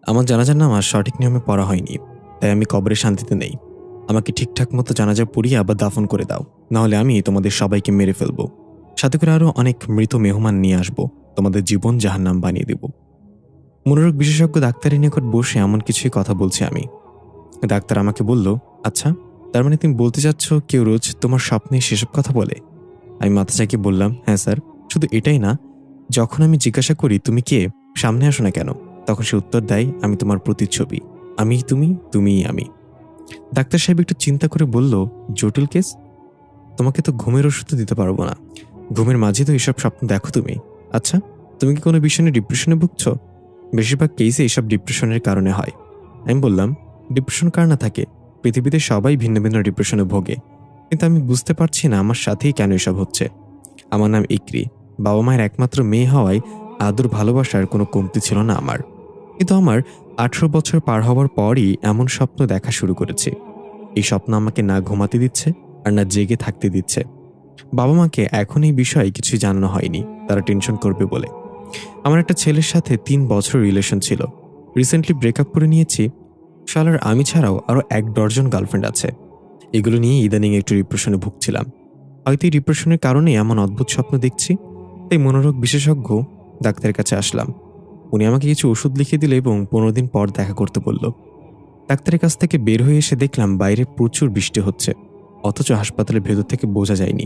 আমার জানাজার নামাজ সঠিক নিয়মে পড়া হয়নি, তাই আমি কবরে শান্তিতে নেই। আমাকে ঠিকঠাক মতো জানাজা পড়িয়ে আবার দাফন করে দাও, নাহলে আমি তোমাদের সবাইকে মেরে ফেলবো। সাথে করে আরও অনেক মৃত মেহমান নিয়ে আসবো, তোমাদের জীবন জাহান্নাম বানিয়ে দেব। মনোরোগ বিশেষজ্ঞ ডাক্তারের নিকট বসে এমন কিছুই কথা বলছি আমি। ডাক্তার আমাকে বলল, আচ্ছা, তার মানে তুমি বলতে চাচ্ছ কেউ রোজ তোমার স্বপ্নে সেসব কথা বলে? আমি মাথা চাকিয়ে বললাম, হ্যাঁ স্যার। শুধু এটাই না, যখন আমি জিজ্ঞাসা করি তুমি কে, সামনে আসো না কেন, তখন সে উত্তর দেয়, আমি তোমার প্রতিচ্ছবি, আমি তুমি, তুমিই আমি। ডাক্তার সাহেব একটু চিন্তা করে বলল, জটিল কেস। তোমাকে তো ঘুমের ওষুধ দিতে পারবো না, ঘুমের মাঝে তো এসব স্বপ্ন দেখো তুমি। আচ্ছা, তুমি কি কোনো বিষয় নিয়ে ডিপ্রেশনে ভুগছ? বেশিরভাগ কেসে এসব ডিপ্রেশনের কারণে হয়। আমি বললাম, ডিপ্রেশন কার না থাকে, পৃথিবীতে সবাই ভিন্ন ভিন্ন ডিপ্রেশনে ভোগে, কিন্তু আমি বুঝতে পারছি না আমার সাথেই কেন এসব হচ্ছে। আমার নাম ইকরি, বাবা মায়ের একমাত্র মেয়ে হওয়ায় আদর ভালোবাসার কোনো কমতি ছিল না আমার। কিন্তু আমার 18 বছর পার হওয়ার পরই এমন স্বপ্ন দেখা শুরু করেছি। এই স্বপ্ন আমাকে না ঘুমাতে দিচ্ছে আর না জেগে থাকতে দিচ্ছে। বাবা মাকে এখন এই বিষয়ে কিছুই জানানো হয়নি, তারা টেনশন করবে বলে। আমার একটা ছেলের সাথে 3 বছর রিলেশন ছিল, রিসেন্টলি ব্রেকআপ করে নিয়েছি। শালার আমি ছাড়াও আরও 1 ডজন গার্লফ্রেন্ড আছে। এগুলো নিয়ে ইদানিং একটু ডিপ্রেশনে ভুগছিলাম। হয়তো এই ডিপ্রেশনের কারণে এমন অদ্ভুত স্বপ্ন দেখছি। তাই মনোরোগ বিশেষজ্ঞ ডাক্তারের কাছে আসলাম। উনি আমাকে কিছু ওষুধ লিখে দিল এবং 15 দিন পর দেখা করতে বলল। ডাক্তারের কাছ থেকে বের হয়ে এসে দেখলাম বাইরে প্রচুর বৃষ্টি হচ্ছে, অথচ হাসপাতালের ভেতর থেকে বোঝা যায়নি।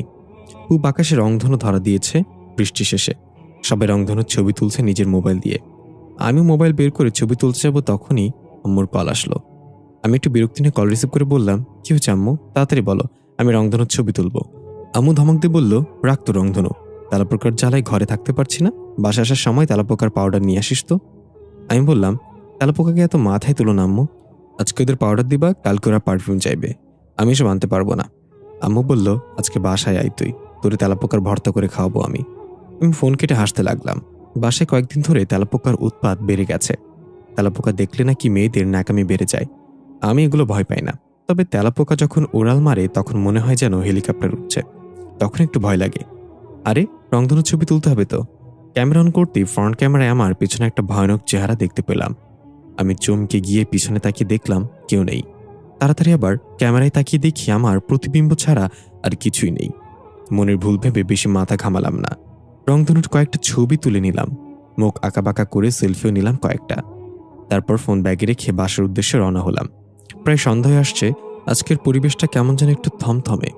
পূব আকাশে রংধনু ধরা দিয়েছে। বৃষ্টি শেষে সবাই রংধনুর ছবি তুলছে নিজের মোবাইল দিয়ে। আমি মোবাইল বের করে ছবি তুলতে যাব, তখনই আম্মুর কল আসলো। আমি একটু বিরক্তি নিয়ে কল রিসিভ করে বললাম, কি হয়েছে আম্মু, তাড়াতাড়ি বলো, আমি রংধনুর ছবি তুলবো। আম্মু ধমক দিয়ে বলল, রাখ তো রংধনু, তেলাপোকার জ্বালায় ঘরে থাকতে পারছি না, বাসা আসার সময় তেলাপোকার পাউডার নিয়ে আসিস তো। আমি বললাম, তেলাপোকাকে এত মাথায় তুলো না আম্মু, আজকে ওদের পাউডার দিবা, কালকে ওরা পারফিউম চাইবে, আমি এসব আনতে পারবো না। আম্মু বলল, আজকে বাসায় আয় তুই, তোরে তেলাপোকার ভর্তা করে খাওয়াবো আমি। আমি ফোন কেটে হাসতে লাগলাম। বাসায় কয়েকদিন ধরে তেলাপোকার উৎপাত বেড়ে গেছে। তেলাপোকা দেখলে নাকি মেয়েদের ন্যাকামি বেড়ে যায়। আমি এগুলো ভয় পাই না, তবে তেলাপোকা যখন ওড়াল মারে তখন মনে হয় যেন হেলিকপ্টার উঠছে, তখন একটু ভয় লাগে। আরে, রংধনুর ছবি তুলতে হবে তো। ক্যামেরা অন করতেই ফ্রন্ট ক্যামেরায় আমার পিছনে একটা ভয়ানক চেহারা দেখতে পেলাম। আমি চমকে গিয়ে পিছনে তাকিয়ে দেখলাম কেউ নেই। তাড়াতাড়ি আবার ক্যামেরায় তাকিয়ে দেখি আমার প্রতিবিম্ব ছাড়া আর কিছুই নেই। মনের ভুল ভেবে বেশি মাথা ঘামালাম না। রংধনুর কয়েকটা ছবি তুলে নিলাম, মুখ আঁকাবাঁকা করে সেলফিও নিলাম কয়েকটা। তারপর ফোন ব্যাগে রেখে বাসার উদ্দেশ্যে রওনা হলাম। প্রায় সন্ধ্যা হয়ে আসছে। আজকের পরিবেশটা কেমন যেন একটু থমথমে।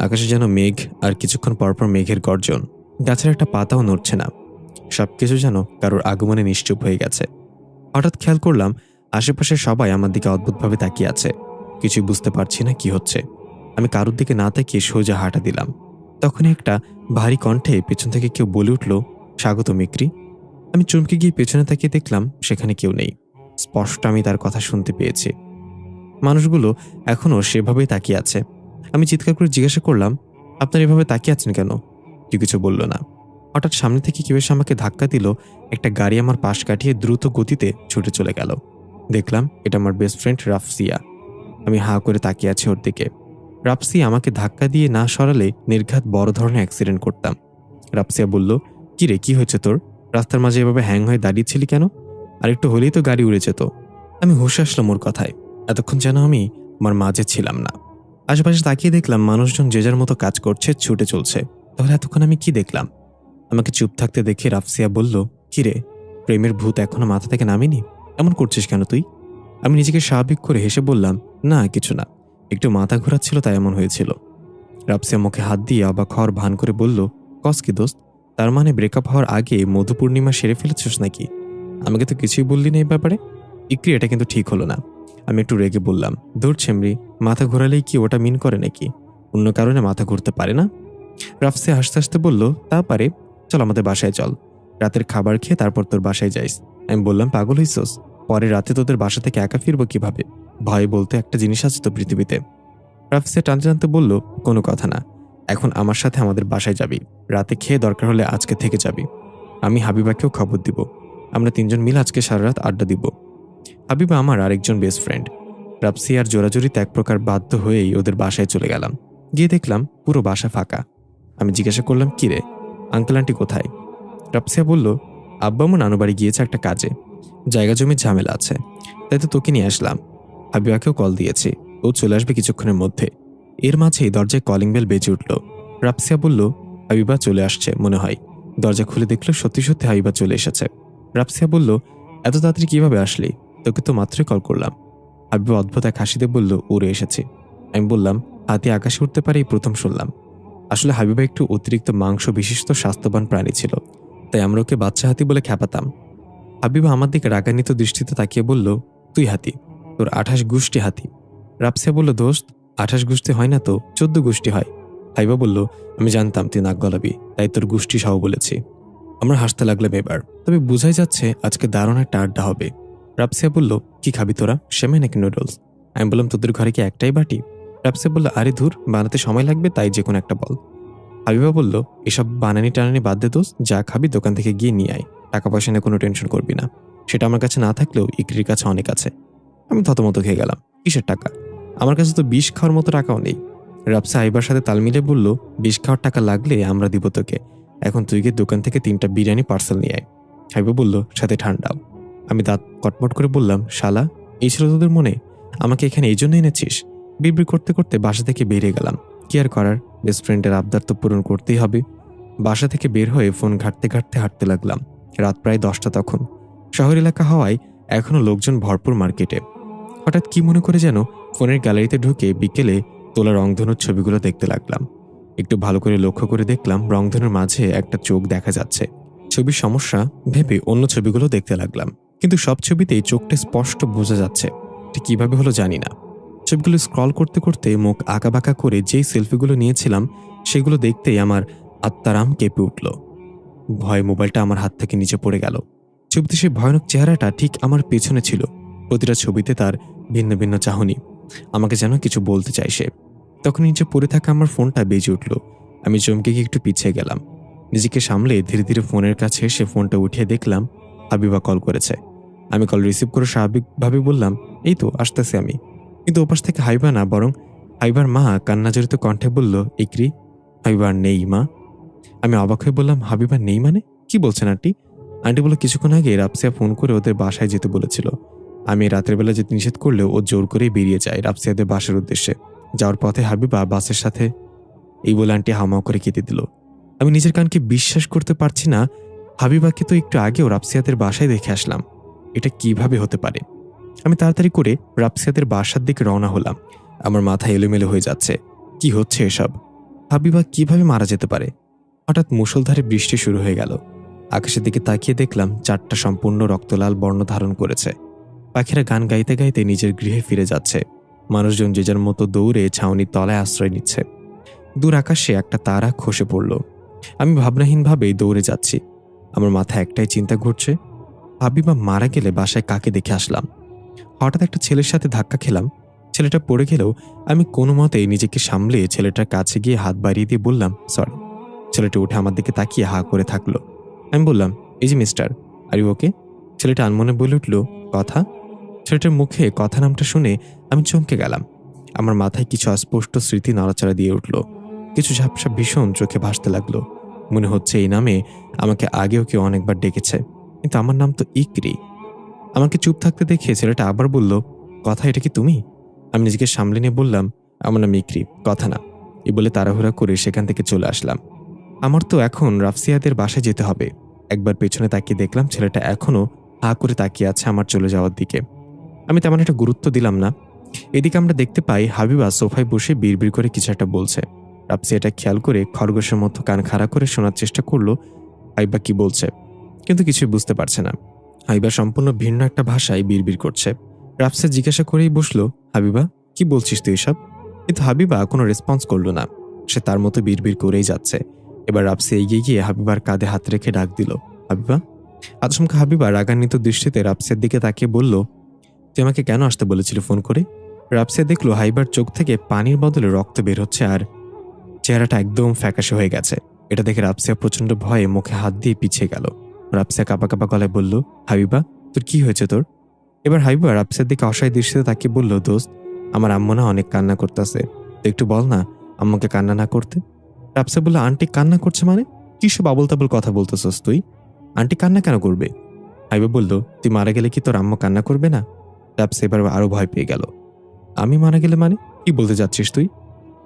আকাশে যেন মেঘ, আর কিছুক্ষণ পরপর মেঘের গর্জন। গাছের একটা পাতাও নড়ছে না। সবকিছু যেন কারোর আগমনে নিশ্চুপ হয়ে গেছে। হঠাৎ খেয়াল করলাম আশেপাশে সবাই আমার দিকে অদ্ভুতভাবে তাকিয়ে আছে। কিছুই বুঝতে পারছি না কি হচ্ছে। আমি কারোর দিকে না তাকিয়ে সোজা হাঁটা দিলাম। তখনই একটা ভারী কণ্ঠে পেছন থেকে কেউ বলে উঠল, স্বাগত মিক্রি। আমি চমকে গিয়ে পেছনে তাকিয়ে দেখলাম সেখানে কেউ নেই। স্পষ্ট আমি তার কথা শুনতে পেয়েছি। মানুষগুলো এখনও সেভাবেই তাকিয়ে আছে। আমি চিৎকার করে জিজ্ঞাসা করলাম, আপনারা এভাবে তাকিয়ে আছেন কেন? কেউ কিছু বলল না। হঠাৎ সামনে থেকে কেউ এসে আমাকে ধাক্কা দিল। একটা গাড়ি আমার পাশ কাটিয়ে দ্রুত গতিতে ছুটে চলে গেল। দেখলাম এটা আমার বেস্ট ফ্রেন্ড রাফসিয়া। আমি হাঁ করে তাকিয়ে আছি ওর দিকে। রাফসিয়া আমাকে ধাক্কা দিয়ে না সরালে নির্ঘাত বড় ধরনের অ্যাক্সিডেন্ট করতাম। রাফসিয়া বলল, কি রে, কি হয়েছে তোর? রাস্তার মাঝে এভাবে হ্যাং হয়ে দাঁড়িয়েছিলি কেন? আর একটু হলেই তো গাড়ি উড়ে যেত। আমি হুঁশে আসলাম ওর কথায়। এতক্ষণ যেন আমি আমার মাঝে ছিলাম না। আশেপাশে তাকিয়ে দেখলাম মানুষজন যে যার মতো কাজ করছে, ছুটে চলছে। তাহলে এতক্ষণ আমি কি দেখলাম? আমাকে চুপ থাকতে দেখে রাফসিয়া বলল, কি রে, প্রেমের ভূত এখনো মাথা থেকে নামেনি? এমন করছিস কেন তুই? আমি নিজেকে স্বাভাবিক করে হেসে বললাম, না কিছু না, একটু মাথা ঘোরাচ্ছিল তাই এমন হয়েছিল। রাফসিয়া মুখে হাত দিয়ে অবাক হওয়ার ভান করে বলল, কস কি দোস্ত, তার মানে ব্রেকআপ হওয়ার আগে মধু পূর্ণিমা সেরে ফেলেছিস নাকি? আমাকে তো কিছুই বললি না এই ব্যাপারে। ইকরি, এটা কিন্তু ঠিক হলো না। আমি একটু রেগে বললাম, দূর ছেমরি, মাথা ঘোরালেই কি ওটা মিন করে নাকি? অন্য কারণে মাথা ঘুরতে পারে না। রাফসিয়া হাসতে হাসতে বলল, তা পারে, চল আমাদের বাসায় চল, রাতের খাবার খেয়ে তারপর তোর বাসায় যাইস। আমি বললাম, পাগল হইছস? পরে রাতে তোদের বাসা থেকে একা ফিরবো কিভাবে? ভয় বলতে একটা জিনিস আছে তো পৃথিবীতে। রাফসিয়া টানতে টানতে বলল, কোনো কথা না, এখন আমার সাথে আমাদের বাসায় যাবি, রাতে খেয়ে দরকার হলে আজকে থেকে যাবি। আমি হাবিবাকেও খবর দিব, আমরা 3 জন মিলে আজকে সারা রাত আড্ডা দিব। হাবিবা আমার আরেকজন বেস্ট ফ্রেন্ড। রাফসিয়ার জোরাজুরিতে এক প্রকার বাধ্য হয়েই ওদের বাসায় চলে গেলাম। গিয়ে দেখলাম পুরো বাসা ফাঁকা। আমি জিজ্ঞাসা করলাম, কিরে, আঙ্কেল আন্টি কোথায়? রাফসিয়া বলল, আব্বা আমার নানু বাড়ি গিয়েছে একটা কাজে। জায়গা জমির ঝামেলা আছে, তাই তো তোকে নিয়ে আসলাম। হাবিবাকেও কল দিয়েছি, ও চলে আসবে কিছুক্ষণের মধ্যে। এর মাঝেই দরজায় কলিং বেল বেজে উঠল। রাপসিয়া বলল, হাবিবা চলে আসছে মনে হয়। দরজা খুলে দেখলো সত্যি সত্যি হাবিবা চলে এসেছে। রাপসিয়া বলল, এত তাড়াতাড়ি কিভাবে আসলি? তোকে তো মাত্রই কল করলাম। হাবিবা অদ্ভুত এক হাসিতে বলল, উড়ে এসেছি। আমি বললাম, হাতি আকাশে উঠতে পারে এই প্রথম শুনলাম। আসলে হাবিবা একটু অতিরিক্ত মাংস বিশিষ্ট স্বাস্থ্যবান প্রাণী ছিল, তাই আমরা ওকে বাচ্চা হাতি বলে খ্যাপাতাম। হাবিবা আমার দিকে রাগান্বিত দৃষ্টিতে তাকিয়ে বলল, তুই হাতি, তোর 28 গোষ্ঠী হাতি। রাপসিয়া বলল, দোস্ত 28 গোষ্ঠী হয় না তো, 14 গোষ্ঠী হয়। হাবিবা বলল, আমি জানতাম তুই নাক গলাবি, তাই তোর গোষ্ঠী সহ বলেছি। আমরা হাসতে লাগলাম এবার, তবে বোঝাই যাচ্ছে আজকে দারুণ একটা আড্ডা হবে। রাপসিয়া বলল, কি খাবি তোরা, সেমাই নাকি নুডলস? আমি বললাম, তোদের ঘরে কি একটাই বাটি? রাপসিয়া বলল, আরে ধুর, বানাতে সময় লাগবে, তাই যে কোনো একটা বল। হাবিবা বলল, এসব বানানি টানানি বাদ দে দোস্ত, যা খাবি দোকান থেকে গিয়ে নিয়ে আয়। টাকা পয়সা নিয়ে কোনো টেনশন করবি না, সেটা আমার কাছে না থাকলেও ইকরির কাছে অনেক আছে। আমি থতমত খেয়ে গেলাম, কিসের টাকা? আমার কাছে তো বিষ খাওয়ার মতো টাকাও নেই। রাপসা হাইবার সাথে তাল মিলে বলল, বিষ খাওয়ার টাকা লাগলে আমরা দিব তোকে। এখন তুই গিয়ে দোকান থেকে 3টা বিরিয়ানি পার্সেল নিয়ে আয়। হাইবা বলল, সাথে ঠান্ডাও। আমি দাঁত কটমট করে বললাম, শালা, এই ছিল তোদের মনে? আমাকে এখানে এই জন্য এনেছিস? বিড়বিড় করতে করতে বাসা থেকে বেরিয়ে গেলাম। কি আর করার, বেস্ট ফ্রেন্ডের আবদার তো পূরণ করতেই হবে। বাসা থেকে বের হয়ে ফোন ঘাঁটতে ঘাঁটতে হাঁটতে লাগলাম। রাত প্রায় 10টা তখন। শহর এলাকা হওয়ায় এখনো লোকজন ভরপুর মার্কেটে। হঠাৎ কি মনে করে যেন ফোনের গ্যালারিতে ঢুকে বিকেলে তোলা রংধনুর ছবিগুলো দেখতে লাগলাম। একটু ভালো করে লক্ষ্য করে দেখলাম রংধনুর মাঝে একটা চোখ দেখা যাচ্ছে। ছবির সমস্যা ভেবে অন্য ছবিগুলো দেখতে লাগলাম, কিন্তু সব ছবিতেই চোখটা স্পষ্ট বোঝা যাচ্ছে। ঠিক কিভাবে হলো জানি না। ছবিগুলো স্ক্রল করতে করতে মুখ আঁকাবাঁকা করে যেই সেলফিগুলো নিয়েছিলাম সেগুলো দেখতেই আমার আত্মারাম কেঁপে উঠল। ভয়ে মোবাইলটা আমার হাত থেকে নিচে পড়ে গেল। ছবিতে সেই ভয়ানক চেহারাটা ঠিক আমার পেছনে ছিল। প্রতিটা ছবিতে তার ভিন্ন ভিন্ন চাহনি, আমাকে যেন কিছু বলতে চাই সে। তখন নিচে পড়ে থাকা আমার ফোনটা বেজে উঠল। আমি চমকে গিয়ে একটু পিছিয়ে গেলাম। নিজেকে সামলে ধীরে ধীরে ফোনের কাছে এসে ফোনটা উঠিয়ে দেখলাম হাবিবা কল করেছে। আমি কল রিসিভ করে স্বাভাবিকভাবে বললাম, এই তো আসতেছি আমি। কিন্তু ওপাশ থেকে হাবিবা না, বরং হাবিবার মা কান্নাজড়িত কণ্ঠে বলল, ইকরি, হাবিবা নেই মা। আমি অবাক হয়ে বললাম, হাবিবা নেই মানে? কি বলছেন আন্টি? আন্টি বলল, কিছুক্ষণ আগে রাপসিয়া ফোন করে ওদের বাসায় যেতে বলেছিল। আমি রাতের বেলা যেতে নিষেধ করলেও ও জোর করেই বেরিয়ে যায় রাপসিয়াদের বাসার উদ্দেশ্যে। যাওয়ার পথে হাবিবা বাসের সাথে। এই বলে আন্টি হামাও করে কেঁদে দিল। আমি নিজের কানকে বিশ্বাস করতে পারছি না। হাবিবাকে তো একটু আগেও রাপসিয়াদের বাসায় দেখে আসলাম। এটা কিভাবে হতে পারে? আমি তাড়াতাড়ি করে রাপসিয়াদের বাসার দিকে রওনা হলাম। আমার মাথা এলোমেলো হয়ে যাচ্ছে। কি হচ্ছে এসব? হাবিবা কিভাবে মারা যেতে পারে? হঠাৎ মুষলধারে বৃষ্টি শুরু হয়ে গেল। আকাশের দিকে তাকিয়ে দেখলাম চাঁদটা সম্পূর্ণ রক্তলাল বর্ণ ধারণ করেছে। পাখিরা গান গাইতে গাইতে নিজের গৃহে ফিরে যাচ্ছে। মানুষজন যে যার মতো দৌড়ে ছাউনির তলায় আশ্রয় নিচ্ছে। দূর আকাশে একটা তারা খসে পড়ল। আমি ভাবনাহীনভাবেই দৌড়ে যাচ্ছি। আমার মাথায় একটাই চিন্তা ঘুরছে, হাবিবা মারা গেলে বাসায় কাকে দেখে আসলাম? হঠাৎ একটা ছেলের সাথে ধাক্কা খেলাম। ছেলেটা পড়ে গেলেও আমি কোনো মতেই নিজেকে সামলে ছেলেটার কাছে গিয়ে হাত বাড়িয়ে দিয়ে বললাম, সরি। ছেলেটা উঠে আমার দিকে তাকিয়ে হা করে থাকলো। আমি বললাম, এই যে মিস্টার, আর ইউ ওকে? ছেলেটা আনমনে বলে উঠল, কথা। ছেলেটার মুখে কথা নামটা শুনে আমি চমকে গেলাম। আমার মাথায় কিছু অস্পষ্ট স্মৃতি নাড়াচাড়া দিয়ে উঠল। কিছু ঝাপসা ভীষণ চোখে ভাসতে লাগলো। মনে হচ্ছে এই নামে আমাকে আগেও কেউ অনেকবার ডেকেছে, কিন্তু আমার নাম তো ইকরি। আমাকে চুপ থাকতে দেখে ছেলেটা আবার বলল, কথা, এটা কি তুমি? আমি নিজেকে সামলে নিয়ে বললাম, আমার নাম ইকরি, কথা না। এই বলে তাড়াহুড়া করে সেখান থেকে চলে আসলাম। আমার তো এখন রাফসিয়াদের বাসায় যেতে হবে। একবার পেছনে তাকিয়ে দেখলাম ছেলেটা এখনো হা করে তাকিয়ে আছে আমার চলে যাওয়ার দিকে। আমি তেমন একটা গুরুত্ব দিলাম না। এদিকে আমরা দেখতে পাই হাবিবা সোফায় বসে বিড়বিড় করে কিছু একটা বলছে। রাফসিয়া এটা খেয়াল করে খরগোশের মতো কান খাড়া করে শোনার চেষ্টা করলো হাবিবা কি বলছে, কিন্তু কিছুই বুঝতে পারছে না। হাবিবা সম্পূর্ণ ভিন্ন একটা ভাষায় বিড়বিড় করছে। রাফসিয়া জিজ্ঞাসা করেই বসলো, হাবিবা কি বলছিস তুই এসব? কিন্তু হাবিবা কোনো রেসপন্স করলো না। সে তার মতো বিড়বিড় করেই যাচ্ছে। এবার রাফসিয়া এগিয়ে গিয়ে হাবিবার কাঁধে হাত রেখে ডাক দিল, হাবিবা। আচমকা হাবিবা রাগান্বিত দৃষ্টিতে রাফসিয়ার দিকে তাকিয়ে বলল, তুই আমাকে কেন আসতে বলেছিলি ফোন করে? রাফসিয়া দেখলো হাবিবার চোখ থেকে পানির বদলে রক্ত বের হচ্ছে আর চেহারাটা একদম ফ্যাকাশে হয়ে গেছে। এটা দেখে রাফসিয়া প্রচন্ড ভয়ে মুখে হাত দিয়ে পিছিয়ে গেল। রাফসিয়া কাঁপা কাঁপা গলায় বলল, হাবিবা, তোর কি হয়েছে তোর? এবার হাবিবা রাফসিয়ার দিকে অসহায় দৃষ্টিতে তাকিয়ে বলল, দোস্ত, আমার আম্মু না অনেক কান্না করতেছে, তো একটু বল না আম্মুকে কান্না না করতে। রাফসিয়া বলল, আন্টি কান্না করছে মানে? কি সব আবল তাবল কথা বলতেছস তুই? আন্টি কান্না কেন করবে? হাবিবা বলল, তুই মারা গেলে কি তোর আম্মু কান্না করবে না? রাবসা এবার আরো ভয় পেয়ে গেল। আমি মারা গেলে মানে কি বলতে যাচ্ছিস তুই?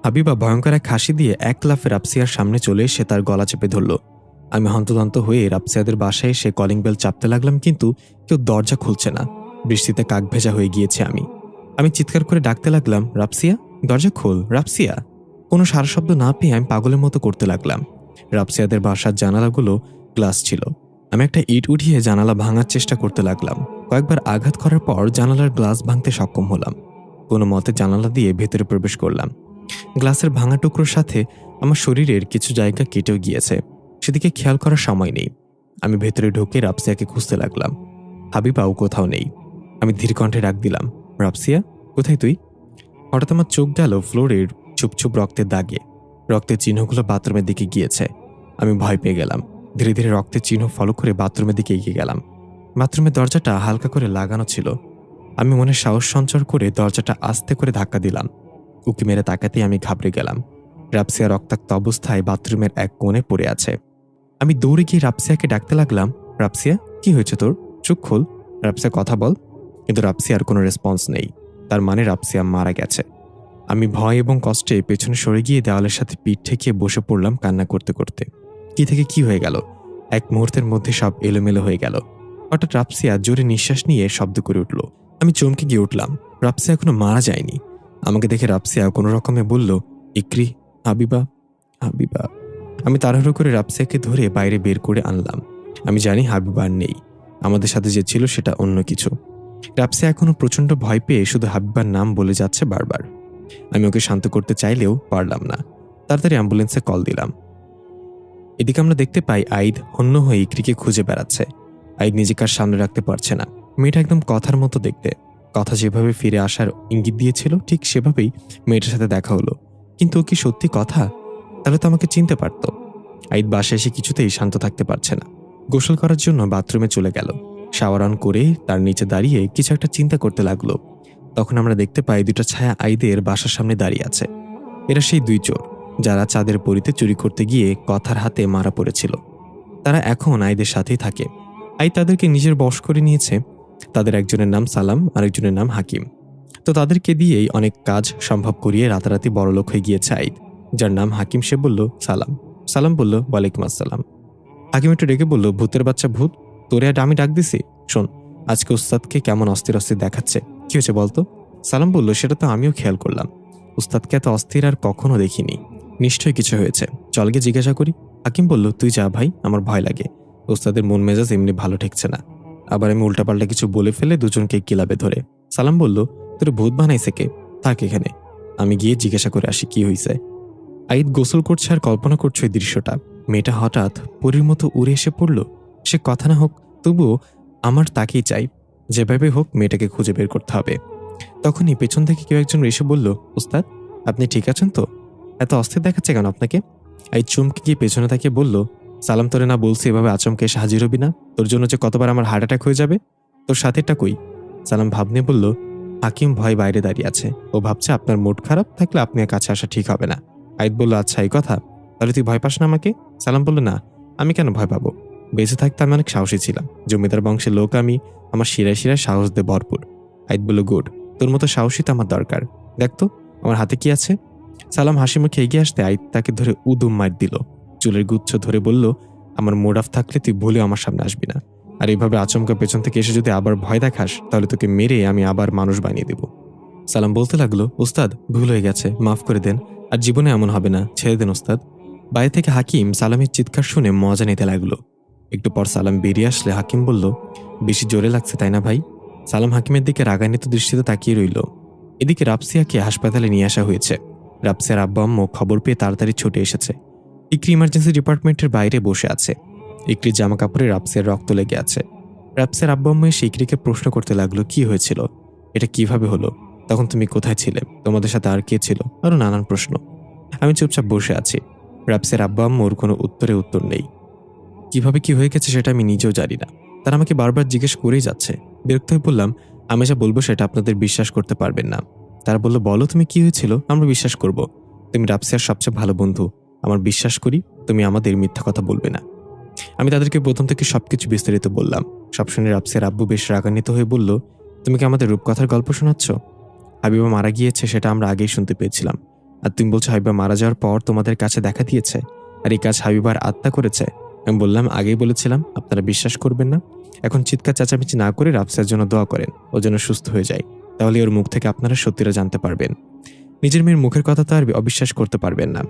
হাবিবা ভয়ঙ্কর এক হাসি দিয়ে এক লাফে রাবসিয়ার সামনে চলে এসে তার গলা চেপে ধরল। আমি হন্তদন্ত হয়ে রাবসিয়াদের বাসায় এসে কলিং বেল চাপতে লাগলাম, কিন্তু কেউ দরজা খুলছে না। বৃষ্টিতে কাক ভেজা হয়ে গিয়েছে আমি চিৎকার করে ডাকতে লাগলাম, রাবসিয়া, দরজা খোল, রাবসিয়া। কোনো সারা শব্দ না পেয়ে আমি পাগলের মতো করতে লাগলাম। রাবসিয়াদের বাসার জানালাগুলো গ্লাস ছিল। আমি একটা ইট উঠিয়ে জানালা ভাঙার চেষ্টা করতে লাগলাম। কয়েকবার আঘাত করার পর জানালার গ্লাস ভাঙতে সক্ষম হলাম। কোনো মতে জানালা দিয়ে ভেতরে প্রবেশ করলাম। গ্লাসের ভাঙা টুকরোর সাথে আমার শরীরের কিছু জায়গা কেটেও গিয়েছে, সেদিকে খেয়াল করার সময় নেই। আমি ভেতরে ঢুকে রাবসিয়াকে খুঁজতে লাগলাম। হাবিবাও কোথাও নেই। আমি ধীর কণ্ঠে ডাক দিলাম, রাবসিয়া, কোথায় তুই? হঠাৎ আমার চোখ গেল ফ্লোরের চুপচুপ রক্তের দাগে। রক্তের চিহ্নগুলো বাথরুমের দিকে গিয়েছে। আমি ভয় পেয়ে গেলাম। ধীরে ধীরে রক্তের চিহ্ন ফলো করে বাথরুমের দিকে এগিয়ে গেলাম। বাথরুমের দরজাটা হালকা করে লাগানো ছিল। আমি মনে সাহস সঞ্চার করে দরজাটা আস্তে করে ধাক্কা দিলাম। উকি মেরে তাকাতেই আমি ঘাবড়ে গেলাম। রাবসিয়া রক্তাক্ত অবস্থায় বাথরুমের এক কোণে পড়ে আছে। আমি দৌড়ে গিয়ে রাবসিয়াকে ডাকতে লাগলাম, রাবসিয়া, কি হয়েছে তোর? চোখ খোল, রাবসিয়া, কথা বল। কিন্তু রাবসিয়ার কোনো রেসপন্স নেই। তার মানে রাবসিয়া মারা গেছে। আমি ভয় এবং কষ্টে পেছনে সরে গিয়ে দেওয়ালের সাথে পিঠ ঠেকিয়ে বসে পড়লাম কান্না করতে করতে। কি থেকে কি হয়ে গেল! এক মুহূর্তের মধ্যে সব এলোমেলো হয়ে গেল। হঠাৎ রাবসিয়া জোরে নিঃশ্বাস নিয়ে শব্দ করে উঠল। আমি চমকে গিয়ে উঠলাম। রাবসিয়া এখনো মারা যায়নি। আমাকে দেখে রাবসিয়া কোনো রকমে বলল, ইকরি, হাবিবা, হাবিবা। আমি তাড়াহুড়ো করে রাবসিয়াকে ধরে বাইরে বের করে আনলাম। আমি জানি হাবিবা আর নেই। আমাদের সাথে যে ছিল সেটা অন্য কিছু। রাবসিয়া এখনো প্রচণ্ড ভয় পেয়ে শুধু হাবিবার নাম বলে যাচ্ছে বারবার। আমি ওকে শান্ত করতে চাইলেও পারলাম না। তাড়াতাড়ি অ্যাম্বুলেন্সে কল দিলাম। এদিকে আমরা দেখতে পাই আইদ হন্য হয়ে ইকরিকে খুঁজে বেড়াচ্ছে। আইদ নিজেকে আর সামনে রাখতে পারছে না। মেয়েটা একদম কথার মতো দেখতে। কথা যেভাবে ফিরে আসার ইঙ্গিত দিয়েছিল ঠিক সেভাবেই মেয়েটার সাথে দেখা হলো। কিন্তু ও কি সত্যি কথা? তাহলে তো আমাকে চিনতে পারত। আইদ বাসায় এসে কিছুতেই শান্ত থাকতে পারছে না। গোসল করার জন্য বাথরুমে চলে গেল। শাওয়ার অন করে তার নিচে দাঁড়িয়ে কিছু একটা চিন্তা করতে লাগলো। তখন আমরা দেখতে পাই দুটো ছায়া আইদের বাসার সামনে দাঁড়িয়ে আছে। এরা সেই দুই চোর যারা চাঁদের পরিতে চুরি করতে গিয়ে কথার হাতে মারা পড়েছিল। তারা এখন আইদের সাথেই থাকে। আইদ তাদেরকে নিজের বশ করে নিয়েছে। তাদের একজনের নাম সালাম, আরেকজনের নাম হাকিম। তো তাদেরকে দিয়েই অনেক কাজ সম্ভব করিয়ে রাতারাতি বড়লোক হয়ে গিয়েছে আইদ। যার নাম হাকিম সে বলল সালাম। সালাম বলল ওয়ালাইকুম আসসালাম। হাকিম একটু ডেকে বলল, ভূতের বাচ্চা ভূত, তোরে আমি ডাক দিছি? শোন, আজকে উস্তাদকে কেমন অস্থির অস্থির দেখাচ্ছে। কি হয়েছে বলতো? সালাম বলল, সেটা তো আমিও খেয়াল করলাম। উস্তাদকে এত অস্থির আর কখনো দেখিনি। নিশ্চয়ই কিছু হয়েছে, চল গিয়ে জিজ্ঞাসা করি। হাকিম বলল, তুই যা ভাই, আমার ভয় লাগে। উস্তাদের মন মেজাজ এমনি ভালো ঠেকছে না। আবার আমি উল্টাপাল্টা কিছু বলে ফেলে দুজনকে কিলাবে ধরে। সালাম বলল, তোর ভূত বানাইছে কে? থাক এখানে, আমি গিয়ে জিজ্ঞাসা করে আসি কি হয়েছে। আইদ গোসল করছে আর কল্পনা করছে ওই দৃশ্যটা। মেয়েটা হঠাৎ পরীর মতো উড়ে এসে পড়ল। সে কথা না হোক, তবুও আমার তাকেই চাই। যেভাবে হোক মেয়েটাকে খুঁজে বের করতে হবে। তখনই পেছন থেকে কেউ একজন এসে বলল, উস্তাদ, আপনি ঠিক আছেন তো? এত অস্থির দেখাচ্ছে কেন আপনাকে? আইদ চমকে গিয়ে পেছনে তাকিয়ে বলল, সালাম, তোরে না বলছি এভাবে আচমকে এসে হাজির হবি না? তোর জন্য যে কতবার আমার হার্ট অ্যাটাক হয়ে যাবে। তোর সাথেটা কই? সালাম ভাব নিয়ে বলল, হাকিম ভয় বাইরে দাঁড়িয়ে আছে। ও ভাবছে আপনার মুড খারাপ থাকলে আপনি কাছে আসা ঠিক হবে না। আইদ বলল, আচ্ছা এই কথা, তাহলে তুই ভয় পাস না আমাকে? সালাম বলল, না, আমি কেন ভয় পাবো? বেঁচে থাকতে আমি অনেক সাহসী ছিলাম। জমিদার বংশের লোক আমি, আমার শিরায় শিরায় সাহস দিয়ে ভরপুর। আইদ বলল, গুড, তোর মতো সাহসী তো আমার দরকার। দেখ তো আমার হাতে কি আছে। সালাম হাসি মুখে এগিয়ে আসতে আইদ তাকে ধরে উদুম মার দিল। চুলের গুচ্ছ ধরে বলল, আমার মুড অফ থাকলে তুই ভুলেও আমার সামনে আসবি না। আর এইভাবে আচমকা পেছন থেকে এসে যদি আবার ভয় দেখাস তাহলে তোকে মেরে আমি আবার মানুষ বানিয়ে দেব। সালাম বলতে লাগলো, উস্তাদ ভুল হয়ে গেছে, মাফ করে দেন, আর জীবনে এমন হবে না, ছেড়ে দেন উস্তাদ। বাইরে থেকে হাকিম সালামের চিৎকার শুনে মজা নিতে লাগলো। একটু পর সালাম বেরিয়ে আসলে হাকিম বলল, বেশি জোরে লাগছে তাই না ভাই? সালাম হাকিমের দিকে রাগান্বিত দৃষ্টিতে তাকিয়ে রইল। এদিকে রাবসিয়াকে হাসপাতালে নিয়ে আসা হয়েছে। রাবসিয়ার আব্বা আম্মু খবর পেয়ে তাড়াতাড়ি ছুটে এসেছে। ইকরি ইমার্জেন্সি ডিপার্টমেন্টের বাইরে বসে আছে। ইকরির জামা কাপড়ে রাবসিয়ার রক্ত লেগে আছে। রাবসিয়ার আব্বা আম্মু এসে ইকরিকে প্রশ্ন করতে লাগলো, কি হয়েছিল, এটা কিভাবে হলো, তখন তুমি কোথায় ছিলে, তোমাদের সাথে আর কে ছিল, আরো নানান প্রশ্ন। আমি চুপচাপ বসে আছি। রাবসিয়ার আব্বা আম্মুর কোনো উত্তর নেই। কিভাবে কি হয়ে গেছে সেটা আমি নিজেও জানি না। তারা আমাকে বারবার জিজ্ঞেস করেই যাচ্ছে। বিরক্ত হয়ে বললাম, আমি যা বলবো সেটা আপনাদের বিশ্বাস করতে পারবেন না। তারা বলল, বলো তুমি কি হয়েছিল, আমরা বিশ্বাস করব। তুমি রাবসিয়ার সবচেয়ে ভালো বন্ধু, আমার বিশ্বাস করি তুমি আমাদের মিথ্যা কথা বলবে না। আমি তাদেরকে প্রথম থেকে সবকিছু বিস্তারিত বললাম। সব শুনে রাফসিয়ার আব্বু বেশ রাগান্বিত হয়ে বলল, তুমি কি আমাদের রূপকথার গল্প শোনাচ্ছ? হাবিবা মারা গিয়েছে সেটা আমরা আগেই শুনতে পেয়েছিলাম, আর তুমি বলছো হাবিবা মারা যাওয়ার পর তোমাদের কাছে দেখা দিয়েছে, আর এই কাজ হাবিবার আত্মা করেছে। আমি বললাম, আগেই বলেছিলাম, আপনারা বিশ্বাস করবেন না। এখন চিৎকার চেঁচামেচি না করে রাফসিয়ার জন্য দোয়া করেন, ও যেন সুস্থ হয়ে যায়। তাহলে ওর মুখ থেকে আপনারা সত্যিটা জানতে পারবেন। নিজের মেয়ের মুখের কথা তো আর অবিশ্বাস করতে পারবেন না।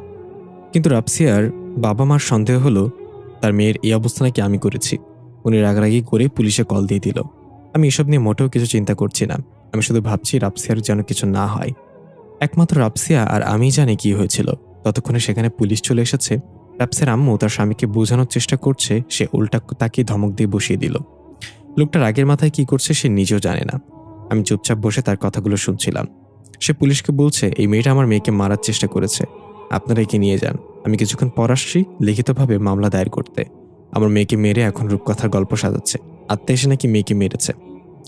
কিন্তু রাফসিয়ার বাবা মার সন্দেহ হলো তার মেয়ের এই অবস্থা নাকি আমি করেছি। উনি রাগারাগি করে পুলিশে কল দিয়ে দিল। আমি এসব নিয়ে মোটেও কিছু চিন্তা করছি না। আমি শুধু ভাবছি রাফসিয়ার যেন কিছু না হয়। একমাত্র রাফসিয়া আর আমি জানি কি হয়েছিল। ততক্ষণে সেখানে পুলিশ চলে এসেছে। রাফসিয়ার আম্মু তার স্বামীকে বোঝানোর চেষ্টা করছে, সে উল্টা তাকে ধমক দিয়ে বসিয়ে দিল। লোকটা রাগের মাথায় কি করছে সে নিজেও জানে না। আমি চুপচাপ বসে তার কথাগুলো শুনছিলাম। সে পুলিশকে বলছে, এই মেয়েটা আমার মেয়েকে মারার চেষ্টা করেছে, আপনারা একে নিয়ে যান। আমি কিছুক্ষণ পর আসছি লিখিতভাবে মামলা দায়ের করতে। আমার মেয়েকে মেরে এখন রূপকথার গল্প সাজাচ্ছে, আত্মা এসে নাকি মেয়েকে মেরেছে।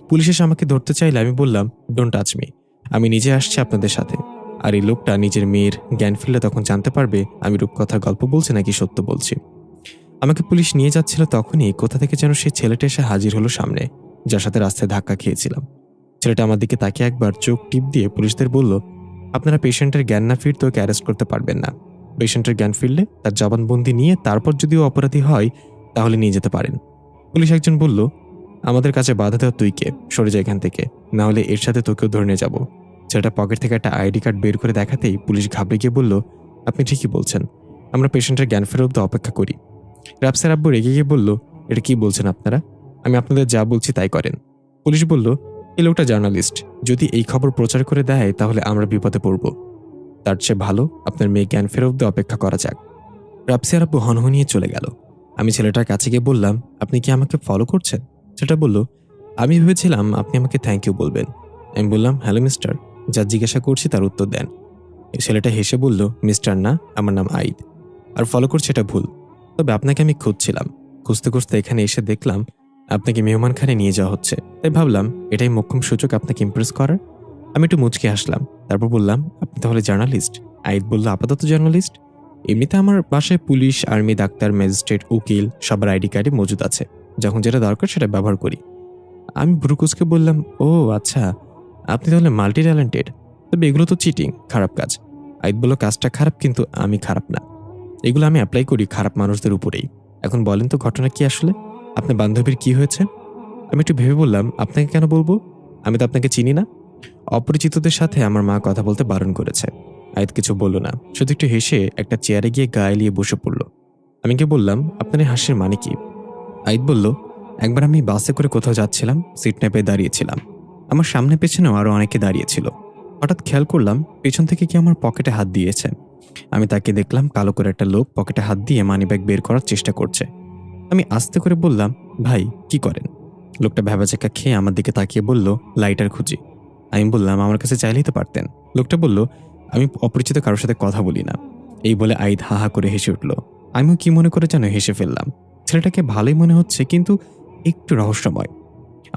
পুলিশ এসে আমাকে ধরতে চাইলে আমি বললাম, ডোন্ট টাচ মি, আমি নিজে আসছি আপনাদের সাথে। আর এই লোকটা নিজের মেয়ের জ্ঞান ফিরলে তখন জানতে পারবে আমি রূপকথার গল্প বলছি নাকি সত্য বলছি। আমাকে পুলিশ নিয়ে যাচ্ছিল, তখনই কোথা থেকে যেন সেই ছেলেটা এসে হাজির হলো সামনে, যার সাথে রাস্তায় ধাক্কা খেয়েছিলাম। ছেলেটা আমার দিকে তাকিয়ে একবার চোখ টিপ দিয়ে পুলিশদের বলল, আপনারা পেশেন্টের জ্ঞান না ফিরতে ওকে অ্যারেস্ট করতে পারবেন না। পেশেন্টের জ্ঞান ফিরলে তার জবানবন্দি নিয়ে তারপর যদি ও অপরাধী হয় তাহলে নিয়ে যেতে পারেন। পুলিশ একজন বলল, আমাদের কাছে বাধা দেওয়া তুই কে, সরে যা এখান থেকে, না হলে এর সাথে তোকেও ধরে নিয়ে যাবো। ছেলেটা পকেট থেকে একটা আইডি কার্ড বের করে দেখাতেই পুলিশ ঘাবড়ে গিয়ে বলল, আপনি ঠিকই বলছেন, আমরা পেশেন্টের জ্ঞান ফেরত অব্দি অপেক্ষা করি। রাফসার আব্বু রেগে গিয়ে বলল, এটা কি বলছেন আপনারা? আমি আপনাদের যা বলছি তাই করেন। পুলিশ বলল, এই লোকটা জার্নালিস্ট, যদি এই খবর প্রচার করে দেয় তাহলে আমরা বিপদে পড়ব। তার চেয়ে ভালো আপনার মেয়ে জ্ঞান ফেরত অপেক্ষা করা যাক। রাফসার আব্বু হনহনিয়ে চলে গেল। আমি ছেলেটার কাছে গিয়ে বললাম, আপনি কি আমাকে ফলো করছেন? সেটা বলল, আমি ভেবেছিলাম আপনি আমাকে থ্যাংক ইউ বলবেন। আমি বললাম, হ্যালো মিস্টার, যা জিজ্ঞাসা করছি তার উত্তর দেন। এই ছেলেটা হেসে বলল, মিস্টার না, আমার নাম আইদ, আর ফলো করছে এটা ভুল। তবে আপনাকে আমি খুঁজছিলাম, খুঁজতে খুঁজতে এখানে এসে দেখলাম আপনাকে মেহমানখানে নিয়ে যাওয়া হচ্ছে, তাই ভাবলাম এটাই মোক্ষম সুযোগ আপনাকে ইমপ্রেস করার। আমি একটু মুচকে হাসলাম, তারপর বললাম, আপনি তাহলে জার্নালিস্ট? আইদ বলল, আপাতত জার্নালিস্ট। এমনিতে আমার বাসায় পুলিশ, আর্মি, ডাক্তার, ম্যাজিস্ট্রেট, উকিল সবার আইডি কার্ডে মজুদ আছে, যখন যেটা দরকার সেটা ব্যবহার করি। আমি ভ্রুকুচকে বললাম, ও আচ্ছা, আপনি তাহলে মাল্টি ট্যালেন্টেড। তবে এগুলো তো চিটিং, খারাপ কাজ। আইদ বলল, কাজটা খারাপ কিন্তু আমি খারাপ না, এগুলো আমি অ্যাপ্লাই করি খারাপ মানুষদের উপরেই। এখন বলেন তো ঘটনা কি আসলে? আপনার বান্ধবীর কি হয়েছে? আমি একটু ভেবে বললাম, আপনাকে কেন বলবো, আমি তো আপনাকে চিনি না। অপরিচিতদের সাথে আমার মা কথা বলতে বারণ করেছে। আয়াত কিছু বলল না, শুধু একটু হেসে একটা চেয়ারে গিয়ে গা এলিয়ে বসে পড়ল। আমি কি বললাম, আপনার এই হাসির মানে কি? আয়াত বলল, একবার আমি বাসে করে কোথাও যাচ্ছিলাম, সিট নেপে দাঁড়িয়েছিলাম। আমার সামনে পেছনেও আরো অনেকে দাঁড়িয়েছিল। হঠাৎ খেয়াল করলাম পেছন থেকে কি আমার পকেটে হাত দিয়েছে। আমি তাকে দেখলাম কালো করে একটা লোক পকেটে হাত দিয়ে মানিব্যাগ বের করার চেষ্টা করছে। আমি আস্তে করে বললাম, ভাই কি করেন? লোকটা ভ্যাবাচাকা খেয়ে আমার দিকে তাকিয়ে বলল, লাইটার খুঁজি। আমি বললাম, আমার কাছে চাইলেই তো পারতেন। লোকটা বলল, আমি অপরিচিত কারোর সাথে কথা বলি না। এই বলে আইদ হা হা করে হেসে উঠল। আমিও কি মনে করে যেন হেসে ফেললাম। ছেলেটাকে ভালোই মনে হচ্ছে কিন্তু একটু রহস্যময়।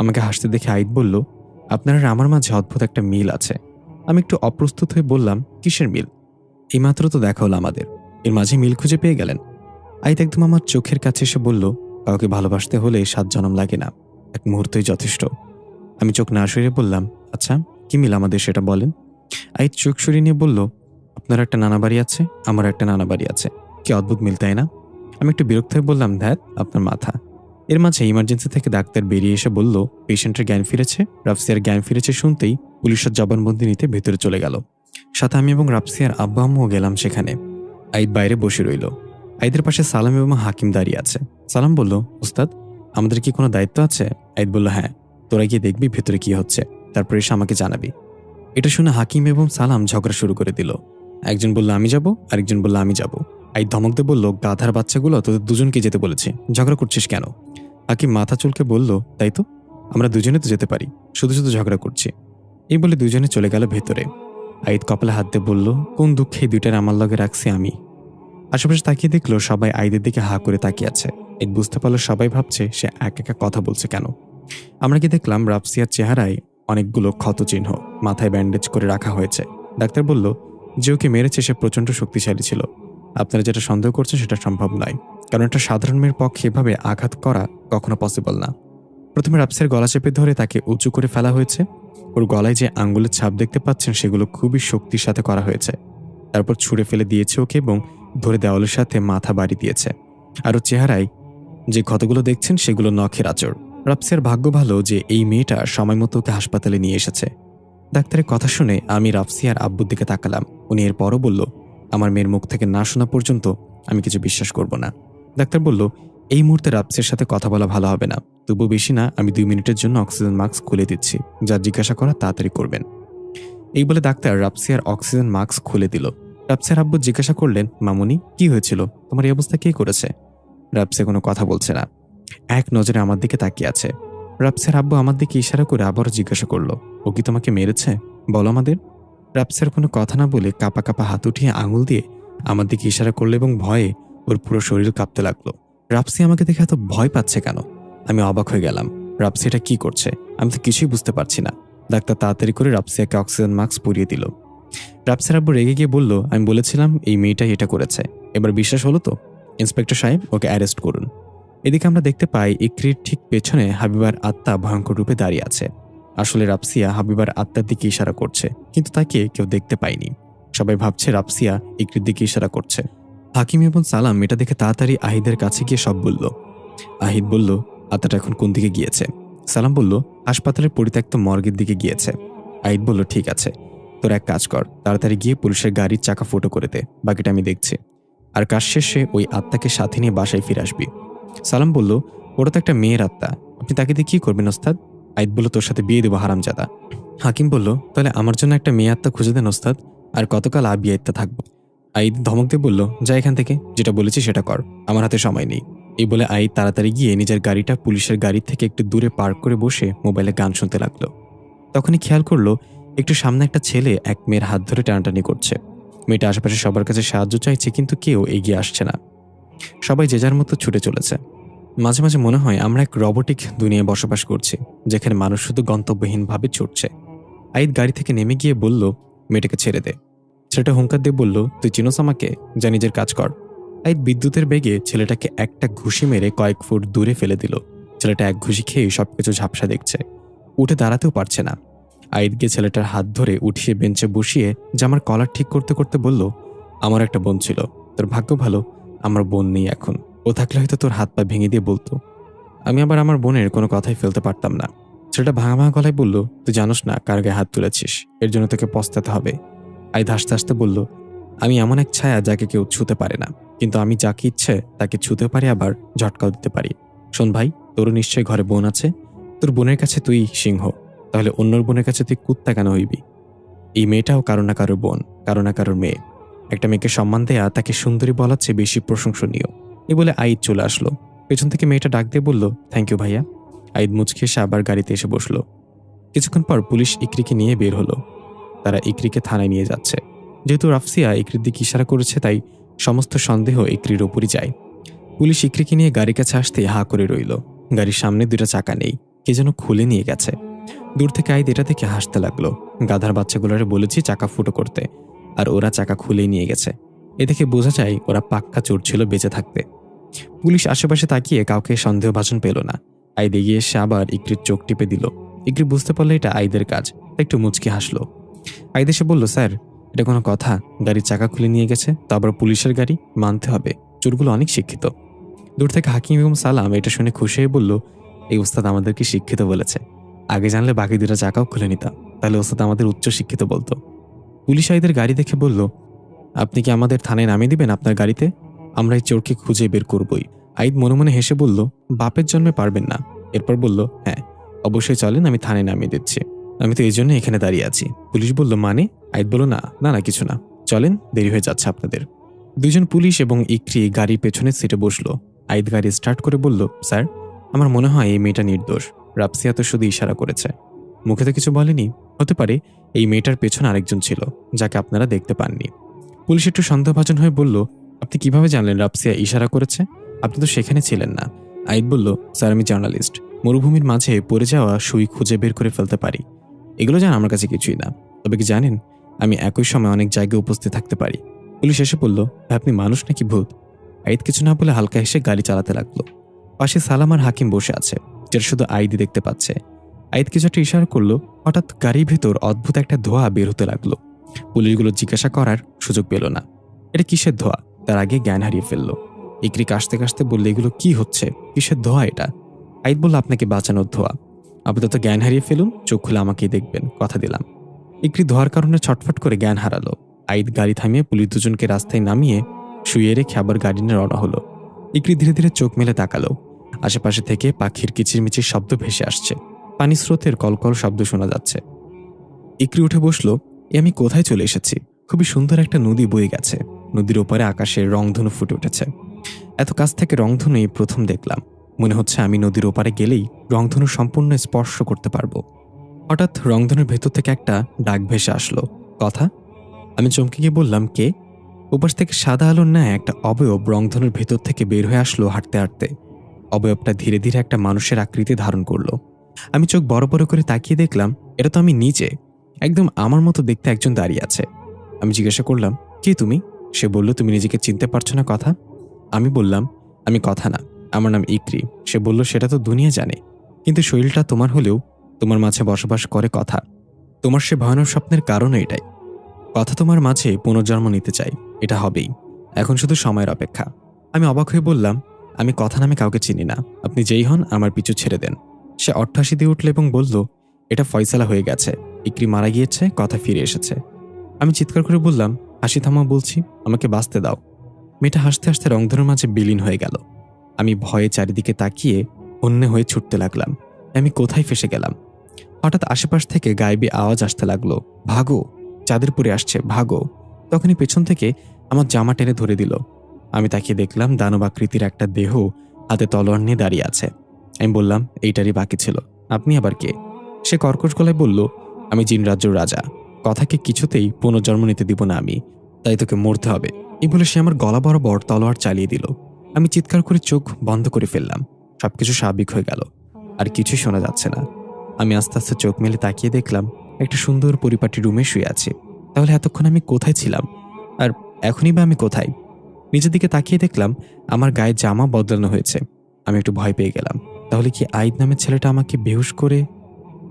আমাকে হাসতে দেখে আইদ বলল, আপনার আর আমার মাঝে অদ্ভুত একটা মিল আছে। আমি একটু অপ্রস্তুত হয়ে বললাম, কিসের মিল? এইমাত্র তো দেখা হলো আমাদের, এর মাঝে মিল খুঁজে পেয়ে গেলেন? আইত একদম আমার চোখের কাছে এসে বলল, কাউকে ভালোবাসতে হলে 7 জনম লাগে না, এক মুহূর্তই যথেষ্ট। আমি চোখ না সরিয়ে বললাম, আচ্ছা কি মিল আমাদের সেটা বলেন। আইত চোখ সরিয়ে নিয়ে বলল, আপনার একটা নানা বাড়ি আছে, আমার একটা নানা বাড়ি আছে, কি অদ্ভুত মিল তাই না? আমি একটু বিরক্ত হয়ে বললাম, ধ্যাত আপনার মাথা। এর মাঝে ইমার্জেন্সি থেকে ডাক্তার বেরিয়ে এসে বলল, পেশেন্টের জ্ঞান ফিরেছে। রাফসিয়ার জ্ঞান ফিরেছে শুনতেই পুলিশের জবানবন্দি নিতে ভেতরে চলে গেল। সাথে আমি এবং রাফসিয়ার আব্বা আম্মুও গেলাম সেখানে। আইদ বাইরে বসে রইল। আইদের পাশে সালাম এবং হাকিম দাঁড়িয়ে আছে। সালাম বলল, উস্তাদ আমাদের কি কোনো দায়িত্ব আছে? আইদ বলল, হ্যাঁ, তোরা গিয়ে দেখবি ভেতরে কি হচ্ছে, তারপর এসে আমাকে জানাবি। এটা শুনে হাকিম এবং সালাম ঝগড়া শুরু করে দিল। একজন বলল আমি যাব, আরেকজন বলল আমি যাব। আইদ ধমক দিয়ে বলল, গাধার বাচ্চাগুলো তোদের দুজনকে যেতে বলেছে, ঝগড়া করছিস কেন? হাকিম মাথা চুলকে বলল, তাই তো, আমরা দুজনে তো যেতে পারি, শুধু শুধু ঝগড়া করছি। এই বলে দুজনে চলে গেল ভেতরে। আইদ কপালে হাত দিয়ে বলল, কোন দুঃখে দুইটার আমার লগে রাখছি আমি। আশেপাশে তাকিয়ে দেখলো সবাই আইদের দিকে হা করে তাকিয়ে আছে। আইদ বুঝতে পারলো সবাই ভাবছে সে একা একা কথা বলছে কেন। আমরা কি দেখলাম রাফসিয়ার চেহারায় অনেকগুলো ক্ষত চিহ্ন, মাথায় ব্যান্ডেজ করে রাখা হয়েছে। ডাক্তার বলল, যে ওকে মেরেছে সে প্রচণ্ড শক্তিশালী ছিল, আপনারা যেটা সন্দেহ করছেন সেটা সম্ভব নয়। কারণ একটা সাধারণ মেয়ের পক্ষে এভাবে আঘাত করা কখনো পসিবল না। প্রথমে রাফসিয়ার গলা চেপে ধরে তাকে উঁচু করে ফেলা হয়েছে। ওর গলায় যে আঙ্গুলের ছাপ দেখতে পাচ্ছেন সেগুলো খুবই শক্তির সাথে করা হয়েছে। তারপর ছুঁড়ে ফেলে দিয়েছে ওকে এবং ধরে দেওয়ালের সাথে মাথা বাড়ি দিয়েছে। আর ওর চেহারায় যে ক্ষতগুলো দেখছেন সেগুলো নখের আঁচড়। রাফসিয়ার ভাগ্য ভালো যে এই মেয়েটা সময় মতো ওকে হাসপাতালে নিয়ে এসেছে। ডাক্তারের কথা শুনে আমি রাফসিয়ার আব্বুর দিকে তাকালাম। উনি এরপরও বলল, আমার মেয়ের মুখ থেকে না শোনা পর্যন্ত আমি কিছু বিশ্বাস করব না। ডাক্তার বলল, এই মুহূর্তে রাফসিয়ার সাথে কথা বলা ভালো হবে না। তবু বেশি না, আমি 2 মিনিটের জন্য অক্সিজেন মাস্ক খুলে দিচ্ছি। যা জিজ্ঞাসা করা তাড়াতাড়ি করবেন। এই বলে ডাক্তার রাফসিয়ার অক্সিজেন মাস্ক খুলে দিল। রাফসিয়ার আব্বু জিজ্ঞাসা করলেন, মামুনি কি হয়েছিল? তোমার এই অবস্থা কে করেছে? রাফসিয়া কোনো কথা বলছে না, এক নজরে আমার দিকে তাকিয়ে আছে। রাফসিয়ার আব্বু আমার দিকে ইশারা করে আবারও জিজ্ঞাসা করলো, ও কি তোমাকে মেরেছে? বলো আমাদের। রাফসিয়ার কোনো কথা না বলে কাঁপা কাঁপা হাত উঠিয়ে আঙুল দিয়ে আমার দিকে ইশারা করলো এবং ভয়ে ওর পুরো শরীর কাঁপতে লাগলো। রাফসিয়া আমাকে দেখে এত ভয় পাচ্ছে কেন? আমি অবাক হয়ে গেলাম। রাফসিয়াটা কি করছে? আমি তো কিছুই বুঝতে পারছি না। ডাক্তার তাড়াতাড়ি করে রাফসিয়াকে অক্সিজেন মাস্ক পরিয়ে দিল। রাফসিয়ার আব্বু রেগে গিয়ে বলল, আমি বলেছিলাম এই মেয়েটাই এটা করেছে। এবার বিশ্বাস হলো তো? ইন্সপেক্টর সাহেব, ওকে অ্যারেস্ট করুন। এদিকে আমরা দেখতে পাই ইকরির ঠিক পেছনে হাবিবার আত্মা ভয়ঙ্কর রূপে দাঁড়িয়ে আছে। আসলে রাফসিয়া হাবিবার আত্মার দিকে ইশারা করছে, কিন্তু তাকে কেউ দেখতে পায়নি। সবাই ভাবছে রাফসিয়া ইকরির দিকে ইশারা করছে। হাকিম এবং সালাম এটা দেখে তাড়াতাড়ি আহিদের কাছে গিয়ে সব বলল। আহিদ বলল, আত্মাটা এখন কোন দিকে গিয়েছে? সালাম বলল, হাসপাতালের পরিত্যক্ত মর্গের দিকে গিয়েছে। আহিদ বলল, ঠিক আছে, তোর এক কাজ কর, তাড়াতাড়ি গিয়ে পুলিশের গাড়ির চাকা ফুটো করে দে, বাকিটা আমি দেখছি। আর কাজ শেষে ওই আত্মাকে সাথে নিয়ে বাসায় ফিরে আসবি। সালাম বলল, ওটা তো একটা মেয়ের আত্মা, আপনি তাকে দিয়ে কি করবেন ওস্তাদ? আইদ বলল, তোর সাথে বিয়ে দেবো হারামজাদা। হাকিম বলল, তাহলে আমার জন্য একটা মেয়ে আত্মা খুঁজে দেন ওস্তাদ, আর কতকাল আবিয়া আত্মা থাকবো? আইদ ধমক দিয়ে বলল, যা এখান থেকে, যেটা বলেছি সেটা কর, আমার হাতে সময় নেই। এই বলে আইদ তাড়াতাড়ি গিয়ে নিজের গাড়িটা পুলিশের গাড়ি থেকে একটু দূরে পার্ক করে বসে মোবাইলে গান শুনতে লাগলো। তখনই খেয়াল করলো একটু সামনে একটা ছেলে এক মেয়ের হাত ধরে টানাটানি করছে। মেয়েটা আশেপাশে সবার কাছে সাহায্য চাইছে, কিন্তু কেউ এগিয়ে আসছে না। সবাই যে যার মতো ছুটে চলেছে। মাঝে মাঝে মনে হয় আমরা এক রোবটিক দুনিয়ায় বসবাস করছি, যেখানে মানুষ শুধু গন্তব্যহীনভাবে ছুটছে। আইদ গাড়ি থেকে নেমে গিয়ে বলল, মেয়েটাকে ছেড়ে দে। ছেলেটা হুঙ্কার দিয়ে বলল, তুই চিনোস আমাকে, যা নিজের কাজ কর। আইদ বিদ্যুতের বেগে ছেলেটাকে একটা ঘুষি মেরে কয়েক ফুট দূরে ফেলে দিল। ছেলেটা এক ঘুষি খেয়ে সবকিছু ঝাপসা দেখছে, উঠে দাঁড়াতেও পারছে না। আইদ গিয়ে ছেলেটার হাত ধরে উঠিয়ে বেঞ্চে বসিয়ে জামার কলার ঠিক করতে করতে বলল, আমার একটা বোন ছিল, তোর ভাগ্য ভালো আমার বোন নেই এখন। ও থাকলে হয়তো তোর হাত পা ভেঙে দিয়ে বলতো। আমি আবার আমার বোনের কোনো কথাই ফেলতে পারতাম না। ছেলেটা ভাঙা ভাঙা গলায় বলল, তুই জানোস না কার গায়ে হাত তুলেছিস, এর জন্য তোকে পস্তাতে হবে। আইদ হাসতে হাসতে বলল, আমি এমন এক ছায়া যাকে কেউ ছুতে পারে না, কিন্তু আমি যাকে ইচ্ছে তাকে ছুতে পারি, আবার ঝটকাও দিতে পারি। শোন ভাই, তোরও নিশ্চয়ই ঘরে বোন আছে। তোর বোনের কাছে তুই সিংহ, তাহলে অন্যর বোনের কাছে তুই কুত্তা কেন হইবি? এই মেয়েটাও কারো না কারোর বোন, কারো না কারোর মেয়ে। একটা মেয়েকে সম্মান দেয়া তাকে সুন্দরী বলার চেয়ে বেশি প্রশংসনীয়। এই বলে আইদ চলে আসলো। পেছন থেকে মেয়েটা ডাক দিয়ে বলল, থ্যাংক ইউ ভাইয়া। আইদ মুচকে এসে আবার গাড়িতে এসে বসলো। কিছুক্ষণ পর পুলিশ ইকরিকে নিয়ে বের হলো। তারা ইকরিকে থানায় নিয়ে যাচ্ছে। যেহেতু রাফসিয়া ইকরির দিকে ইশারা করেছে, তাই সমস্ত সন্দেহ ইকরির ওপরই যায়। পুলিশ ইকরিকে নিয়ে গাড়ির কাছে আসতে হা করে রইল। গাড়ির সামনে 2টা চাকা নেই, কে যেন খুলে নিয়ে গেছে। দূর থেকে আইদ এটা দেখে হাসতে লাগলো। গাধার বাচ্চাগুলোরে বলেছি চাকা ফুটো করতে, আর ওরা চাকা খুলেই নিয়ে গেছে। এ দেখে বোঝা যায় ওরা পাক্কা চোর ছিল বেঁচে থাকতে। পুলিশ আশেপাশে তাকিয়ে কাউকে সন্দেহভাজন পেল না। আইদ এগিয়ে এসে আবার ইকরির চোখ টিপে দিল। ইকরি বুঝতে পারলো এটা আইদের কাজ, একটু মুচকি হাসলো। আইদ এসে বলল, স্যার এটা কোনো কথা? গাড়ির চাকা খুলে নিয়ে গেছে, তো আবার পুলিশের গাড়ি, মানতে হবে চোরগুলো অনেক শিক্ষিত। দূর থেকে হাকিম এবং সালাম এটা শুনে খুশি হয়ে বলল, এই ওস্তাদ আমাদেরকে শিক্ষিত বলেছে, আগে জানলে বাকি 2টা চাকাও খুলে নিতাম, তাহলে ওস্তাদ আমাদের উচ্চ শিক্ষিত বলতো। পুলিশ আইদের গাড়ি দেখে বলল, আপনি কি আমাদের থানায় নামিয়ে দিবেন আপনার গাড়িতে? আমরা এই চোরকে খুঁজে বের করবই। আইদ মনে মনে হেসে বলল, বাপের জন্মে পারবেন না। এরপর বলল, হ্যাঁ অবশ্যই চলেন, আমি থানায় নামিয়ে দিচ্ছি, আমি তো এই জন্য এখানে দাঁড়িয়ে আছি। পুলিশ বলল, মানে? আইদ বলল, না না না কিছু না, চলেন, দেরি হয়ে যাচ্ছে আপনাদের। 2জন পুলিশ এবং ইকরি গাড়ির পেছনের সিটে বসলো। আইদ গাড়ি স্টার্ট করে বলল, স্যার আমার মনে হয় এই মেয়েটা নির্দোষ। রাফসিয়া তো শুধু ইশারা করেছে, মুখে তো কিছু বলেনি। হতে পারে এই মেয়েটার পেছনে আরেকজন ছিল, যাকে আপনারা দেখতে পাননি। পুলিশ একটু সন্দেহভাজন হয়ে বলল, আপনি কিভাবে জানলেন রাফসিয়া ইশারা করেছে? আপনি তো সেখানে ছিলেন না। আইদ বলল, স্যার আমি জার্নালিস্ট, মরুভূমির মাঝে পড়ে যাওয়া সুই খুঁজে বের করে ফেলতে পারি। এগুলো জান আমার কাছে কিছুই না। তবে কি জানেন, আমি একই সময় অনেক জায়গায় উপস্থিত থাকতে পারি। পুলিশ এসে বলল, আপনি মানুষ নাকি ভূত? আইদ কিছু না বলে হালকা হেসে গাড়ি চালাতে লাগলো। পাশে সালাম আর হাকিম বসে আছে, যেটা শুধু আইদই দেখতে পাচ্ছে। আইদ কিছু একটা ইশারা করলো। হঠাৎ গাড়ির ভেতর অদ্ভুত একটা ধোঁয়া বের হতে লাগলো। পুলিশগুলো জিজ্ঞাসা করার সুযোগ পেল না এটা কিসের ধোঁয়া, তার আগে জ্ঞান হারিয়ে ফেললো। ইকরি কাশতে কাশতে বললে, এগুলো কি হচ্ছে, কিসের ধোঁয়া এটা? আইদ বলল, আপনাকে বাঁচানোর ধোঁয়া। আপাতত জ্ঞান হারিয়ে ফেলুন, চোখ খুলে আমাকেই দেখবেন, কথা দিলাম। ইকরি ধোঁয়ার কারণে ছটফট করে জ্ঞান হারালো। আইদ গাড়ি থামিয়ে পুলিশ দুজনকে রাস্তায় নামিয়ে শুয়ে রেখে আবার গাড়ি নিয়ে রওনা হলো। ইকরি ধীরে ধীরে চোখ মেলে তাকালো। আশেপাশে থেকে পাখির কিচিরমিচির শব্দ ভেসে আসছে, পানি স্রোতের কলকল শব্দ শোনা যাচ্ছে। ইকরি উঠে বসলো। আমি কোথায় চলে এসেছি? খুবই সুন্দর একটা নদী বয়ে গেছে। নদীর ওপারে আকাশের রংধনু ফুটে উঠেছে। এত কাছ থেকে রংধনু এই প্রথম দেখলাম। মনে হচ্ছে আমি নদীর ওপারে গেলেই রংধনু সম্পূর্ণ স্পর্শ করতে পারবো। হঠাৎ রংধনুর ভেতর থেকে একটা ডাক ভেসে আসলো, কথা। আমি চমকে গিয়ে বললাম, কে? ওপাশ থেকে সাদা আলোর ন্যায় একটা অবয়ব রংধনুর ভেতর থেকে বের হয়ে আসলো হাঁটতে হাঁটতে। অবয়বটা ধীরে ধীরে একটা মানুষের আকৃতি ধারণ করলো। আমি চোখ বড় বড় করে তাকিয়ে দেখলাম, এটা তো আমি নিজে। একদম আমার মতো দেখতে একজন দাঁড়িয়ে আছে। আমি জিজ্ঞাসা করলাম, কে তুমি? সে বলল, তুমি নিজেকে চিনতে পারছো না, কথা। আমি বললাম, আমি কথা না, আমার নাম ইকরি। সে বলল, সেটা তো দুনিয়া জানে, কিন্তু শরীরটা তোমার হলেও তোমার মাঝে বসবাস করে কথা। তোমার সে ভয়ানক স্বপ্নের কারণও এটাই। কথা তোমার মাঝে পুনর্জন্ম নিতে চাই, এটা হবেই। এখন শুধু সময়ের অপেক্ষা। আমি অবাক হয়ে বললাম, আমি কথা নামে কাউকে চিনি না, আপনি যেই হন আমার পিছু ছেড়ে দেন। সে অট্টহাসি দিয়ে উঠল এবং বলল, এটা ফয়সালা হয়ে গেছে, ইকরি মারা গিয়েছে, কথা ফিরে এসেছে। আমি চিৎকার করে বললাম, হাসি থামা বলছি, আমাকে বাঁচতে দাও। মেয়েটা হাসতে হাসতে রংধনুর মাঝে বিলীন হয়ে গেল। আমি ভয়ে চারিদিকে তাকিয়ে অন্য হয়ে ছুটতে লাগলাম। আমি কোথায় ফেসে গেলাম? হঠাৎ আশেপাশ থেকে গায়েবী আওয়াজ আসতে লাগলো, ভাগো, চাঁদেরপুরে আসছে, ভাগো। তখনই পেছন থেকে আমার জামা টেনে ধরে দিল। আমি তাকিয়ে দেখলাম দানব আকৃতির একটা দেহ হাতে তলোয়ার নিয়ে দাঁড়িয়ে আছে। আমি বললাম, এইটারই বাকি ছিল, আপনি আবার কে? সে কর্কশ গলায় বলল, আমি জিন রাজ্যের রাজা, কথাকে কিছুতেই পুনর্জন্ম নিতে দিব না আমি, তাই তোকে মরতে হবে। এই বলে সে আমার গলা বরাবর তলোয়ার চালিয়ে দিল। আমি চিৎকার করে চোখ বন্ধ করে ফেললাম। সবকিছু স্বাভাবিক হয়ে গেল, আর কিছুই শোনা যাচ্ছে না। আমি আস্তে আস্তে চোখ মেলে তাকিয়ে দেখলাম একটা সুন্দর পরিপাটি রুমে শুয়ে আছি। তাহলে এতক্ষণ আমি কোথায় ছিলাম, আর এখনই বা আমি কোথায়? নিজের দিকে তাকিয়ে দেখলাম আমার গায়ে জামা বদলানো হয়েছে। আমি একটু ভয় পেয়ে গেলাম। তাহলে কি আইদ নামের ছেলেটা আমাকে বেহুশ করে?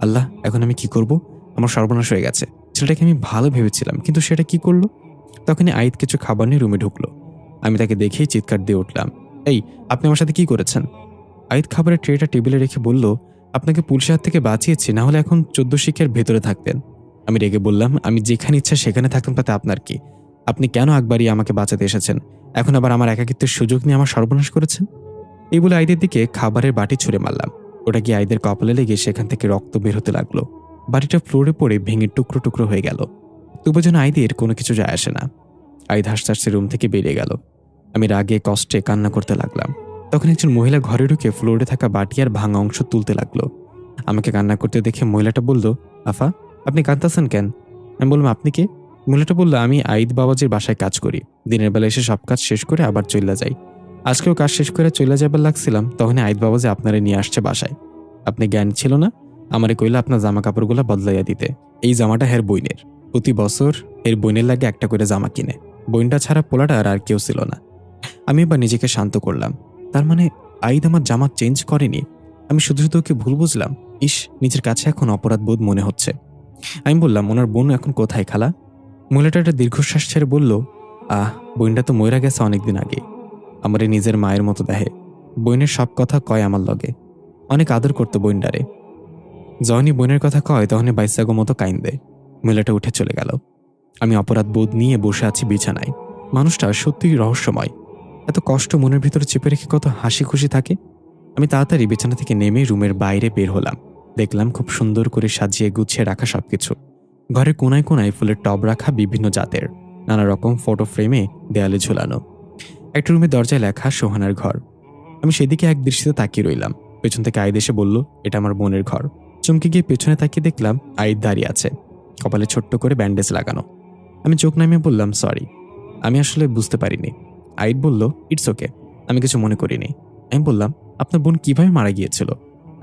আল্লাহ, এখন আমি কি করব? আমার সর্বনাশ হয়ে গেছে। ছেলেটাকে আমি ভালো ভেবেছিলাম, কিন্তু সেটা কি করলো? তখনই আইদ কিছু খাবার নিয়ে রুমে ঢুকলো। আমি তাকে দেখেই চিৎকার দিয়ে উঠলাম, এই, আপনি আমার সাথে কি করেছেন? আইদ খাবারের ট্রেটা টেবিলে রেখে বলল, আপনাকে পুলিশের হাত থেকে বাঁচিয়েছি, না হলে এখন 14 শিখের ভেতরে থাকতেন। আমি রেগে বললাম, আমি যেখানে ইচ্ছা সেখানে থাকতাম, তাতে আপনার কি? আপনি কেন একবারই আমাকে বাঁচাতে এসেছেন, এখন আবার আমার একাকিত্বের সুযোগ নিয়ে আমার সর্বনাশ করেছেন? এই বলে আইদের দিকে খাবারের বাটি ছুঁড়ে মারলাম। ওটা গিয়ে আইদের কপালে লেগে সেখান থেকে রক্ত বের হতে লাগলো। বাটিটা ফ্লোরে পড়ে ভেঙে টুকরো টুকরো হয়ে গেল। তবু যেন আইদের কোনো কিছু যায় আসে না। আইদ হাসতে হাসতে রুম থেকে বেরিয়ে গেল। আমি রাগে কষ্টে কান্না করতে লাগলাম। তখন একজন মহিলা ঘরে ঢুকে ফ্লোরে থাকা বাটি আর ভাঙা অংশ তুলতে লাগলো। আমাকে কান্না করতে দেখে মহিলাটা বলল, আফা, আপনি কাঁদতেছেন কেন? আমি বললাম, আপনি কে? মহিলাটা বলল, আমি আইদ বাবাজির বাসায় কাজ করি। দিনের বেলা এসে সব কাজ শেষ করে আবার চলে যাই। আজকেও কাজ শেষ করে চলে যাবার লাগছিলাম, তখন আইদ বাবাজি আপনারে নিয়ে আসছে বাসায়। আপনি জ্ঞান ছিল না, আমারে কইলা আপনার জামা কাপড়গুলো বদলাইয়া দিতে। এই জামাটা হের বইনের, প্রতি বছর এর বইনের লাগে একটা করে জামা কিনে। বইনটা ছাড়া পোলাটা আর কেউ ছিল না। আমি এবার নিজেকে শান্ত করলাম। তার মানে আইদ আমার জামা চেঞ্জ করেনি। আমি শুধু শুধু ওকে ভুল বুঝলাম। ইস, নিজের কাছে এখন অপরাধ বোধ মনে হচ্ছে। আমি বললাম, ওনার বোন এখন কোথায় খালা? মহিলাটা একটা দীর্ঘশ্বাস ছেড়ে বলল, বোনটা তো মইরা গেছে অনেকদিন আগে। আমারে নিজের মায়ের মতো দেহে। বইনের সব কথা কয় আমার লগে, অনেক আদর করতো বইনডারে। যখনই বোনের কথা কয় তখনই বাইসাগো মতো কাইন দেয়। মহিলাটা উঠে চলে গেল। আমি অপরাধ বোধ নিয়ে বসে আছি বিছানায়। মানুষটা সত্যিই রহস্যময়। এত কষ্ট মনের ভিতরে চেপে রেখে কত হাসি খুশি থাকে। আমি তাড়াতাড়ি বিছানা থেকে নেমে রুমের বাইরে বের হলাম। দেখলাম খুব সুন্দর করে সাজিয়ে গুছিয়ে রাখা সবকিছু। ঘরের কোনায় কোনায় ফুলের টব রাখা, বিভিন্ন জাতের নানা রকম ফটো ফ্রেমে দেয়ালে ঝোলানো। একটা রুমের দরজায় লেখা সোহানার ঘর। আমি সেদিকে এক দৃষ্টিতে তাকিয়ে রইলাম। পেছন থেকে আইদ এসে বলল, এটা আমার বোনের ঘর। চমকে গিয়ে পেছনে তাকিয়ে দেখলাম আইদ দাঁড়িয়ে আছে, কপালে ছোট্ট করে ব্যান্ডেজ লাগানো। আমি চোখ নামিয়ে বললাম, সরি, আমি আসলে বুঝতে পারিনি। আইদ বলল, ইটস ওকে, আমি কিছু মনে করিনি। আমি বললাম, আপনার বোন কিভাবে মারা গিয়েছিল?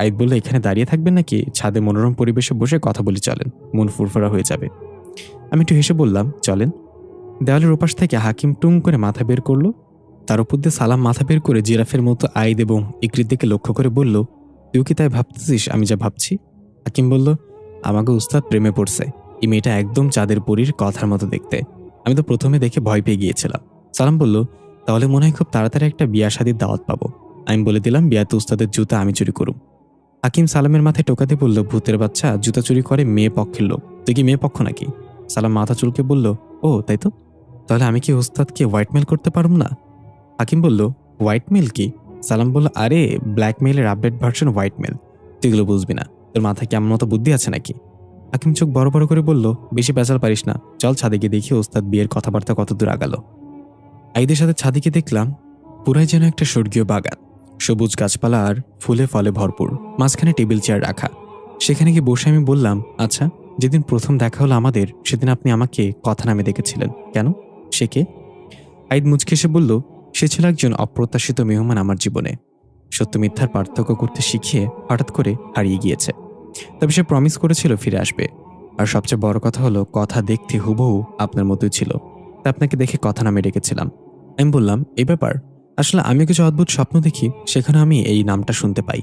আইদ বলল, এখানে দাঁড়িয়ে থাকবেন নাকি ছাদে মনোরম পরিবেশে বসে কথা বলি চলেন, মন ফুরফুরা হয়ে যাবে। আমি একটু হেসে বললাম, চলেন। দেওয়ালের ওপাশ থেকে হাকিম টুং করে মাথা বের করলো। তার উপর দিয়ে সালাম মাথা বের করে জিরাফের মতো আইদ এবং ইকরির দিকে লক্ষ্য করে বলল, তুই কি তাই ভাবতেছিস আমি যা ভাবছি? হাকিম বলল, আমাকে উস্তাদ প্রেমে পড়ছে। এই মেয়েটা একদম চাঁদের পরীর কথার মতো দেখতে। আমি তো প্রথমে দেখে ভয় পেয়ে গিয়েছিলাম। সালাম বলল, তাহলে মনে হয় খুব তাড়াতাড়ি একটা বিয়া শাদীর দাওয়াত পাবো। আমি বলে দিলাম বিয়াতে উস্তাদের জুতা আমি চুরি করুম। হাকিম সালামের মাথায় টোকা দিয়ে বলল, ভূতের বাচ্চা, জুতা চুরি করে মেয়ে পক্ষের লোক, তুই কি মেয়ে পক্ষ নাকি? সালাম মাথা চুলকে বলল, ও তাই তো, তাহলে আমি কি উস্তাদকে হোয়াইটমেল করতে পারব না? হাকিম বলল, হোয়াইটমেল কি? সালাম বলল, আরে ব্ল্যাকমেইলের আপডেট ভার্সন হোয়াইটমেল। তুই এগুলো বুঝবি না, তোর মাথায় কি আমার মতো বুদ্ধি আছে নাকি? হাকিম চোখ বড় বড় করে বলল, বেশি পেঁচাল পারিস না, চল ছাদে গিয়ে দেখি ওস্তাদ বিয়ের কথাবার্তা কত দূর আগালো। আইদের সাথে ছাদে গিয়ে দেখলাম পুরাই যেন একটা স্বর্গীয় বাগান, সবুজ গাছপালা আর ফুলে ফলে ভরপুর, মাঝখানে টেবিল চেয়ার রাখা। সেখানে গিয়ে বসে আমি বললাম, আচ্ছা, যেদিন প্রথম দেখা হলো আমাদের, সেদিন আপনি আমাকে কথা নামে ডেকেছিলেন কেন? সে কে? আইদ মুচকে এসে বলল, সে ছিল একজন অপ্রত্যাশিত মেহমান আমার জীবনে। সত্য মিথ্যার পার্থক্য করতে শিখিয়ে হঠাৎ করে হারিয়ে গিয়েছে। তবে সে প্রমিস করেছিল ফিরে আসবে। আর সবচেয়ে বড় কথা হলো, কথা দেখতে হুবহু আপনার মতোই ছিল। তা আপনাকে দেখে কথা নামে ডেকেছিলাম। আমি বললাম, এই ব্যাপার, আসলে আমি কিছু অদ্ভুত স্বপ্ন দেখি, সেখানে আমি এই নামটা শুনতে পাই।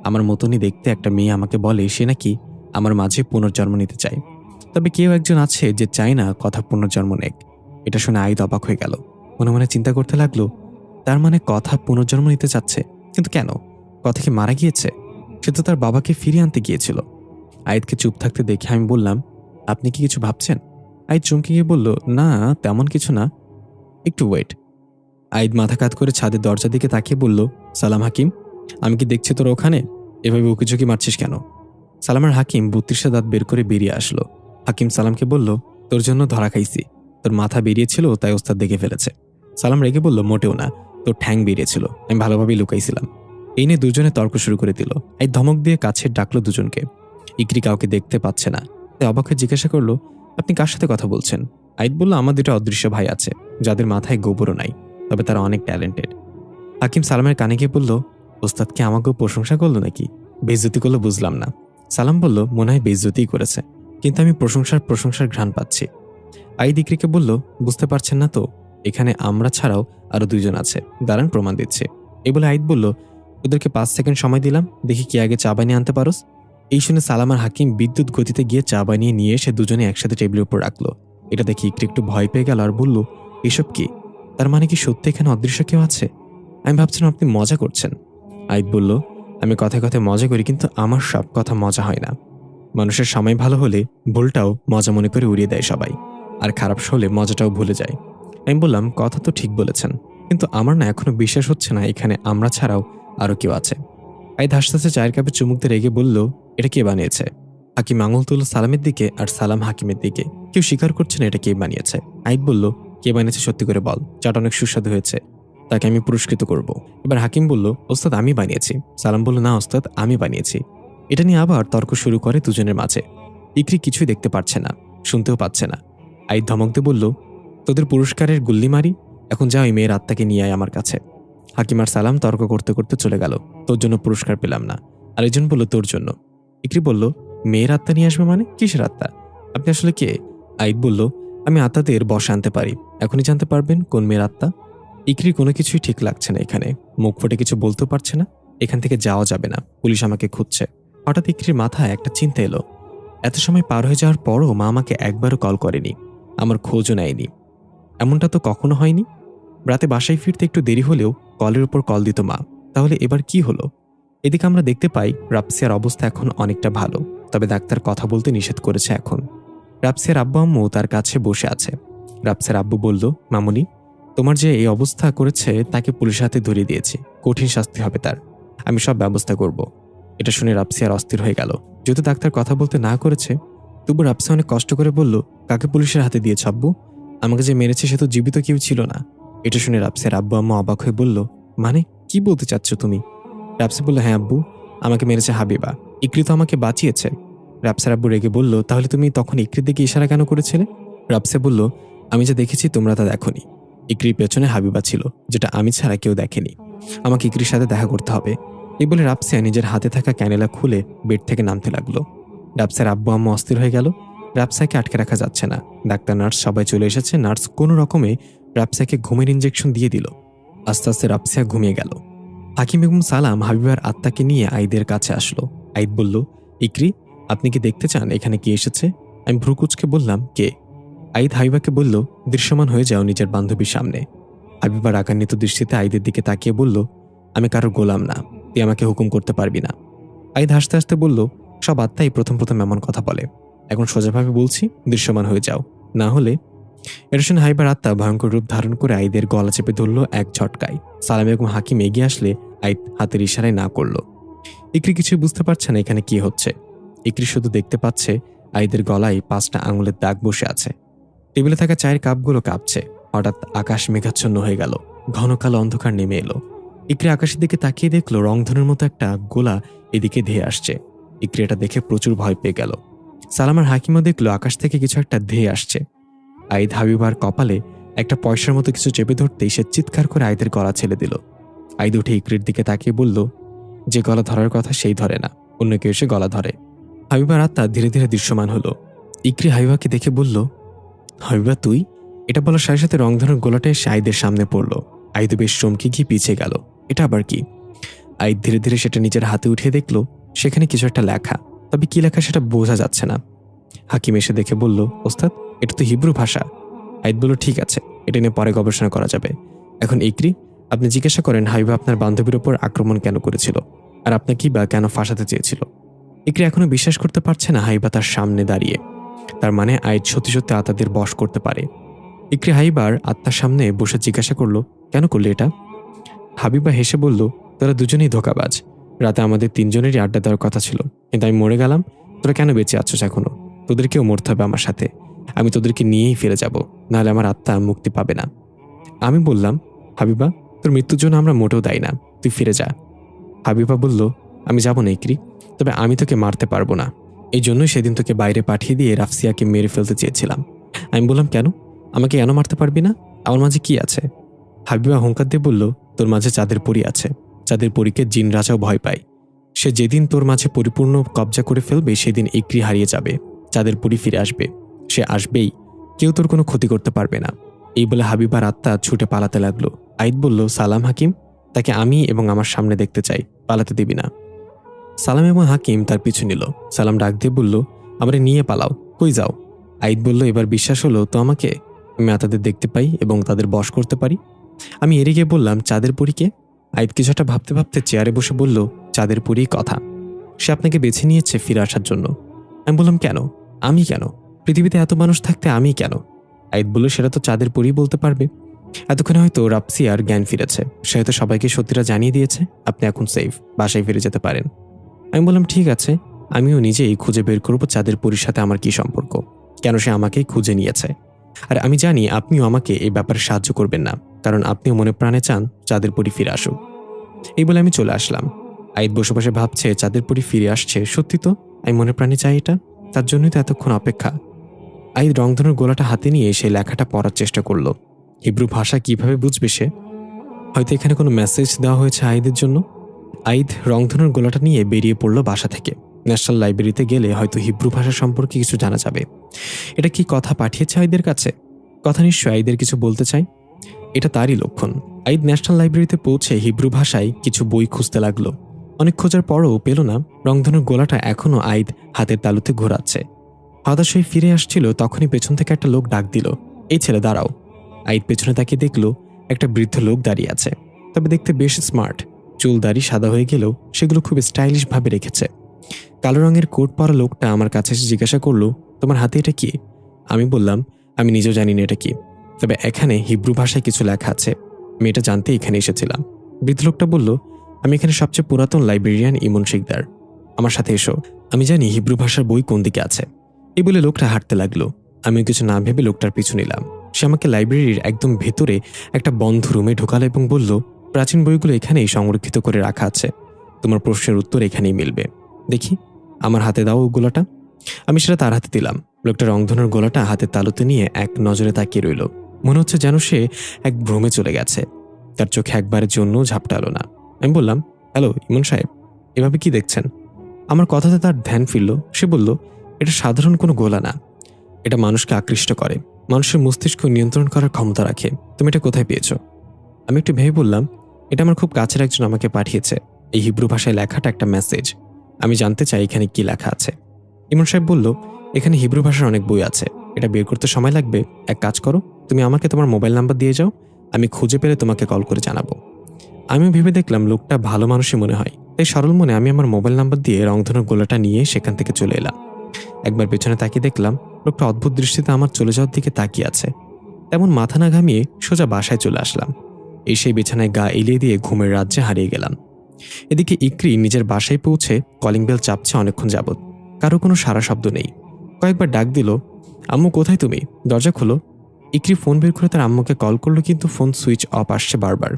আমার মতনই দেখতে একটা মেয়ে আমাকে বলে সে নাকি আমার মাঝে পুনর্জন্ম নিতে চায়। তবে কেউ একজন আছে যে চায় না কথা পুনর্জন্ম নেক। এটা শুনে আইদ অবাক হয়ে গেল। মনে মনে চিন্তা করতে লাগলো, তার মানে কথা পুনর্জন্ম নিতে চাচ্ছে, কিন্তু কেন? কথা কি মারা গিয়েছে? সে তো তার বাবাকে ফিরিয়ে আনতে গিয়েছিল। আইদকে চুপ থাকতে দেখে আমি বললাম, আপনি কি কিছু ভাবছেন? আইদ চমকে গিয়ে বলল, না তেমন কিছু না, একটু ওয়েট। আইদ মাথা কাত করে ছাদের দরজার দিকে তাকিয়ে বলল, সালাম হাকিম, আমি কি দেখছি তোর ওখানে? এভাবে উকিঝুঁকি মারছিস কেন? সালামের হাকিম 32 দাঁত বের করে বেরিয়ে আসলো। হাকিম সালামকে বলল, তোর জন্য ধরা খাইছি। তোর মাথা বেরিয়েছিল, তাই ওস্তাদ দেখে ফেলেছে। সালাম রেগে বলল, মোটেও না, তোর ঠ্যাং বেরিয়েছিল, আমি ভালোভাবেই লুকাইছিলাম। এই নিয়ে দুজনে তর্ক শুরু করে দিল। এই ধমক দিয়ে কাছে ডাকলো দুজনকে। ইকরি কাউকে দেখতে পাচ্ছে না, তাই অবাক হয়ে জিজ্ঞাসা করলো, আপনি কার সাথে কথা বলছেন? আইদ বলল, আমার দুটো অদৃশ্য ভাই আছে, যাদের মাথায় গোবরও নাই, তবে তারা অনেক ট্যালেন্টেড। হাকিম সালামের কানে গিয়ে বলল, ওস্তাদকে আমাকেও প্রশংসা করলো নাকি? বেইজ্জতি করলো বুঝলাম না। সালাম বলল, মনে হয় বেইজ্জতিই করেছে, কিন্তু আমি প্রশংসার ঘ্রাণ পাচ্ছি। আইদ ইকরিকে বলল, বুঝতে পারছেন না তো, এখানে আমরা ছাড়াও আরো দুইজন আছে, দাঁড়ান প্রমাণ দিচ্ছে। এই বলে আইদ বলল, ওদেরকে 5 সেকেন্ড সময় দিলাম, দেখি কি আগে চা বানিয়ে আনতে পারোস। এই শুনে সালাম আর হাকিম বিদ্যুৎ গতিতে গিয়ে চা বানিয়ে নিয়ে এসে দুজনে একসাথে টেবিলের উপর রাখলো। এটা দেখে ইকরি একটু ভয় পেয়ে গেল আর বলল, এসব কি? তার মানে কি সত্যি এখানে অদৃশ্য কেউ আছে? আমি ভাবছিলাম আপনি মজা করছেন। আইদ বলল, আমি কথায় কথায় মজা করি, কিন্তু আমার সব কথা মজা হয় না। মানুষের সময় ভালো হলে ভুলটাও মজা মনে করে উড়িয়ে দেয় সবাই, আর খারাপ হলে মজাটাও ভুলে যায়। আমি বললাম, কথা তো ঠিক বলেছেন, কিন্তু আমার না এখনো বিশ্বাস হচ্ছে না এখানে আমরা ছাড়াও আরো কেউ আছে। আইদ হাসতে হাসতে চায়ের কাপে চুমুক দিয়ে রেগে বলল, এটা কে বানিয়েছে? হাকিম আঙুল তুলল সালামের দিকে আর সালাম হাকিমের দিকে। কেউ স্বীকার করছে না এটা কে বানিয়েছে। আইদ বলল, কে বানিয়েছে সত্যি করে বল, চাটা অনেক সুস্বাদু হয়েছে, তাকে আমি পুরস্কৃত করব। এবার হাকিম বলল, ওস্তাদ আমি বানিয়েছি। সালাম বলল, না ওস্তাদ আমি বানিয়েছি। এটা নিয়ে আবার তর্ক শুরু করে দুজনের মাঝে। ইকরি কিছুই দেখতে পারছে না, শুনতেও পাচ্ছে না। আইদ ধমক দিয়ে বলল, তোদের পুরস্কারের গুল্লি মারি, এখন যা ওই মেয়ের আত্মাকে নিয়ে আয় আমার কাছে। হাকিম আর সালাম তর্ক করতে করতে চলে গেল। তোর জন্য পুরস্কার পেলাম না। আরেকজন বলল, তোর জন্য। ইকরি বলল, মেয়ের আত্মা নিয়ে আসবে মানে? কিসের আত্মা? আপনি আসলে কে? আইদ বলল, আমি আত্মাদের বসে আনতে পারি, এখনই জানতে পারবেন কোন মেয়ের আত্মা। ইকরি কোনো কিছুই ঠিক লাগছে না এখানে, মুখ ফুটে কিছু বলতেও পারছে না। এখান থেকে যাওয়া যাবে না, পুলিশ আমাকে খুঁজছে। হঠাৎ ইকরির মাথায় একটা চিন্তা এলো, এত সময় পার হয়ে যাওয়ার পরও মা আমাকে একবারও কল করেনি, আমার খোঁজও নেয়নি। এমনটা তো কখনো হয়নি। রাতে বাসায় ফিরতে একটু দেরি হলেও কলের উপর কল দিত মা। তাহলে এবার কি হলো? এদিকে আমরা দেখতে পাই রাপসিয়ার অবস্থা এখন অনেকটা ভালো, তবে ডাক্তার কথা বলতে নিষেধ করেছে এখন। রাপসিয়ার আব্বু আম্মু তার কাছে বসে আছে। রাপসিয়ার আব্বু বলল, মামুনি, তোমার যে এই অবস্থা করেছে তাকে পুলিশের হাতে ধরিয়ে দিয়েছি, কঠিন শাস্তি হবে তার, আমি সব ব্যবস্থা করব। এটা শুনে রাপসিয়ার অস্থির হয়ে গেল। যেহেতু ডাক্তার কথা বলতে না করেছে, তবু রাপসিয়া অনেক কষ্ট করে বলল, কাকে পুলিশের হাতে দিয়েছ আব্বু? আমাকে যে মেরেছে সে তো জীবিত কেউ ছিল না। এটা শুনে রাপসিয়ার আব্বু আম্মু অবাক হয়ে বলল, মানে কি বলতে চাচ্ছ তুমি? রাপসি বলল, হ্যাঁ আব্বু, আমাকে মেরেছে হাবিবা, ইকরি তো আমাকে বাঁচিয়েছে। রাপসিয়ার আব্বু রেগে বলল, তাহলে তুমি তখন ইকরির দিকে ইশারা কেন করেছিলে? রাপসি বলল, আমি যা দেখেছি তোমরা তা দেখোনি। ইকরির পেছনে হাবিবা ছিল, যেটা আমি ছাড়া কেউ দেখেনি। আমাকে ইকরির সাথে দেখা করতে হবে। এই বলে রাপসিয়া নিজের হাতে থাকা ক্যানেলা খুলে বেড থেকে নামতে লাগলো। রাপসিয়ার আব্বু আম্মু অস্থির হয়ে গেল। রাপসিয়াকে আটকে রাখা যাচ্ছে না। ডাক্তার নার্স সবাই চলে এসেছে। নার্স কোনো রকমে রাপসিয়াকে ঘুমের ইঞ্জেকশন দিয়ে দিল। আস্তে আস্তে রাফসিয়া ঘুমিয়ে গেল। হাকিম এবং সালাম হাবিবার আত্মাকে নিয়ে আইদের কাছে আসলো। আইদ বলল, ইকরি, আপনি কি দেখতে চান এখানে কি এসেছে? আমি ভ্রুকুচকে বললাম, কে? আইদ হাবিবাকে বলল, দৃশ্যমান হয়ে যাও নিজের বান্ধবীর সামনে। হাবিবা রাগান্বিত দৃষ্টিতে আইদের দিকে তাকিয়ে বলল, আমি কারোর গোলাম না, তুই আমাকে হুকুম করতে পারবি না। আইদ হাসতে হাসতে বলল, সব আত্মাই প্রথম প্রথম এমন কথা বলে। এখন সোজাভাবে বলছি, দৃশ্যমান হয়ে যাও, না হলে। এরশন হাইবার আত্মা ভয়ঙ্কর রূপ ধারণ করে আইদের গলা চেপে ধরল এক ঝটকায়। সালাম এবং হাকিম এগিয়ে আসলে আইদ হাতের ইশারায় না করল। ইকরি কিছুই বুঝতে পারছে না এখানে কি হচ্ছে। ইকরি শুধু দেখতে পাচ্ছে আইদের গলায় 5টা আঙুলের দাগ বসে আছে। টেবিলে থাকা চায়ের কাপগুলো কাঁপছে। হঠাৎ আকাশ মেঘাচ্ছন্ন হয়ে গেল, ঘন কালো অন্ধকার নেমে এলো। ইকরি আকাশের দিকে তাকিয়ে দেখলো রংধনুর মতো একটা গোলা এদিকে ধেয়ে আসছে। ইকরি এটা দেখে প্রচুর ভয় পেয়ে গেল। সালাম আর হাকিমও দেখলো আকাশ থেকে কিছু একটা ধেয়ে আসছে। আইদ হাবিবার কপালে একটা পয়সার মতো কিছু চেপে ধরতেই সে চিৎকার করে আইদের গলা ছেড়ে দিল। আইদ উঠে ইকরির দিকে তাকিয়ে বলল, যে গলা ধরার কথা সেই ধরে না, অন্য কেউ এসে গলা ধরে। হাবিবার আত্মা ধীরে ধীরে দৃশ্যমান হলো। ইকরি হাবিবাকে দেখে বলল, হাবিবা তুই? এটা বলার সাথে সাথে রংধনুর গোলাটা এসে আইদের সামনে পড়ল। আইদ বেশ চমকে গিয়ে পিছিয়ে গেল। এটা আবার কি? আইদ ধীরে ধীরে সেটা নিজের হাতে উঠিয়ে দেখলো সেখানে কিছু একটা লেখা, তবে কি লেখা সেটা বোঝা যাচ্ছে না। হাকিম এসে দেখে বলল, ওস্তাদ, এটা তো হিব্রু ভাষা। আইদ বলল, ঠিক আছে, এটা নিয়ে পরে গবেষণা করা যাবে। এখন ইকরি, আপনি জিজ্ঞাসা করেন হাবিবা আপনার বান্ধবীর ওপর আক্রমণ কেন করেছিল, আর আপনাকেই বা কেন ফাঁসাতে চেয়েছিল। ইকরি এখনো বিশ্বাস করতে পারছে না হাবিবা তার সামনে দাঁড়িয়ে। তার মানে আইদ সত্যি সত্যি আত্মাদের বশ করতে পারে। ইকরি হাবিবার আত্মার সামনে বসে জিজ্ঞাসা করলো, কেন করলে এটা? হাবিবা হেসে বলল, তোরা দুজনেই ধোঁকাবাজ। রাতে আমাদের 3জনেরই আড্ডা দেওয়ার কথা ছিল, কিন্তু আমি মরে গেলাম। তোরা কেন বেঁচে আছিস এখনো? তোদেরকেও মরতে হবে আমার সাথে। আমি তোদেরকে নিয়েই ফিরে যাব, নাহলে আমার আত্মা মুক্তি পাবে না। আমি বললাম, হাবিবা, তোর মৃত্যুর জন্য আমরা মোটেও দায়ী না, তুই ফিরে যা। হাবিবা বলল, আমি যাব না ইকরি, তবে আমি তোকে মারতে পারবো না। এই জন্যই সেদিন তোকে বাইরে পাঠিয়ে দিয়ে রাফসিয়াকে মেরে ফেলতে চেয়েছিলাম। আমি বললাম, কেন? আমাকে কেন মারতে পারবি না? আমার মাঝে কি আছে? হাবিবা হুঙ্কার দিয়ে বলল, তোর মাঝে চাঁদের পরী আছে। চাঁদের পরীকে জিন রাজাও ভয় পায়। সে যেদিন তোর মাঝে পরিপূর্ণ কবজা করে ফেলবে সেদিন ইকরি হারিয়ে যাবে, চাঁদের পরী ফিরে আসবে। সে আসবেই, কেউ তোর কোনো ক্ষতি করতে পারবে না। এই বলে হাবিবার আত্মা ছুটে পালাতে লাগলো। আইদ বলল, সালাম হাকিম, তাকে আমি এবং আমার সামনে দেখতে চাই, পালাতে দিবি না। সালাম এবং হাকিম তার পিছু নিল। সালাম ডাক দিয়ে বলল, আমারে নিয়ে পালাও, কই যাও? আইদ বলল, এবার বিশ্বাস হলো তো আমাকে? আমি আত্মাদের দেখতে পাই এবং তাদের বশ করতে পারি। আমি এড়িয়ে গিয়ে বললাম, চাঁদের পরীকে? আইদ কিছুটা ভাবতে ভাবতে চেয়ারে বসে বলল, চাঁদের পরী কথা। সে আপনাকে বেছে নিয়েছে ফিরে আসার জন্য। আমি বললাম, কেন? আমি কেন? পৃথিবীতে এত মানুষ থাকতে আমি কেন? আইদ বলল, সেটা তো চাঁদের পরী বলতে পারবে। এতক্ষণে হয়তো রাফসিয়ার জ্ঞান ফিরেছে, সে হয়তো সবাইকে সত্যিটা জানিয়ে দিয়েছে। আপনি এখন সেফ, বাসায় ফিরে যেতে পারেন। আমি বললাম, ঠিক আছে, আমিও নিজেই খুঁজে বের করবো চাঁদের পরীর সাথে আমার কি সম্পর্ক, কেন সে আমাকেই খুঁজে নিয়েছে। আর আমি জানি আপনিও আমাকে এই ব্যাপারে সাহায্য করবেন না, কারণ আপনিও মনে প্রাণে চান চাঁদের পরী ফিরে আসুক। এই বলে আমি চলে আসলাম। আইদ বসে বসে ভাবছে, চাঁদের পরী ফিরে আসছে, সত্যি তো আমি মনে প্রাণে চাই এটা, তার জন্যই তো এতক্ষণ অপেক্ষা। আইদ রংধনুর গোলাটা হাতে নিয়ে সেই লেখাটা পড়ার চেষ্টা করলো। হিব্রু ভাষা কিভাবে বুঝবে সে? হয়তো এখানে কোনো মেসেজ দেওয়া হয়েছে আইদের জন্য। আইদ রংধনুর গোলাটা নিয়ে বেরিয়ে পড়ল বাসা থেকে। ন্যাশনাল লাইব্রেরিতে গেলে হয়তো হিব্রু ভাষা সম্পর্কে কিছু জানা যাবে। এটা কি কথা পাঠিয়েছে আইদের কাছে? কথা নিশ্চয় আইদের কিছু বলতে চাই, এটা তারই লক্ষণ। আইদ ন্যাশনাল লাইব্রেরিতে পৌঁছে হিব্রু ভাষায় কিছু বই খুঁজতে লাগলো। অনেক খোঁজার পরও পেল না। রংধনুর গোলাটা এখনো আইদ হাতের তালুতে ঘোরাচ্ছে। হতাশ হয়ে ফিরে আসছিল, তখনই পেছন থেকে একটা লোক ডাক দিল, এই ছেলে দাঁড়াও। আইদ পেছনে তাকিয়ে দেখলো একটা বৃদ্ধ লোক দাঁড়িয়ে আছে, তবে দেখতে বেশ স্মার্ট। চুল দাড়ি সাদা হয়ে গেলেও সেগুলো খুব স্টাইলিশ ভাবে রেখেছে। কালো রঙের কোট পরা লোকটা আমার কাছে এসে জিজ্ঞাসা করলো, তোমার হাতে এটা কি? আমি বললাম, আমি নিজেও জানি না এটা কি, তবে এখানে হিব্রু ভাষায় কিছু লেখা আছে, আমি এটা জানতে এখানে এসেছিলাম। বৃদ্ধ লোকটা বলল, আমি এখানে সবচেয়ে পুরাতন লাইব্রেরিয়ান ইমন শিকদার, আমার সাথে এসো, আমি জানি হিব্রু ভাষার বই কোন দিকে আছে। এই বলে লোকটা হাঁটতে লাগলো। আমিও কিছু না ভেবে লোকটার পিছু নিলাম। সে আমাকে লাইব্রেরির একদম ভেতরে একটা বন্ধ রুমে ঢোকালো এবং বলল, প্রাচীন বইগুলো এখানেই সংরক্ষিত করে রাখা আছে, তোমার প্রশ্নের উত্তর এখানেই মিলবে। দেখি, আমার হাতে দাও গোলাটা। আমি সেটা তার হাতে দিলাম। লোকটা রংধনুর গোলাটা হাতে তালুতে নিয়ে এক নজরে তাকিয়ে রইল। মনে হচ্ছে যেন সে এক ভ্রমে চলে গেছে। তার চোখে একবারের জন্য ঝাপটালো না। আমি বললাম, হ্যালো ইমন সাহেব, এভাবে কি দেখছেন? আমার কথাতে তার ধ্যান ফিরল। সে বলল, এটা সাধারণ কোনো গোলা না, এটা মানুষকে আকৃষ্ট করে, মানুষের মস্তিষ্ক নিয়ন্ত্রণ করার ক্ষমতা রাখে। তুমি এটা কোথায় পেয়েছো? আমি একটু ভেবে বললাম, এটা আমার খুব কাছের একজন আমাকে পাঠিয়েছে। এই হিব্রু ভাষায় লেখাটা একটা মেসেজ। আমি জানতে চাই এখানে কি লেখা আছে। ইমন সাহেব বলল, এখানে হিব্রু ভাষার অনেক বই আছে, এটা বের করতে সময় লাগবে। এক কাজ করো, তুমি আমাকে তোমার মোবাইল নাম্বার দিয়ে যাও, আমি খুঁজে পেলে তোমাকে কল করে জানাবো। আমিও ভেবে দেখলাম লোকটা ভালো মানুষই মনে হয়, তাই সরল মনে আমি আমার মোবাইল নাম্বার দিয়ে রংধনুর গোলাটা নিয়ে সেখান থেকে চলে এলাম। একবার পেছনে তাকিয়ে দেখলাম লোকটা অদ্ভুত দৃষ্টিতে আমার চলে যাওয়ার দিকে তাকিয়ে আছে। তেমন মাথা না ঘামিয়ে সোজা বাসায় চলে আসলাম। এই সেই বিছানায় গা এলিয়ে দিয়ে ঘুমের রাজ্যে হারিয়ে গেলাম। এদিকে ইকরি নিজের বাসায় পৌঁছে কলিং বেল চাপছে অনেকক্ষণ যাবৎ, কারো কোনো সারা শব্দ নেই। কয়েকবার ডাক দিল, আম্মু কোথায় তুমি, দরজা খোলো। ইকরি ফোন বের করে তার আম্মুকে কল করলো, কিন্তু ফোন সুইচ অফ আসছে বারবার।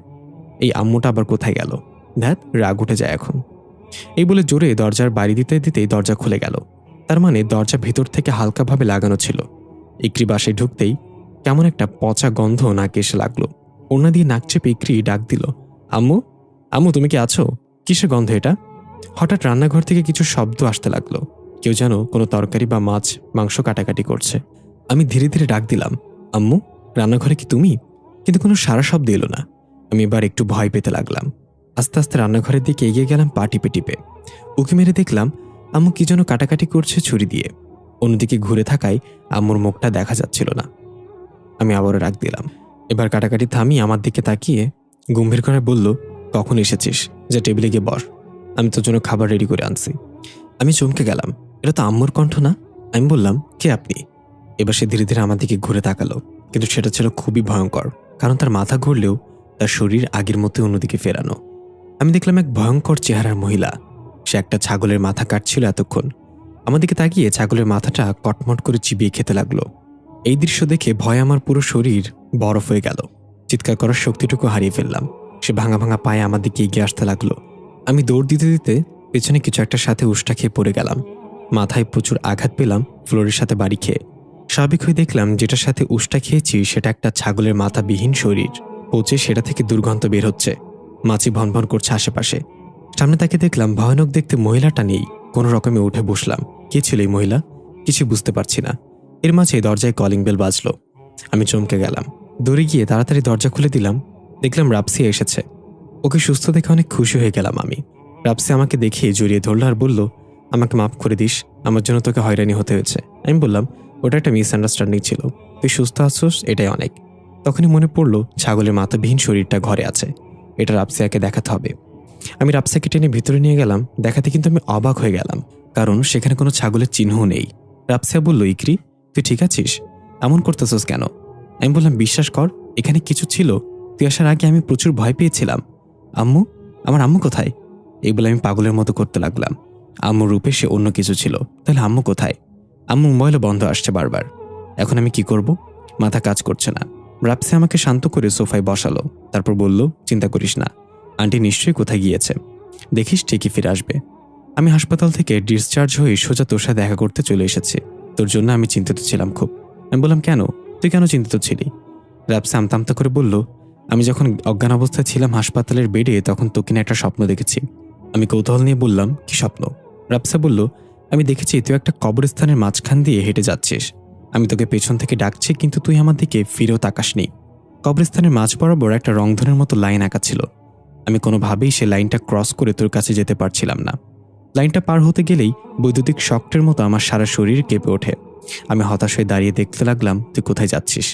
এই আম্মুটা আবার কোথায় গেল? ধ্যাত, রাগ উঠে যায় এখন। এই বলে জোরে দরজার বাড়ি দিতে দিতেই দরজা খুলে গেল। তার মানে দরজা ভিতর থেকে হালকাভাবে লাগানো ছিল। ইকরি বাসায় ঢুকতেই কেমন একটা পচা গন্ধ নাকে এসে লাগলো। ওড়না দিয়ে নাক চেপে ইকরি ডাক দিল, আম্মু, আম্মু তুমি কি আছো? কিসের গন্ধ এটা? হঠাৎ রান্নাঘর থেকে কিছু শব্দ আসতে লাগলো। কেউ যেন কোনো তরকারি বা মাছ মাংস কাটাকাটি করছে। আমি ধীরে ধীরে ডাক দিলাম, আম্মু, রান্নাঘরে কি তুমি? কিন্তু কোনো সারা শব্দ এলো না। আমি এবার একটু ভয় পেতে লাগলাম। আস্তে আস্তে রান্নাঘরের দিকে এগিয়ে গেলাম পা টিপে টিপে। উঁকি মেরে দেখলাম আম্মু কি যেন কাটাকাটি করছে ছুরি দিয়ে। অন্যদিকে ঘুরে থাকায় আম্মুর মুখটা দেখা যাচ্ছিল না। আমি আবারও ডাক দিলাম। এবার কাটাকাটি থামিয়ে আমার দিকে তাকিয়ে গম্ভীর করে বলল, কখন এসেছিস? যা টেবিলে গিয়ে বস, আমি তোর জন্য খাবার রেডি করে আনছি। আমি চমকে গেলাম, এটা তো আম্মুর কণ্ঠ না। আমি বললাম, কে আপনি? এবার সে ধীরে ধীরে আমার দিকে ঘুরে তাকালো, কিন্তু সেটা ছিল খুবই ভয়ঙ্কর, কারণ তার মাথা ঘুরলেও তার শরীর আগের মতো অন্যদিকে ফেরানো। আমি দেখলাম এক ভয়ঙ্কর চেহারার মহিলা। সে একটা ছাগলের মাথা কাটছিল এতক্ষণ। আমার দিকে তাকিয়ে ছাগলের মাথাটা কটমট করে চিবিয়ে খেতে লাগলো। এই দৃশ্য দেখে ভয় আমার পুরো শরীর বরফ হয়ে গেল। চিৎকার করার শক্তিটুকু হারিয়ে ফেললাম। সে ভাঙা ভাঙা পায়ে আমার দিকে এগিয়ে আসতে লাগলো। আমি দৌড় দিতে দিতে পেছনে কিছু একটার সাথে উষ্টা খেয়ে পড়ে গেলাম। মাথায় প্রচুর আঘাত পেলাম ফ্লোরের সাথে বাড়ি খেয়ে। স্বাভাবিক হয়ে দেখলাম যেটার সাথে উষ্টা খেয়েছি সেটা একটা ছাগলের মাথাবিহীন শরীর। পচে সেটা থেকে দুর্গন্ধ বের হচ্ছে। মাছি ভনভন করছে আশেপাশে। সামনে তাকে দেখলাম ভয়ানক দেখতে মহিলাটা নেই। কোনো রকমে উঠে বসলাম। কে ছিল এই মহিলা? কিছু বুঝতে পারছি না। এর মাঝে দরজায় কলিং বেল বাজলো। আমি চমকে গেলাম। দৌড়ে গিয়ে তাড়াতাড়ি দরজা খুলে দিলাম। দেখলাম রাপসিয়া এসেছে। ওকে সুস্থ দেখে অনেক খুশি হয়ে গেলাম আমি। রাপসি আমাকে দেখে জড়িয়ে ধরল আর বলল, আমাকে মাফ করে দিস, আমার জন্য তোকে হয়রানি হতে হয়েছে। আমি বললাম, ওটা একটা মিসআন্ডারস্ট্যান্ডিং ছিল, তুই সুস্থ আছোস এটাই অনেক। তখনই মনে পড়লো ছাগলের মাথাবিহীন শরীরটা ঘরে আছে। এটা রাপসিয়াকে দেখাতে হবে। আমি রাপসিয়াকে টেনে ভিতরে নিয়ে গেলাম। দেখাতে কিন্তু আমি অবাক হয়ে গেলাম, কারণ সেখানে কোনো ছাগলের চিহ্নও নেই। রাপসিয়া বলল, ইকরি তুই ঠিক আছিস? এমন করতেছস কেন? আমি বললাম, বিশ্বাস কর, এখানে কিছু ছিল। তুই আসার আগে আমি প্রচুর ভয় পেয়েছিলাম। আম্মু, আমার আম্মু কোথায়? এই বলে আমি পাগলের মতো করতে লাগলাম। আম্মুর রূপে সে অন্য কিছু ছিল। তাহলে আম্মু কোথায়? আম্মু মোবাইলে বন্ধ আসছে বারবার। এখন আমি কি করব? মাথা কাজ করছে না। রাপসি আমাকে শান্ত করে সোফায় বসালো। তারপর বলল, চিন্তা করিস না, আন্টি নিশ্চয়ই কোথায় গিয়েছে, দেখিস ঠিকই ফিরে আসবে। আমি হাসপাতাল থেকে ডিসচার্জ হয়ে সোজা তোর সাথে দেখা করতে চলে এসেছি। তোর জন্য আমি চিন্তিত ছিলাম খুব। আমি বললাম, কেন? তুই কেন চিন্তিত ছিলি? রাপসি আমতা আমতা করে বলল, আমি যখন অজ্ঞান অবস্থায় ছিলাম হাসপাতালের বেডে, তখন তোকে নিয়ে একটা স্বপ্ন দেখেছি। আমি কৌতূহল নিয়ে বললাম, কি স্বপ্ন? রাপসা বলল, আমি দেখেছি তুই একটা কবরস্থানের মাঝখান দিয়ে হেঁটে যাচ্ছিস। আমি তোকে পেছন থেকে ডাকছি, কিন্তু তুই আমার দিকে ফিরেও তাকাসনি। কবরস্থানের মাঝ বরাবর একটা রংধনুর মতো লাইন আঁকা ছিল। আমি কোনোভাবেই সে লাইনটা ক্রস করে তোর কাছে যেতে পারছিলাম না। লাইনটা পার হতে গেলেই বৈদ্যুতিক শকটের মতো আমার সারা শরীর কেঁপে ওঠে। আমি হতাশ হয়ে দাঁড়িয়ে দেখতে লাগলাম তুই কোথায় যাচ্ছিস।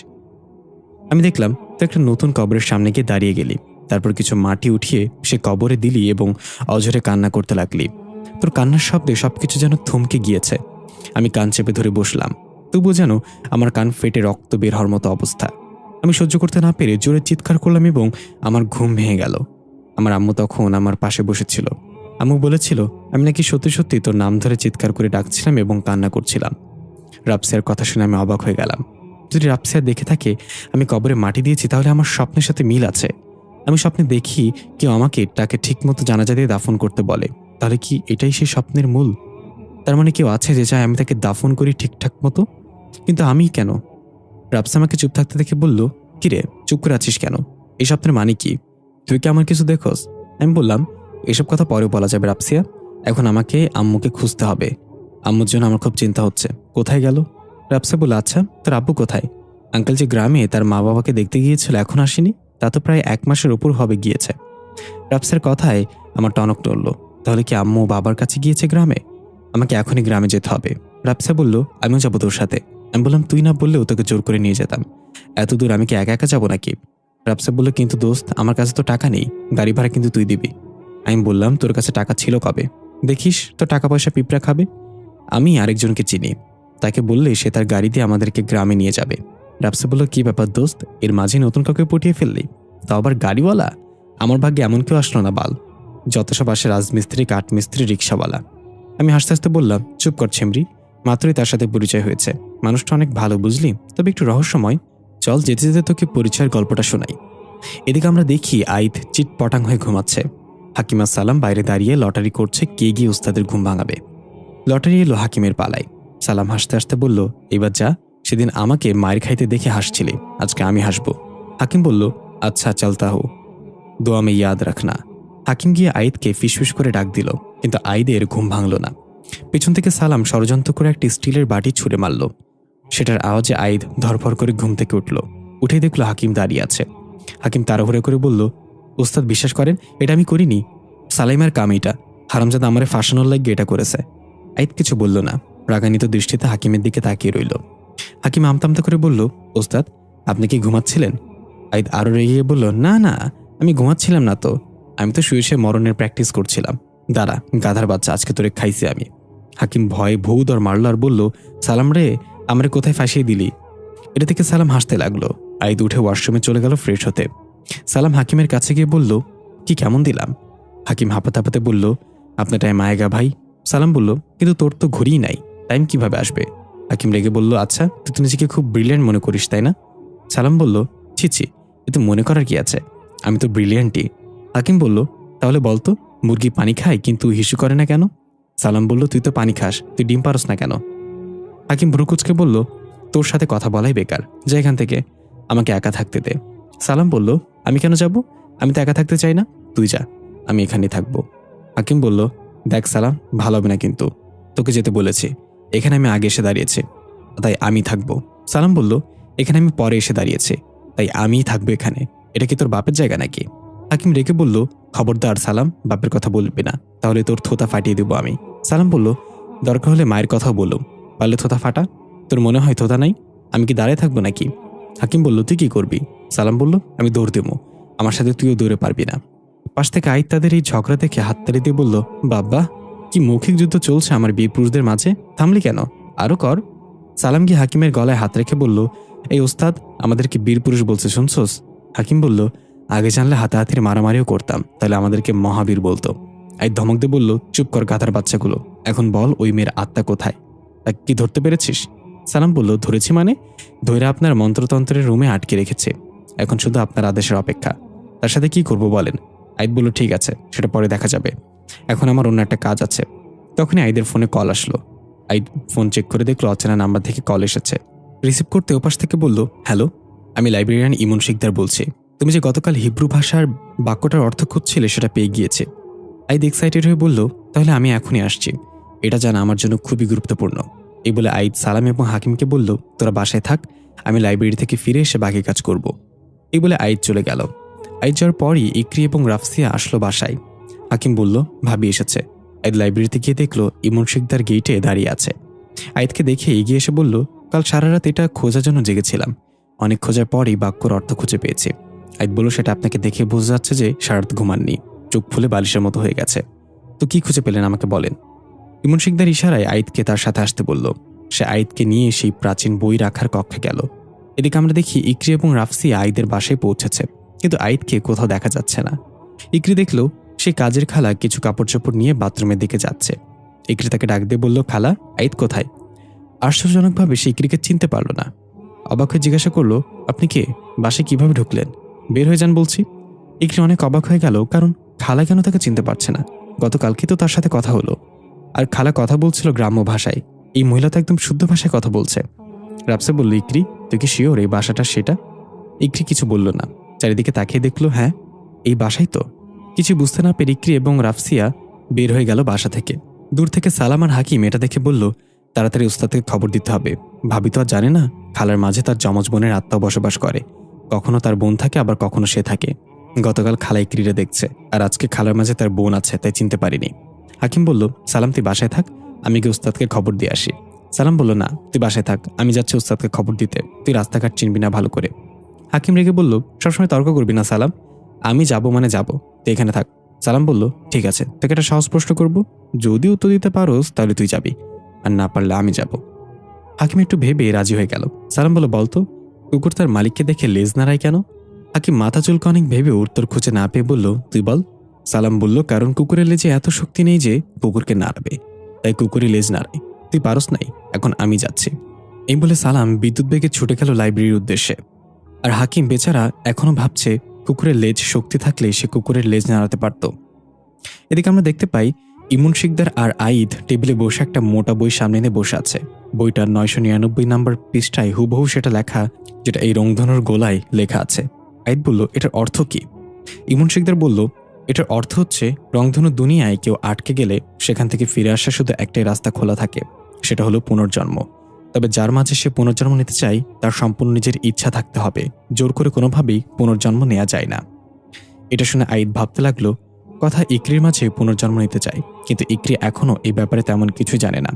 আমি দেখলাম তুই একটা নতুন কবরের সামনে গিয়ে দাঁড়িয়ে গেলি। তারপর কিছু মাটি উঠিয়ে সে কবরে দিলি এবং অঝরে কান্না করতে লাগলি। তোর কান্নার শব্দে সবকিছু যেন থমকে গিয়েছে। আমি কান চেপে ধরে বসলাম। তবুও যেন আমার কান ফেটে রক্ত বের হওয়ার মতো অবস্থা। আমি সহ্য করতে না পেরে জোরে চিৎকার করলাম এবং আমার ঘুম ভেঙে গেল। আমার আম্মু তখন আমার পাশে বসেছিল। আম্মু বলেছিল আমি নাকি সত্যি সত্যি তোর নাম ধরে চিৎকার করে ডাকছিলাম এবং কান্না করছিলাম। রাপসিয়ার কথা শুনে আমি অবাক হয়ে গেলাম। যদি রাপসিয়া দেখে থাকে আমি কবরে মাটি দিয়েছি, তাহলে আমার স্বপ্নের সাথে মিল আছে। আমি স্বপ্নে দেখি কেউ আমাকে তাকে ঠিকমতো জানাজা দিয়ে দাফন করতে বলে। তাহলে কি এটাই সেই স্বপ্নের মূল? তার মানে কেউ আছে যে চায় আমি তাকে দাফন করি ঠিকঠাক মতো। কিন্তু আমি কেন? রাপসা আমাকে চুপ থাকতে দেখে বলল, কিরে চুপ করে আছিস কেন? এই স্বপ্নের মানে কি? তুই কি আমার কিছু দেখোস? আমি বললাম, এসব কথা পরেও বলা যাবে রাপসিয়া, এখন আমাকে আম্মুকে খুঁজতে হবে। আম্মুর জন্য আমার খুব চিন্তা হচ্ছে। কোথায় গেল? রাপসা বলল, আচ্ছা তোর আব্বু কোথায়? আঙ্কেল যে গ্রামে তার মা বাবাকে দেখতে গিয়েছিল এখন আসেনি? তা তো প্রায় 1 মাসের উপর হবে গিয়েছে। রাফসার কথায় আমার টনক নড়ল। তাহলে কি আম্মু বাবার কাছে গিয়েছে গ্রামে? আমাকে এখনই গ্রামে যেতে হবে। রাফসা বলল, আমিও যাবো তোর সাথে। আমি বললাম, তুই না বললেও তোকে জোর করে নিয়ে যেতাম। এত দূর আমি কি একা একা যাবো নাকি? রাফসা বলল, কিন্তু দোস্ত, আমার কাছে তো টাকা নেই, গাড়ি ভাড়া কিন্তু তুই দিবি। আমি বললাম, তোর কাছে টাকা ছিল কবে? দেখিস তো টাকা পয়সা পিঁপড়া খাবে। আমি আরেকজনকে চিনি, তাকে বললে সে তার গাড়ি দিয়ে আমাদেরকে গ্রামে নিয়ে যাবে। রাফসা বলল, কি ব্যাপার দোস্ত, এর মাঝে নতুন কাউকে পটিয়ে ফেললি? তাও আবার গাড়িওয়ালা? আমার ভাগ্যে এমন কেউ আসলো না বাল। যত সব আসে রাজমিস্ত্রি, কাঠমিস্ত্রি, রিক্সাওয়ালা। আমি হাসতে হাসতে বললাম, চুপ কর ছেমরি, মাত্রই তার সাথে পরিচয় হয়েছে। মানুষটা অনেক ভালো বুঝলি, তবে একটু রহস্যময়। চল যেতে যেতে তোকে পরিচয়ের গল্পটা শোনাই। এদিকে আমরা দেখি আইদ চিটপটাং হয়ে ঘুমাচ্ছে। হাকিমা সালাম বাইরে দাঁড়িয়ে লটারি করছে কে গিয়ে উস্তাদের ঘুম ভাঙাবে। লটারি এলো হাকিমের পালায়। সালাম হাসতে হাসতে বলল, এবার যা, সেদিন আমাকে মায়ের খাইতে দেখে হাসছিলি, আজকে আমি হাসবো। হাকিম বলল, আচ্ছা চলতা হো, দোয়া মে ইয়াদ রাখনা। হাকিম গিয়ে আইদকে ফিসফিস করে ডাক দিল, কিন্তু আইদের ঘুম ভাঙল না। পেছন থেকে সালাম ষড়যন্ত্র করে একটি স্টিলের বাটি ছুঁড়ে মারল। সেটার আওয়াজে আইদ ধরফর করে ঘুম থেকে উঠল। উঠে দেখলো হাকিম দাঁড়িয়ে আছে। হাকিম তাড়াহুড়ো করে বলল, ওস্তাদ বিশ্বাস করেন, এটা আমি করিনি। সালাইমার কাম এটা, হারামজাদা আমারে ফাঁসানোর লাগিয়ে এটা করেছে। আইদ কিছু বলল না, রাগান্বিত দৃষ্টিতে হাকিমের দিকে তাকিয়ে রইল। হাকিম আমতামতা করে বলল, ওস্তাদ আপনি কি ঘুমাচ্ছিলেন? আইদ আরো রেগে বলল, না না, আমি ঘুমাচ্ছিলাম না তো, আমি তো শুয়ে শুয়ে মরণের প্র্যাকটিস করছিলাম। দাঁড়া গাধার বাচ্চা, আজকে তোরে খাইছি আমি। হাকিম ভয়ে ভৌদর মারল আর বলল, সালাম রে, আমারে কোথায় ফাঁসিয়ে দিলি? এটা থেকে সালাম হাসতে লাগলো। আইদ উঠে ওয়াশরুমে চলে গেল ফ্রেশ হতে। সালাম হাকিমের কাছে গিয়ে বলল, কি কেমন দিলাম? হাকিম হাঁপাতে হাঁপাতে বলল, আপনার টাইম আয়েগা ভাই। সালাম বলল, কিন্তু তোর তো ঘড়িই নাই, টাইম কিভাবে আসবে? হাকিম রেগে বলল, আচ্ছা তুই তো নিজেকে খুব ব্রিলিয়ান্ট মনে করিস তাই না? সালাম বলল, ছি ছি, এতে মনে করার কি আছে, আমি তো ব্রিলিয়ান্টই। হাকিম বলল, তাহলে বলতো, মুরগি পানি খায় কিন্তু হিসু করে না কেন? সালাম বলল, তুই তো পানি খাস, তুই ডিম পারস না কেন? হাকিম ভ্রুকুচকে বলল, তোর সাথে কথা বলাই বেকার, যা এখান থেকে, আমাকে একা থাকতে দে। সালাম বলল, আমি কেন যাব? আমি তো একা থাকতে চাই না, তুই যা, আমি এখানেই থাকবো। হাকিম বলল, দেখ সালাম, ভালো হবে না কিন্তু, তোকে যেতে বলেছি, এখানে আমি আগে এসে দাঁড়িয়েছি, তাই আমি থাকবো। সালাম বলল, এখানে আমি পরে এসে দাঁড়িয়েছি, তাই আমিই থাকবো এখানে, এটা কি তোর বাপের জায়গা নাকি? হাকিম রেগে বলল, খবরদার সালাম, বাপের কথা বলবি না, তাহলে তোর থোতা ফাটিয়ে দেবো আমি। সালাম বলল, দরকার হলে মায়ের কথাও বলুম, পারলে থোতা ফাটা। তোর মনে হয় থোতা নাই? আমি কি দাঁড়িয়ে থাকবো নাকি? হাকিম বলল, তুই কি করবি? সালাম বলল, আমি দৌড় দেবো, আমার সাথে তুইও দৌড়ে পারবি না। পাশ থেকে আইদ তাদের এই ঝগড়া দেখে হাততালি দিয়ে বলল, বাবা, কি মৌখিক যুদ্ধ চলছে আমার বীর পুরুষদের মাঝে, থামলি কেন, আরো কর। সালাম গিয়ে হাকিমের গলায় হাত রেখে বলল, এই ওস্তাদ আমাদেরকে বীর পুরুষ বলছে শুনছোস? হাকিম বলল, আগে জানলে হাতাহাতির মারামারিও করতাম, তাহলে আমাদেরকে মহাবীর বলতো। আইদ ধমক দিয়ে বলল, চুপ কর গাধার বাচ্চাগুলো, এখন বল ওই মেয়ের আত্মা কোথায়, তাকে কি ধরতে পেরেছিস? সালাম বলল, ধরেছি মানে, ধৈরা আপনার মন্ত্রতন্ত্রের রুমে আটকে রেখেছে, এখন শুধু আপনার আদেশের অপেক্ষা। তার সাথে কি করব বলেন? আইদ বলল, ঠিক আছে, সেটা পরে দেখা যাবে, এখন আমার অন্য একটা কাজ আছে। তখনই আইদের ফোনে কল আসলো। আইদ ফোন চেক করে দেখলো অচেনা নাম্বার থেকে কল এসেছে। রিসিভ করতে ওপাশ থেকে বলল, হ্যালো, আমি লাইব্রেরিয়ান ইমন শিকদার বলছি। তুমি যে গতকাল হিব্রু ভাষার বাক্যটার অর্থ খুঁজছিলে সেটা পেয়ে গিয়েছে। আইদ এক্সাইটেড হয়ে বলল, তাহলে আমি এখনই আসছি, এটা জানা আমার জন্য খুবই গুরুত্বপূর্ণ। এই বলে আইদ সালাম এবং হাকিমকে বলল, তোরা বাসায় থাক, আমি লাইব্রেরি থেকে ফিরে এসে বাকি কাজ করব। এই বলে আইদ চলে গেল। আইদ যাওয়ার পরই ইকরি এবং রাফসিয়া আসলো বাসায়। হাকিম বলল, ভাবি এসেছে। আইদ লাইব্রেরিতে গিয়ে দেখলো ইমন শিকদার গেইটে দাঁড়িয়ে আছে। আইদকে দেখে এগিয়ে এসে বলল, কাল সারা রাত এটা খোঁজার জন্য জেগেছিলাম, অনেক খোঁজার পরই বাক্যর অর্থ খুঁজে পেয়েছি। আইদ বলল, সেটা আপনাকে দেখে বোঝা যাচ্ছে যে সারা রাত ঘুমাননি, চোখ ফুলে বালিশের মতো হয়ে গেছে, তো কি খুঁজে পেলেন আমাকে বলেন। ইমন শিকদার ইশারায় আইদকে তার সাথে আসতে বলল। সে আইদকে নিয়ে সেই প্রাচীন বই রাখার কক্ষে গেল। এদিকে আমরা দেখি ইকরি এবং রাফসিয়া আইদের বাসায় পৌঁছেছে, কিন্তু আইদকে কোথাও দেখা যাচ্ছে না। ইকরি দেখলো সে কাজের খালা কিছু কাপড় চোপড় নিয়ে বাথরুমের দিকে যাচ্ছে। ইকরি তাকে ডাক দিয়ে বলল, খালা, আইদ কোথায়? আশ্চর্যজনকভাবে সে ইকরিকে চিনতে পারল না। অবাক হয়ে জিজ্ঞাসা করলো, আপনি কে, বাসায় কিভাবে ঢুকলেন? বের হয়ে যান বলছি। ইকরি অনেক অবাক হয়ে গেল, কারণ খালা কেন তাকে চিনতে পারছে না? গতকালকে তো তার সাথে কথা হলো, আর খালা কথা বলছিল গ্রাম্য ভাষায়, এই মহিলা তো একদম শুদ্ধ ভাষায় কথা বলছে। রাফসা বলল, ইকরি তুই কি শিওর এই বাসাটা সেটা? ইকরি কিছু বলল না, চারিদিকে তাকিয়ে দেখলো, হ্যাঁ এই বাসাই তো। কিছু বুঝতে না পেরে ইকরি এবং রাফসিয়া বের হয়ে গেল বাসা থেকে। দূর থেকে সালাম আর হাকিম এটা দেখে বলল, তাড়াতাড়ি উস্তাদকে খবর দিতে হবে, ভাবি তো আর জানে না খালার মাঝে তার যমজ বোনের আত্মাও বসবাস করে, কখনো তার বোন থাকে, আবার কখনো সে থাকে। গতকাল খালা ইকরিরে দেখছে, আর আজকে খালার মাঝে তার বোন আছে, তাই চিনতে পারিনি। হাকিম বলল, সালাম তুই বাসায় থাক, আমি গিয়ে উস্তাদকে খবর দিয়ে আসি। সালাম বলল, না তুই বাসায় থাক, আমি যাচ্ছি উস্তাদকে খবর দিতে, তুই রাস্তাঘাট চিনবি না ভালো করে। হাকিম রেগে বলল, সবসময় তর্ক করবি না সালাম, আমি যাব মানে যাব, তুই এখানে থাক। সালাম বলল, ঠিক আছে, তোকে একটা সহজ প্রশ্ন করবো, যদি উত্তর দিতে পারোস তাহলে তুই যাবি, আর না পারলে আমি যাব। হাকিম একটু ভেবে রাজি হয়ে গেল। সালাম বলল, বলতো কুকুর তার মালিককে দেখে লেজ নাড়ায় কেন? হাকিম মাথা চুলকে অনেক ভেবে উত্তর খুঁজে না পেয়ে বলল, তুই বল। সালাম বলল, কারণ কুকুরের লেজে এত শক্তি নেই যে কুকুরকে নাড়াবে, তাই কুকুরই লেজ নাড়ায়, তুই পারস নাই, এখন আমি যাচ্ছি। এই বলে সালাম বিদ্যুৎ বেগে ছুটে গেল লাইব্রেরির উদ্দেশ্যে। আর হাকিম বেচারা এখনো ভাবছে, কুকুরের লেজ শক্তি থাকলে সে কুকুরের লেজ নাড়াতে পারত। এদিকে আমরা দেখতে পাই ইমন শিকদার আর আইদ টেবিলে বসে একটা মোটা বই সামনে এনে বসে আছে। বইটার 999 নম্বর পৃষ্ঠায় হুবহু সেটা লেখা, যেটা এই রংধনুর গোলায় লেখা আছে। আইদ বলল, এটার অর্থ কি? ইমন শিকদার বলল, এটার অর্থ হচ্ছে রংধনু দুনিয়ায় কেউ আটকে গেলে সেখান থেকে ফিরে আসা শুধু একটাই রাস্তা খোলা থাকে, সেটা হলো পুনর্জন্ম। তবে যার মাঝে সে পুনর্জন্ম নিতে চায় তার সম্পূর্ণ নিজের ইচ্ছা থাকতে হবে, জোর করে কোনোভাবেই পুনর্জন্ম নেওয়া যায় না। এটা শুনে আইদ ভাবতে লাগলো, কথা ইকরির মাঝে পুনর্জন্ম নিতে চায়, কিন্তু ইকরি এখনও এই ব্যাপারে তেমন কিছু জানে না।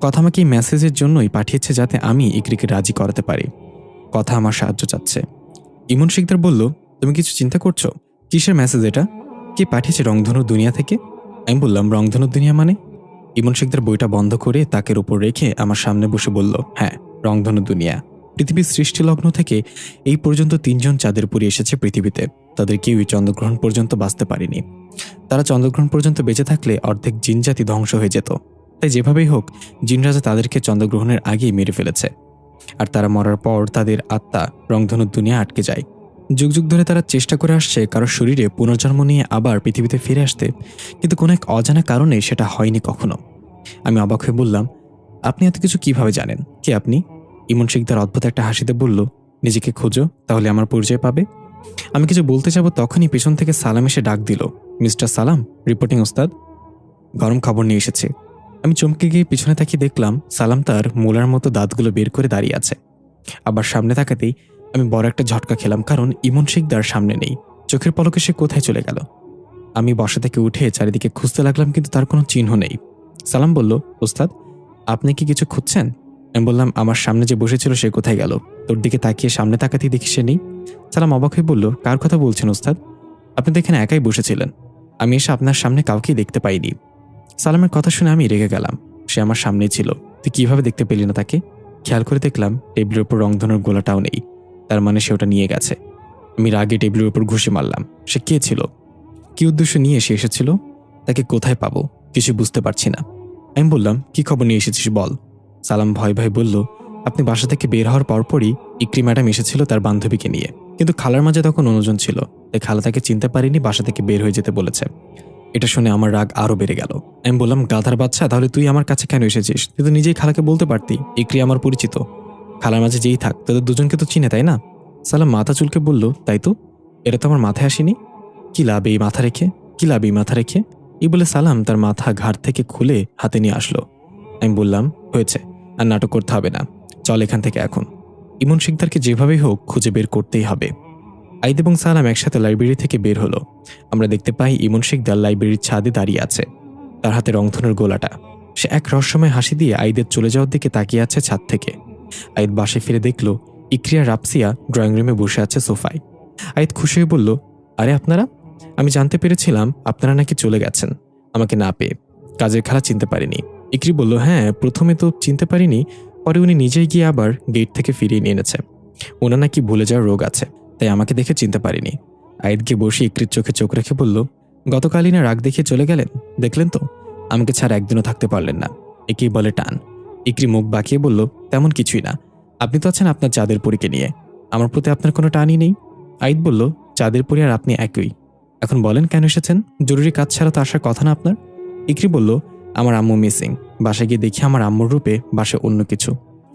কথা আমাকে এই মেসেজের জন্যই পাঠিয়েছে, যাতে আমি ইকরিকে রাজি করাতে পারি। কথা আমার সাহায্য চাচ্ছে। ইমন শিকদার বলল, তুমি কিছু চিন্তা করছো? কিসের মেসেজ এটা? কে পাঠিয়েছে রংধনুর দুনিয়া থেকে? আমি বললাম, রংধনুর দুনিয়া মানে? ইমন শিকদার বইটা বন্ধ করে তাকের উপর রেখে আমার সামনে বসে বলল, হ্যাঁ, রংধনুর দুনিয়া। পৃথিবীর সৃষ্টি লগ্ন থেকে এই পর্যন্ত 3 জন চাঁদের পুরী এসেছে পৃথিবীতে, তাদের কেউই চন্দ্রগ্রহণ পর্যন্ত বাঁচতে পারেনি। তারা চন্দ্রগ্রহণ পর্যন্ত বেঁচে থাকলে অর্ধেক জিনজাতি ধ্বংস হয়ে যেত, তাই যেভাবেই হোক জিনরাজা তাদেরকে চন্দ্রগ্রহণের আগেই মেরে ফেলেছে। আর তারা মরার পর তাদের আত্মা রংধনুর দুনিয়া আটকে যায়। যুগ যুগ ধরে তারা চেষ্টা করে আসছে কারো শরীরে পুনর্জন্ম নিয়ে আবার পৃথিবীতে ফিরে আসতে, কিন্তু কোনো এক অজানা কারণে সেটা হয়নি কখনো। আমি অবাক হয়ে বললাম, আপনি এত কিছু কিভাবে জানেন? কে আপনি? ইমন শিকদার অদ্ভুত একটা হাসিতে বলল, নিজেকে খোঁজো, তাহলে আমার পরিচয় পাবে। আমি কিছু বলতে যাব, তখনই পেছন থেকে সালাম এসে ডাক দিল, মিস্টার সালাম, রিপোর্টিং ওস্তাদ, গরম খবর নিয়ে এসেছে। আমি চমকে গিয়ে পিছনে তাকিয়ে দেখলাম সালাম তার মোলার মতো দাঁতগুলো বের করে দাঁড়িয়ে আছে। আবার সামনে তাকাতেই আমি বড় একটা ঝটকা খেলাম, কারণ ইমন শিকদার সামনে নেই। চোখের পলকে সে কোথায় চলে গেল? আমি বসা থেকে উঠে চারিদিকে খুঁজতে লাগলাম, কিন্তু তার কোনো চিহ্ন নেই। সালাম বলল, ওস্তাদ, আপনি কি কিছু খুঁজছেন? আমি বললাম, আমার সামনে যে বসেছিল সে কোথায় গেল? তোর দিকে তাকিয়ে সামনে তাকাতেই দেখি সে নেই। সালাম অবাক হয়ে বলল, কার কথা বলছেন ওস্তাদ? আপনি তো এখানে একাই বসেছিলেন, আমি এসে আপনার সামনে কাউকেই দেখতে পাইনি। সালামের কথা শুনে আমি রেগে গেলাম। সে আমার সামনেই ছিল, তুই কিভাবে দেখতে পেলি না তাকে? খেয়াল করে দেখলাম টেবিলের উপর রংধনুর গোলাটাও নেই, তার মানে সে ওটা নিয়ে গেছে। আমি রাগে টেবিলের উপর ঘুষি মারলাম। সে কে ছিল? কি উদ্দেশ্য নিয়ে সে এসেছিল? তাকে কোথায় পাবো? কিছু বুঝতে পারছি না। আমি বললাম, কি খবর নিয়ে এসেছিস বল। সালাম ভয় ভয় বলল, আপনি বাসা থেকে বের হওয়ার পরপরই ইকরি ম্যাডাম এসেছিল তার বান্ধবীকে নিয়ে, কিন্তু খালার মাঝে তখন অন্যজন ছিল, তাই খালা তাকে চিনতে পারিনি, বাসা থেকে বের হয়ে যেতে বলেছে। এটা শুনে আমার রাগ আরো বেড়ে গেল। আমি বললাম, গাধার বাচ্চা, তাহলে তুই আমার কাছে কেন এসেছিস? তুই তো নিজেই খালাকে বলতে পারতি ইকরি আমার পরিচিত, খালার মাঝে যেই থাক তাদের দুজনকে তো চিনে, তাই না? সালাম মাথা চুলকে বলল, তাই তো, এটা তো আমার মাথায় আসেনি। কি লাভ এই মাথা রেখে, কি লাভ এই মাথা রেখে? এই বলে সালাম তার মাথা ঘাড় থেকে খুলে হাতে নিয়ে আসলো। আমি বললাম, হয়েছে, আর নাটক করতে হবে না, চল এখান থেকে এখন। ইমন শিকদারকে যেভাবেই হোক খুঁজে বের করতেই হবে। আইদ এবং সালাম একসাথে লাইব্রেরি থেকে বের হলো। আমরা দেখতে পাই ইমন শিকদার লাইব্রেরির ছাদে দাঁড়িয়ে আছে, তার হাতে রংধনুর গোলাটা। সে এক রহস্যময় হাসি দিয়ে আইদের চলে যাওয়ার দিকে তাকিয়ে আছে ছাদ থেকে। আইদ বাসে ফিরে দেখল ইকরিয়া রাপসিয়া ড্রয়িং রুমে বসে আছে সোফায়। আইদ খুশি হয়ে বলল, আরে আপনারা, আমি জানতে পেরেছিলাম আপনারা নাকি চলে গেছেন আমাকে না পেয়ে, কাজের খালা চিনতে পারিনি। ইকরি বলল, হ্যাঁ, প্রথমে তো চিনতে পারিনি, পরে উনি নিজেই গিয়ে আবার গেট থেকে ফিরিয়ে নিয়ে এনেছে। ওনার নাকি ভুলে যাওয়ার রোগ আছে, তাই আমাকে দেখে চিনতে পারিনি। আইদকে বসে ইকরির চোখে চোখ রেখে বলল, গতকালই না রাগ দেখিয়ে চলে গেলেন, দেখলেন তো, আমাকে ছাড়া একদিনও থাকতে পারলেন না, একেই বলে টান। ইকরি মুখ বাঁকিয়ে বলল, তেমন কিছুই না, আপনি তো আছেন আপনার চাঁদের পরীকে নিয়ে, আমার প্রতি আপনার কোনো টানই নেই। আইদ বলল, চাঁদের পরী আর আপনি একই, এখন বলেন কেন এসেছেন? জরুরি কাজ ছাড়া তো আসার কথা না আপনার। ইকরি বলল, আমার আম্মু মিসিং, বাসায় গিয়ে দেখি আমার আম্মুর রূপে বাসে অন্য কিছু।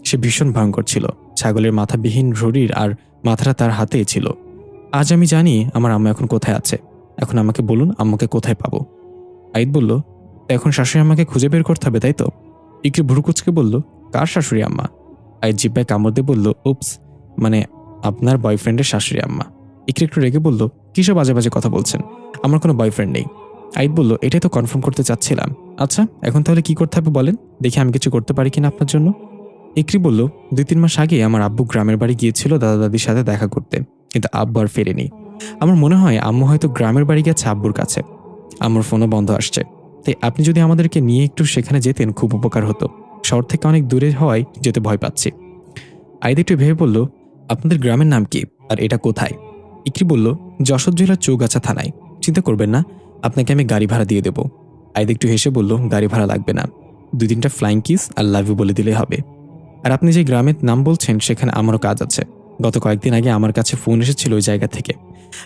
সে ভীষণ ভয়ঙ্কর ছিল, ছাগলের মাথাবিহীন শরীর আর মাথাটা তার হাতেই ছিল। আজ আমি জানি আমার আম্মু এখন কোথায় আছে, এখন আমাকে বলুন আম্মুকে কোথায় পাবো। আইদ বলল, এখন শাশুড়ি আম্মাকে খুঁজে বের করতে হবে, তাই তো? ইকরি ভুরুকুচকে বলল, কার শাশুড়ি আম্মা? আইদ জিব্বায় কামড় দিয়ে বলল, উপস, মানে আপনার বয়ফ্রেন্ডের শাশুড়ি আম্মা। ইকরি একটু রেগে বলল, কিসব বাজে বাজে কথা বলছেন? আমার কোনো বয়ফ্রেন্ড নেই। আইদ বলল, এটাই তো কনফার্ম করতে চাচ্ছিলাম। আচ্ছা, এখন তাহলে কি করতে হবে বলেন, দেখি আমি কিছু করতে পারি কিনা আপনার জন্য। ইকরি বলল, 2-3 মাস আগে আমার আব্বু গ্রামের বাড়ি গিয়েছিল দাদা দাদির সাথে দেখা করতে, কিন্তু আব্বু আর ফেরেনি। আমার মনে হয় আম্মু হয়তো গ্রামের বাড়ি গেছে আব্বুর কাছে। আমার ফোনও বন্ধ আসছে, তাই আপনি যদি আমাদেরকে নিয়ে একটু সেখানে যেতেন খুব উপকার হতো। শহর থেকে অনেক দূরে হওয়ায় যেতে ভয় পাচ্ছি। আইদ একটু ভেবে বলল, আপনাদের গ্রামের নাম কি আর এটা কোথায়? ইকরি বলল, যশোর জেলার চৌগাছা থানায়। চিন্তা করবেন না, আপনাকে আমি গাড়ি ভাড়া দিয়ে দেব। আইদ একটু হেসে বলল, গাড়ি ভাড়া লাগবে না, 2-3টা ফ্লাইং কিস আর লাভ ইউ বলে দিলে হবে। আর আপনি যে গ্রামের নাম বলছেন সেখানে আমারও কাজ আছে। গত কয়েকদিন আগে আমার কাছে ফোন এসেছিল ওই জায়গা থেকে।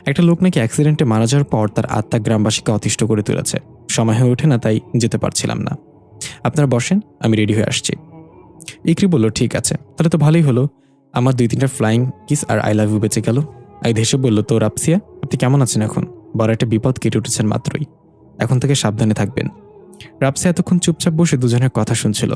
একটা লোক নাকি অ্যাক্সিডেন্টে মারা যাওয়ার পর তার আত্মা গ্রামবাসীকে অতিষ্ঠ করে তুলেছে। সময় হয়ে ওঠে না, তাই যেতে পারছিলাম না। আপনারা বসেন, আমি রেডি হয়ে আসছি। ইকরি বলল, ঠিক আছে, তাহলে তো ভালোই হলো। আমার 2-3টা ফ্লাইং কিস আর আই লাভ ইউ বেঁচে গেল। আইদ হেসে বলল, তো রাপসিয়া, আপনি কেমন আছেন এখন? বড় একটা বিপদ কেটে উঠেছেন মাত্রই, এখন থেকে সাবধানে থাকবেন। রাপসিয়া এতক্ষণ চুপচাপ বসে দুজনের কথা শুনছিল।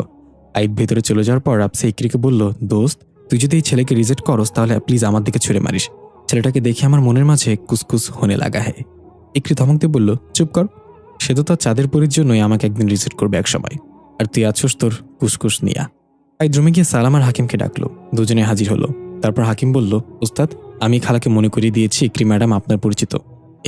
আইদ ভেতরে চলে যাওয়ার পর রাপসিয়া ইকরিকে বলল, দোস্ত, তুই যদি এই ছেলেকে রিজেক্ট করস তাহলে প্লিজ আমার দিকে ছুড়ে মারিস। ছেলেটাকে দেখে আমার মনের মাঝে কুসকুস হনে লাগা হে। ইকরি ধমক দিয়ে বলল, চুপ কর, সে তো তার চাঁদের পরীর জন্যই আমাকে একদিন রিজেক্ট করবে এক সময়, আর তুই আছোস তোর কুসকুস নিয়া। আইদ রুমে গিয়ে সালাম আর হাকিমকে ডাকলো। দুজনে হাজির হলো। তারপর হাকিম বলল, উস্তাদ, আমি খালাকে মনে করিয়ে দিয়েছি ইকরি ম্যাডাম আপনার পরিচিত।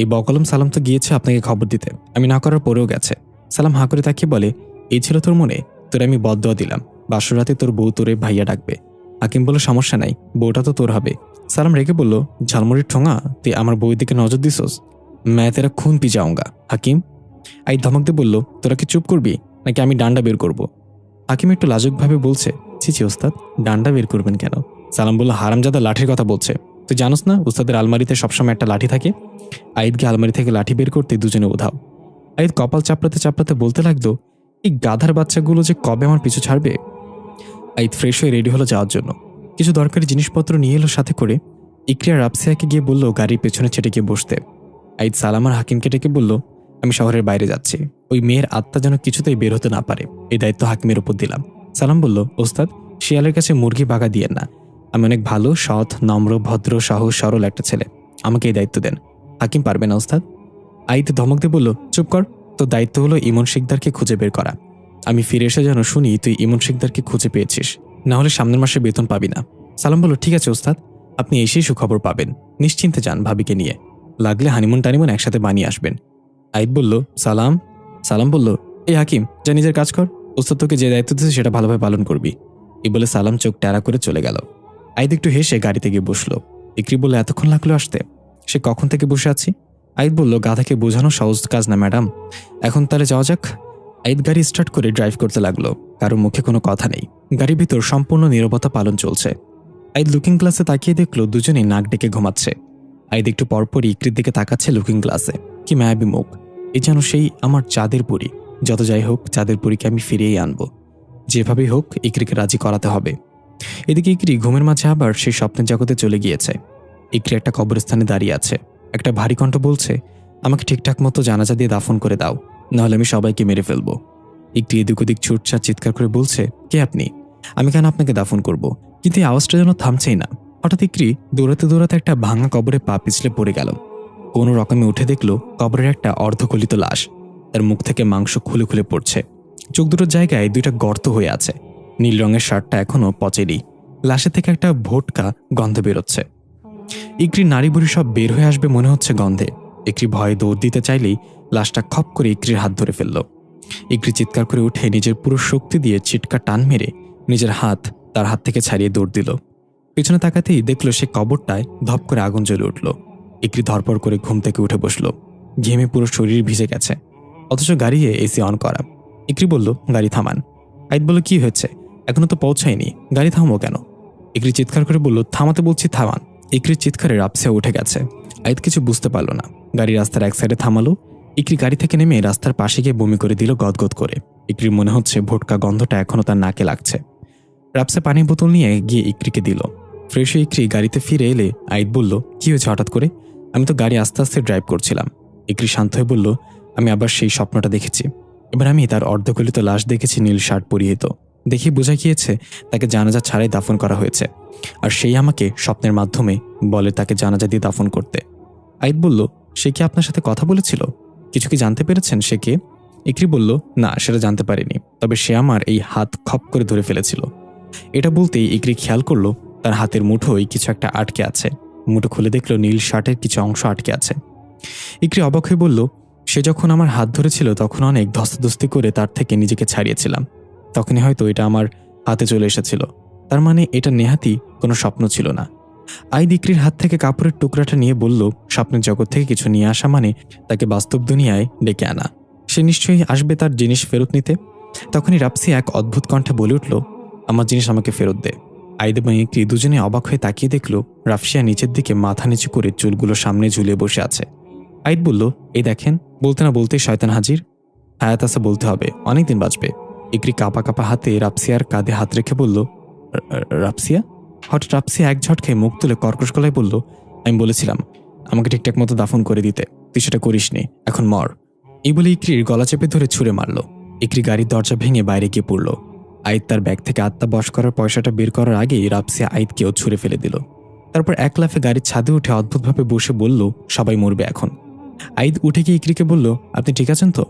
এই বকলম সালাম তো গিয়েছে আপনাকে খবর দিতে, আমি না করার পরেও গেছে। সালাম হাঁ করে তাকিয়ে বলে, এই ছিল তোর মনে? তোরে আমি বদদোয়া দিলাম, বাসর রাতে তোর বউ তোরে ভাইয়া ডাকবে। হাকিম বলল, সমস্যা নাই, বউটা তো তোর হবে। সালাম রেগে বলল, ঝালমুড়ির ঠোঙা, তুই আমার বউয়ের দিকে নজর দিছোস? मैं तेरा खून पी जाऊंगा হাকিম। আই ধমক দিয়ে বলল, তোরা কি চুপ করবি নাকি আমি ডান্ডা বের করব? হাকিম একটু লাজুকভাবে বলছে, ছি ওস্তাদ, ডান্ডা বের করবেন কেন? সালাম বলল, হারামজাদা লাঠির কথা বলছে। তুই জানোস না উস্তাদের আলমারিতে সবসময় একটা লাঠি থাকে? আইদকে আলমারি থেকে লাঠি বের করতে দুজনে উধাও। আইদ কপাল চাপড়াতে চাপড়াতে বলতে লাগলো, এই গাধার বাচ্চাগুলো যে কবে আমার পিছু ছাড়বে। আইদ ফ্রেশ হয়ে রেডি হলো যাওয়ার জন্য। কিছু দরকারি জিনিসপত্র নিয়ে এলো সাথে করে। ইকরি আর রাপসিয়াকে গিয়ে বলল গাড়ির পেছনে ছেটে গিয়ে বসতে। আইদ সালাম আর হাকিমকে ডেকে বলল, আমি শহরের বাইরে যাচ্ছি, ওই মেয়ের আত্মা যেন কিছুতেই বের হতে না পারে, এই দায়িত্ব হাকিমের উপর দিলাম। সালাম বলল, ওস্তাদ, শিয়ালের কাছে মুরগি বাগা দিয়েন না, আমি অনেক ভালো, সৎ, নম্র, ভদ্র, সহজ সরল একটা ছেলে, আমাকে এই দায়িত্ব দেন। হাকিম, পারবে না ওস্তাদ। আইদ ধমক দিয়ে বলল, চুপ কর, তোর দায়িত্ব হলো ইমন শিকদারকে খুঁজে বের করা। আমি ফিরে এসে যেন শুনি তুই ইমন শিকদারকে খুঁজে পেয়েছিস, না হলে সামনের মাসে বেতন পাবি না। সালাম বলল, ঠিক আছে ওস্তাদ, আপনি এসেই সুখবর পাবেন, নিশ্চিন্তে যান ভাবিকে নিয়ে, লাগলে হানিমুন টানিমুন একসাথে বানিয়ে আসবেন। আইদ বলল, সালাম। সালাম বলল, এই হাকিম, যা নিজের কাজ কর, ওস্তাদ তোকে যে দায়িত্ব দিচ্ছে সেটা ভালোভাবে পালন করবি। এই বলে সালাম চোখ ট্যারা করে চলে গেল। আইদ একটু হেসে গাড়িতে গিয়ে বসলো। ইকরি বলল, এতক্ষণ লাগলো আসতে? সে কখন থেকে বসে আছি। আইদ বলল, গাধাকে বোঝানো সহজ কাজ না ম্যাডাম, এখন তাহলে যাওয়া যাক। আইদ গাড়ি স্টার্ট করে ড্রাইভ করতে লাগলো। কারো মুখে কোনো কথা নেই, গাড়ির ভিতর সম্পূর্ণ নীরবতা পালন চলছে। আইদ লুকিং গ্লাসে তাকিয়ে দেখলো দুজনেই নাক ডেকে ঘুমাচ্ছে। আইদ একটু পরপরই ইকরির দিকে তাকাচ্ছে লুকিং গ্লাসে। কি মায়াবী মুখ, এই যেন সেই আমার চাঁদের পরী। যত যাই হোক, চাঁদের পরীকে আমি ফিরিয়েই আনবো, যেভাবেই হোক ইকরিকে রাজি করাতে হবে। এদিকে ইকরি ঘুমের মাঝে আবার সেই স্বপ্নের জগতে চলে গিয়েছে। ইকরি একটা কবরস্থানে দাঁড়িয়ে আছে। একটা ভারী কণ্ঠ বলছে, আমাকে ঠিকঠাক মতো জানাজা দিয়ে দাফন করে দাও, নাহলে আমি সবাইকে মেরে ফেলবো। ইকরি এদিক ওদিক ছুটছা চিৎকার করে বলছে, কে আপনি? আমি কেন আপনাকে দাফন করব? কিন্তু এই আওয়াজটা যেন থামছেই না। হঠাৎ ইকরি দৌড়াতে দৌড়াতে একটা ভাঙা কবরে পা পিছলে পড়ে গেল। কোনো রকমে উঠে দেখলো কবরের একটা অর্ধগলিত লাশ, তার মুখ থেকে মাংস খুলে খুলে পড়ছে। চোখ দুটোর জায়গায় 2টা গর্ত হয়ে আছে। নীল রঙের শার্টটা এখনো পচেনি। লাশের থেকে একটা ভোটকা গন্ধ বেরোচ্ছে। ইকরি নাড়ি বুড়ি সব বের হয়ে আসবে মনে হচ্ছে গন্ধে। ইকরি ভয়ে দৌড় দিতে চাইলেই লাশটা খপ করে ইকরির হাত ধরে ফেলল। ইকরি চিৎকার করে উঠে নিজের পুরো শক্তি দিয়ে চিটকা টান মেরে নিজের হাত তার হাত থেকে ছাড়িয়ে দৌড় দিল। পিছনে তাকাতেই দেখলো সে কবরটায় ধপ করে আগুন জ্বলে উঠল। ইকরি ধরপড় করে ঘুম থেকে উঠে বসল। ঘেমে পুরো শরীর ভিজে গেছে, অথচ গাড়িয়ে এসি অন করা। ইকরি বলল, গাড়ি থামান। আইদ বলল, কি হয়েছে? এখনো তো পৌঁছায়নি, গাড়ি থামো কেন? ইকরি চিৎকার করে বলল, থামাতে বলছি, থামান। ইকরির চিৎকারে রাপসিয়া উঠে গেছে। আইদ কিছু বুঝতে পারল না। গাড়ি রাস্তার এক সাইডে থামালো। ইকরি গাড়ি থেকে নেমে রাস্তার পাশে গিয়ে বমি করে দিল গদগদ করে। ইকরির মনে হচ্ছে ভোটকা গন্ধটা এখনো তার নাকে লাগছে। রাপসে পানির বোতল নিয়ে গিয়ে ইকরিকে দিল। ফ্রেশ হয়ে ইকরি গাড়িতে ফিরে এলে আইদ বলল, কি হয়েছে হঠাৎ করে? আমি তো গাড়ি আস্তে আস্তে ড্রাইভ করছিলাম। ইকরি শান্ত হয়ে বলল, আমি আবার সেই স্বপ্নটা দেখেছি। এবার আমি তার অর্ধগলিত লাশ দেখেছি নীল শার্ট পরিহিত। দেখি বোঝা গিয়েছে তাকে জানাজা ছাড়াই দাফন করা হয়েছে, আর সেই আমাকে স্বপ্নের মাধ্যমে বলে তাকে জানাজা দিয়ে দাফন করতে। আইদ বলল, সে কি আপনার সাথে কথা বলেছিল? কিছু কি জানতে পেরেছেন সে কে? ইকরি বলল, না, সেটা জানতে পারিনি, তবে সে আমার এই হাত খপ করে ধরে ফেলেছিল। এটা বলতেই ইকরি খেয়াল করলো তার হাতের মুঠোয় কিছু একটা আটকে আছে। মুঠো খুলে দেখলো নীল শার্টের কিছু অংশ আটকে আছে। ইকরি অবাক হয়ে বলল, সে যখন আমার হাত ধরেছিল তখন অনেক ধস্তাধস্তি করে তার থেকে নিজেকে ছাড়িয়েছিলাম। তখনই হয়তো এটা আমার হাতে চলে এসেছিল। তার মানে এটা নেহাতি কোনো স্বপ্ন ছিল না। আইদ ইকরির হাত থেকে কাপড়ের টুকরাটা নিয়ে বলল, স্বপ্নের জগৎ থেকে কিছু নিয়ে আসা মানে তাকে বাস্তব দুনিয়ায় ডেকে আনা। সে নিশ্চয়ই আসবে তার জিনিস ফেরত নিতে। তখনই রাপসি এক অদ্ভুত কণ্ঠে বলে উঠল, আমার জিনিস আমাকে ফেরত দে। আইদ এবং ইকরি দুজনে অবাক হয়ে তাকিয়ে দেখল রাফসিয়া নিচের দিকে মাথা নিচু করে চুলগুলো সামনে ঝুলিয়ে বসে আছে। আইদ বলল, এই দেখেন। বলতে না বলতেই শয়তান হাজির। হায়াত আছে বলতে হবে, অনেকদিন বাঁচবে। ইকরি কাঁপা কাঁপা হাতে রাপসিয়ার কাঁধে হাত রেখে বলল, রাপসিয়া? হঠাৎ রাপসিয়া এক ঝটকায় মুখ তুলে কর্কশ গলায় বলল, আমি বলেছিলাম আমাকে ঠিকঠাক মতো দাফন করে দিতে, তুই সেটা করিসনি, এখন মর। এই বলে ইকরির গলা চেপে ধরে ছুঁড়ে মারল। ইকরি গাড়ির দরজা ভেঙে বাইরে গিয়ে পড়ল। আইদ তার ব্যাগ থেকে আত্মা বশ করার পয়সাটা বের করার আগেই রাপসিয়া আইদকেও ছুঁড়ে ফেলে দিল। তারপর এক লাফে গাড়ির ছাদে উঠে অদ্ভুতভাবে বসে বলল, সবাই মরবে এখন। আইদ উঠে গিয়ে ইকরিকে বলল, আপনি ঠিক আছেন তো?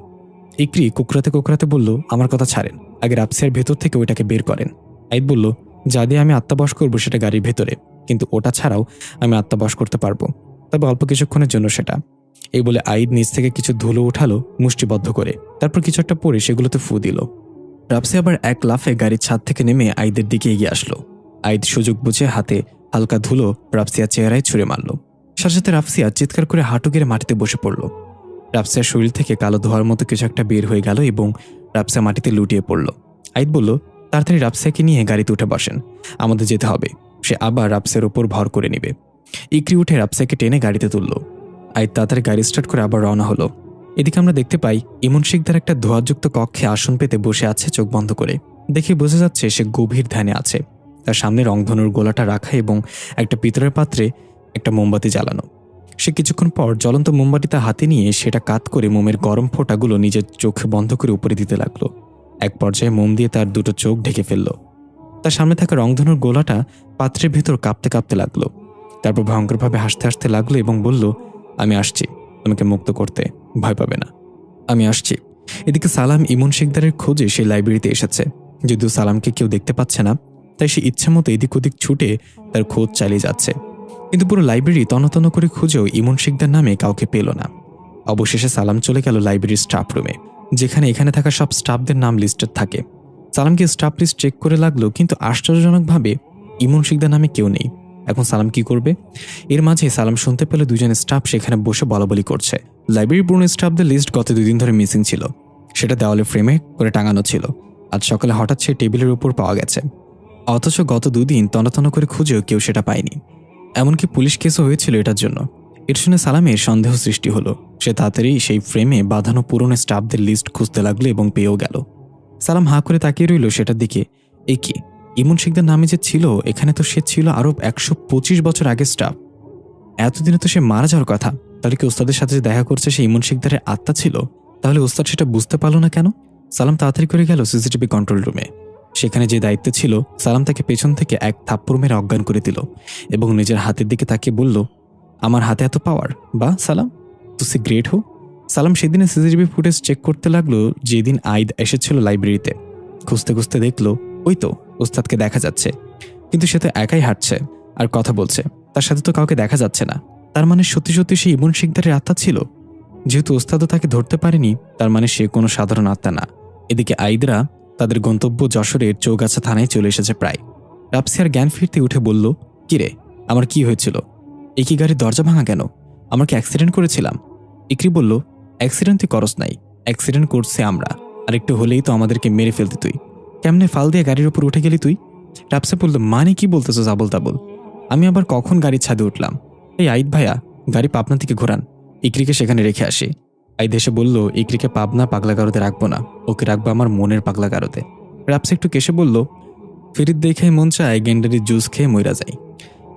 ইকরি কুকরাতে কুকরাতে বলল, আমার কথা ছাড়েন, আগে রাপসিয়ার ভেতর থেকে ওইটাকে বের করেন। আইদ বলল, যা দিয়ে আমি আত্মাবশ করবো সেটা গাড়ির ভেতরে, কিন্তু ওটা ছাড়াও আমি আত্মাবশ করতে পারবো, তবে অল্প কিছুক্ষণের জন্য সেটা। এই বলে আইদ নিচ থেকে কিছু ধুলো উঠালো মুষ্টিবদ্ধ করে, তারপর কিছু একটা পরে সেগুলোতে ফু দিল। রাপসি আবার এক লাফে গাড়ির ছাদ থেকে নেমে আইদের দিকে এগিয়ে আসলো। আইদ সুযোগ বুঝে হাতে হালকা ধুলো রাপসিয়ার চেহারায় ছুঁড়ে মারল। সাথে সাথে রাপসিয়া চিৎকার করে হাঁটু গেড়ে মাটিতে বসে পড়ল। রাপসিয়ার শরীর থেকে কালো ধোয়ার মতো কিছু একটা বের হয়ে গেল এবং রাপসিয়া মাটিতে লুটিয়ে পড়ল। আইদ বলল, তাড়াতাড়ি রাপসিয়াকে নিয়ে গাড়িতে উঠে বসেন, আমাদের যেতে হবে। সে আবার রাপসিয়ার উপর ভর করে নেবে। ইকরি উঠে রাপসিয়াকে টেনে গাড়িতে তুলল। আইদ তাড়াতাড়ি গাড়ি স্টার্ট করে আবার রওনা হলো। এদিকে আমরা দেখতে পাই ইমন শিকদার একটা ধোঁয়াযুক্ত কক্ষে আসন পেতে বসে আছে চোখ বন্ধ করে। দেখে বোঝা যাচ্ছে সে গভীর ধ্যানে আছে। তার সামনে রংধনুর গোলাটা রাখা এবং একটা পিতলের পাত্রে একটা মোমবাতি জ্বালানো। সে কিছুক্ষণ পর জ্বলন্ত মোমবাতিটা হাতে নিয়ে সেটা কাত করে মোমের গরম ফোঁটাগুলো নিজের চোখে বন্ধ করে উপরে দিতে লাগলো। এক পর্যায়ে মোম দিয়ে তার দুটো চোখ ঢেকে ফেলল। তার সামনে থাকা রংধনুর গোলাটা পাত্রের ভেতর কাঁপতে কাঁপতে লাগলো। তারপর ভয়ঙ্করভাবে হাসতে হাসতে লাগলো এবং বলল, আমি আসছি তোমাকে মুক্ত করতে, ভয় পাবে না, আমি আসছি। এদিকে সালাম ইমন শিকদারের খোঁজে সে লাইব্রেরিতে এসেছে। যদিও সালামকে কেউ দেখতে পাচ্ছে না, তাই সে ইচ্ছা মতো এদিক ওদিক ছুটে তার খোঁজ চালিয়ে যাচ্ছে। কিন্তু পুরো লাইব্রেরি তন্ন করে খুঁজেও ইমন শিকদার নামে কাউকে পেল না। অবশেষে সালাম চলে গেল লাইব্রেরির স্টাফ রুমে, যেখানে এখানে থাকা সব স্টাফদের নাম লিস্টেড থাকে। সালামকে স্টাফ লিস্ট চেক করে লাগলো, কিন্তু আশ্চর্যজনকভাবে ইমন শিকদার নামে কেউ নেই। এখন সালাম কি করবে? এর মাঝে সালাম শুনতে পেল দুজন স্টাফ সেখানে বসে বলাবলি করছে। লাইব্রেরির পুরনো স্টাফদের লিস্ট গত 2 দিন ধরে মিসিং ছিল, সেটা দেওয়ালে ফ্রেমে করে টাঙানো ছিল। আজ সকালে হঠাৎ সে টেবিলের উপর পাওয়া গেছে, অথচ গত 2 দিন তন্ন করে খুঁজেও কেউ সেটা পায়নি। এমনকি পুলিশ কেসও হয়েছিল এটার জন্য। এর শুনে সালামের সন্দেহ সৃষ্টি হলো। সে তাড়াতাড়ি সেই ফ্রেমে বাঁধানো পুরনো স্টাফদের লিস্ট খুঁজতে লাগলো এবং পেয়েও গেল। সালাম হাঁ করে তাকিয়ে রইল সেটার দিকে। এ কি, ইমন শিকদার নামে যে ছিল এখানে, তো সে ছিল আরো 125 বছর আগের স্টাফ। এতদিনে তো সে মারা যাওয়ার কথা। তাহলে কি ওস্তাদের সাথে যে দেখা করছে সে ইমন শিকদারের আত্মা ছিল? তাহলে ওস্তাদ সেটা বুঝতে পারল না কেন? সালাম তাড়াতাড়ি করে গেল সিসিটিভি কন্ট্রোল রুমে। সেখানে যে দায়িত্ব ছিল, সালাম তাকে পেছন থেকে এক থাপ্পড় মেরে অজ্ঞান করে দিল এবং নিজের হাতের দিকে তাকিয়ে বলল, আমার হাতে এত পাওয়ার, বা সালাম তুই গ্রেট হো। সালাম সেদিনে সিসিটিভি ফুটেজ চেক করতে লাগলো যেদিন আইদ এসেছিল লাইব্রেরিতে। খুঁজতে খুঁজতে দেখলো ওই তো ওস্তাদকে দেখা যাচ্ছে, কিন্তু সে তো একাই হাঁটছে আর কথা বলছে, তার সাথে তো কাউকে দেখা যাচ্ছে না। তার মানে সত্যি সত্যি সে ইমন শিকদারের আত্মা ছিল। যেহেতু ওস্তাদও তাকে ধরতে পারেনি, তার মানে সে কোনো সাধারণ আত্মা না। এদিকে আইদরা তাদের গন্তব্য যশোরের চৌগাছা থানায় চলে এসেছে প্রায়। রাপসিয়ার জ্ঞান ফিরতে উঠে বলল, কিরে, আমার কি হয়েছিল? এই কি গাড়ির দরজা ভাঙা কেন? আমরা কি অ্যাক্সিডেন্ট করেছিলাম? ইকরি বলল, অ্যাক্সিডেন্ট তুই করস নাই, অ্যাক্সিডেন্ট করছে আমরা। আর একটু হলেই তো আমাদেরকে মেরে ফেলতে তুই। কেমনে ফাল দিয়ে গাড়ির উপর উঠে গেলি তুই? রাপসা বলল, মানে কি বলতেছো আবল তাবল? আমি আবার কখন গাড়ির ছাদে উঠলাম? এই আইদ ভাইয়া, গাড়ি পাবনা থেকে ঘোরান, ইকরিকে সেখানে রেখে আসি। আইদ এসে বলল, ইকরিকে পাবনা পাগলাগারোতে রাখবো না, ওকে রাখবো আমার মনের পাগলাগারোতে। রাপসা একটু কেসে বলল, ফেরিত দেখে মন চায় গেন্ডারির জুস খেয়ে মইরা যাই।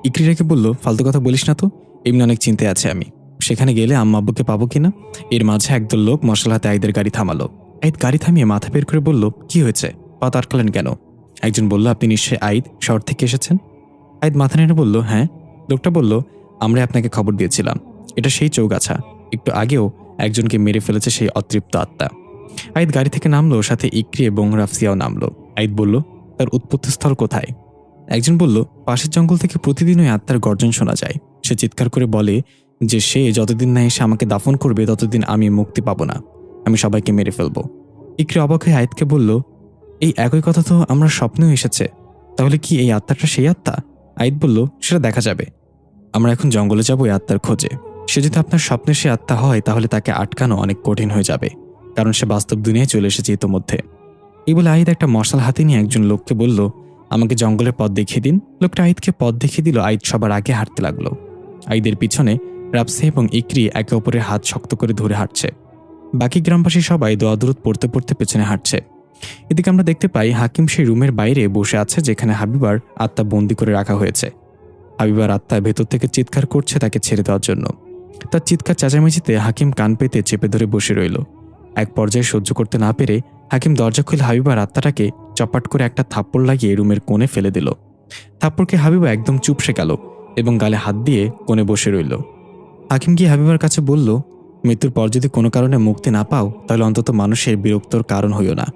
ইকরি রেখে বলল, ফালতু কথা বলিস না তো, এমনি অনেক চিন্তায় আছে আমি। সেখানে গেলে আম্মা আব্বুকে পাবো কিনা। এর মাঝে একদল লোক মশলা হাতে আইদের গাড়ি থামালো। আইদ গাড়ি থামিয়ে মাথা বের করে বলল, কি হয়েছে পথ আটকালেন কেন? একজন বলল, আপনি নিশ্চয়ই আইদ, শহর থেকে এসেছেন। আইদ মাথা নেড়ে বলল, হ্যাঁ। লোকটা বলল, আমরা আপনাকে খবর দিয়েছিলাম। এটা সেই চৌগাছা, একটু আগেও একজনকে মেরে ফেলেছে সেই অতৃপ্ত আত্মা। আইদ গাড়ি থেকে নামলো, সাথে ইকরি এবং রাফসিয়াও নামলো। আইদ বলল, তার উৎপত্তিস্থল কোথায়? একজন বলল, পাশের জঙ্গল থেকে প্রতিদিন ওই আত্মার গর্জন শোনা যায়। সে চিৎকার করে বলে যে সে যতদিন না এসে আমাকে দাফন করবে ততদিন আমি মুক্তি পাবো না, আমি সবাইকে মেরে ফেলবো। ইকরি অবাক হয়ে আইদকে বলল, এই একই কথা তো আমরা স্বপ্নেও এসেছে, তাহলে কি এই আত্মাটা সেই আত্মা? আইদ বলল, সেটা দেখা যাবে। আমরা এখন জঙ্গলে যাবো এই আত্মার খোঁজে। সে যদি আপনার স্বপ্নে সে আত্মা হয় তাহলে তাকে আটকানো অনেক কঠিন হয়ে যাবে, কারণ সে বাস্তব দুনিয়ায় চলে এসেছে ইতোমধ্যে। এই বলে আইদ একটা মশাল হাতে নিয়ে একজন লোককে বলল, আমাকে জঙ্গলের পথ দেখিয়ে দিন। লোকটা আইদকে পথ দেখিয়ে দিল। আইদ সবার আগে হাঁটতে লাগলো। আইদের পিছনে রাফসি এবং ইকরি একে অপরের হাত শক্ত করে ধরে হাঁটছে। বাকি গ্রামবাসী সবাই দোয়া দরুদ পড়তে পড়তে পেছনে হাঁটছে। এদিকে আমরা দেখতে পাই হাকিম সেই রুমের বাইরে বসে আছে যেখানে হাবিবার আত্মা বন্দি করে রাখা হয়েছে। হাবিবার আত্মা ভেতর থেকে চিৎকার করছে তাকে ছেড়ে দেওয়ার জন্য। তার চিৎকার চেঁচামেচিতে হাকিম কান পেতে চেপে ধরে বসে রইল। এক পর্যায়ে সহ্য করতে না পেরে হাকিম দরজা খুলে হাবিবার আত্মাটাকে চপাট করে একটা থাপ্পড় লাগিয়ে রুমের কোণে ফেলে দিল। থাপ্পড়কে হাবিবা একদম চুপসে গেল এবং গালে হাত দিয়ে কোণে বসে রইল। হাকিম গিয়ে হাবিবার কাছে বলল, মৃত্যুর পর যদি কোনো কারণে মুক্তি না পাও তাহলে অন্তত মানুষের বিরক্তর কারণ হইও না।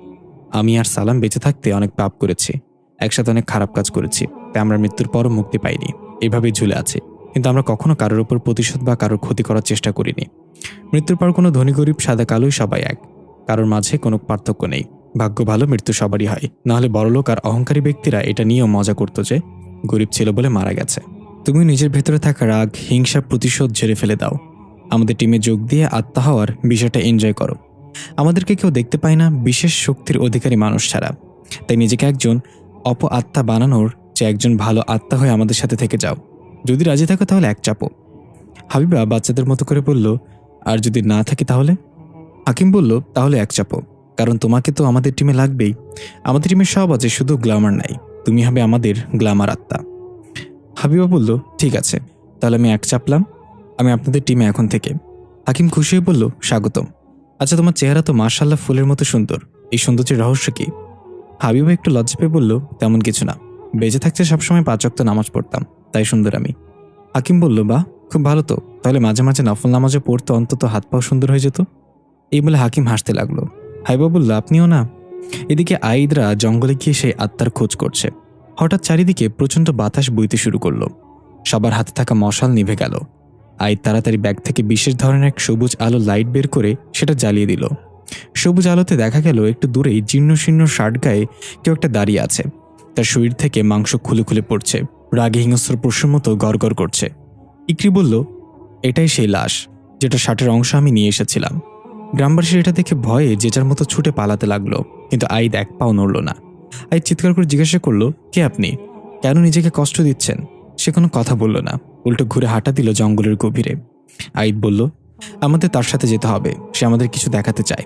আমি আর সালাম বেঁচে থাকতে অনেক পাপ করেছি, একসাথে অনেক খারাপ কাজ করেছি, তাই আমরা মৃত্যুর পরও মুক্তি পাইনি, এভাবেই ঝুলে আছি। কিন্তু আমরা কখনো কারোর উপর প্রতিশোধ বা কারোর ক্ষতি করার চেষ্টা করিনি। মৃত্যুর পর কোনো ধনী গরিব সাদা কালোই সবাই এক, কারোর মাঝে কোনো পার্থক্য নেই। ভাগ্য ভালো মৃত্যু সবারই হয়, নাহলে বড়লোক আর অহংকারী ব্যক্তিরা এটা নিয়েও মজা করতো যে গরিব ছিল বলে মারা গেছে। তুমি নিজের ভেতরে থাকা রাগ, হিংসা, প্রতিশোধ ঝেড়ে ফেলে দাও। আমাদের টিমে যোগ দিয়ে আত্মা হওয়ার বিষয়টা এনজয় করো। আমাদেরকে কেউ দেখতে পায় না বিশেষ শক্তির অধিকারী মানুষ ছাড়া, তাই নিজেকে একজন অপ আত্মা বানানোর যে একজন ভালো আত্মা হয়ে আমাদের সাথে থেকে যাও। যদি রাজি থাকো তাহলে এক চাপো। হাবিবা বাচ্চাদের মতো করে বলল, আর যদি না থাকি তাহলে? হাকিম বলল, তাহলে এক চাপো, কারণ তোমাকে তো আমাদের টিমে লাগবেই। আমাদের টিমে সব আছে, শুধু গ্ল্যামার নাই। তুমি হবে আমাদের গ্ল্যামার আত্মা। হাবিবা বলল, ঠিক আছে, তাহলে আমি এক চাপলাম, আমি আপনাদের টিমে এখন থেকে। হাকিম খুশি হয়ে বলল, স্বাগতম। আচ্ছা, তোমার চেহারা তো মাশাআল্লাহ ফুলের মতো সুন্দর, এই সৌন্দর্যের রহস্য কি? হাবিবা একটু লজ্জা পেয়ে বলল, তেমন কিছু না, বেঁচে থাকতে সবসময় 5 ওয়াক্ত নামাজ পড়তাম, তাই সুন্দর আমি। হাকিম বলল, বাহ, খুব ভালো তো, তাহলে মাঝে মাঝে নফল নামাজও পড়তে অন্তত হাত পাও সুন্দর হয়ে যেত। এই বলে হাকিম হাসতে লাগলো। হাবিবা বলল, আপনিও না? এদিকে আইদরা জঙ্গলে গিয়ে সেই আত্মার খোঁজ করছে। হঠাৎ চারিদিকে প্রচণ্ড বাতাস বইতে শুরু করলো। সবার হাতে থাকা মশাল নিভে গেল। আইদ তাড়াতাড়ি ব্যাগ থেকে বিশেষ ধরনের এক সবুজ আলো লাইট বের করে সেটা জ্বালিয়ে দিল। সবুজ আলোতে দেখা গেল একটু দূরেই জীর্ণ শীর্ণ শার্ট গায়ে কেউ একটা দাঁড়িয়ে আছে। তার শরীর থেকে মাংস খুলে খুলে পড়ছে, রাগে হিংস্র পশুর মতো গড়গড় করছে। ইকরি বলল, এটাই সেই লাশ, যেটা শার্টের অংশ আমি নিয়ে এসেছিলাম। গ্রামবাসী এটা দেখে ভয়ে যে যার মতো ছুটে পালাতে লাগলো, কিন্তু আইদ এক পাও নড়ল না। আইদ চিৎকার করে জিজ্ঞাসা করলো, কে আপনি? কেন নিজেকে কষ্ট দিচ্ছেন? সে কোনো কথা বলল না, উল্টো ঘুরে হাঁটা দিল জঙ্গলের গভীরে। আইদ বলল, আমাদের তার সাথে যেতে হবে, সে আমাদের কিছু দেখাতে চায়।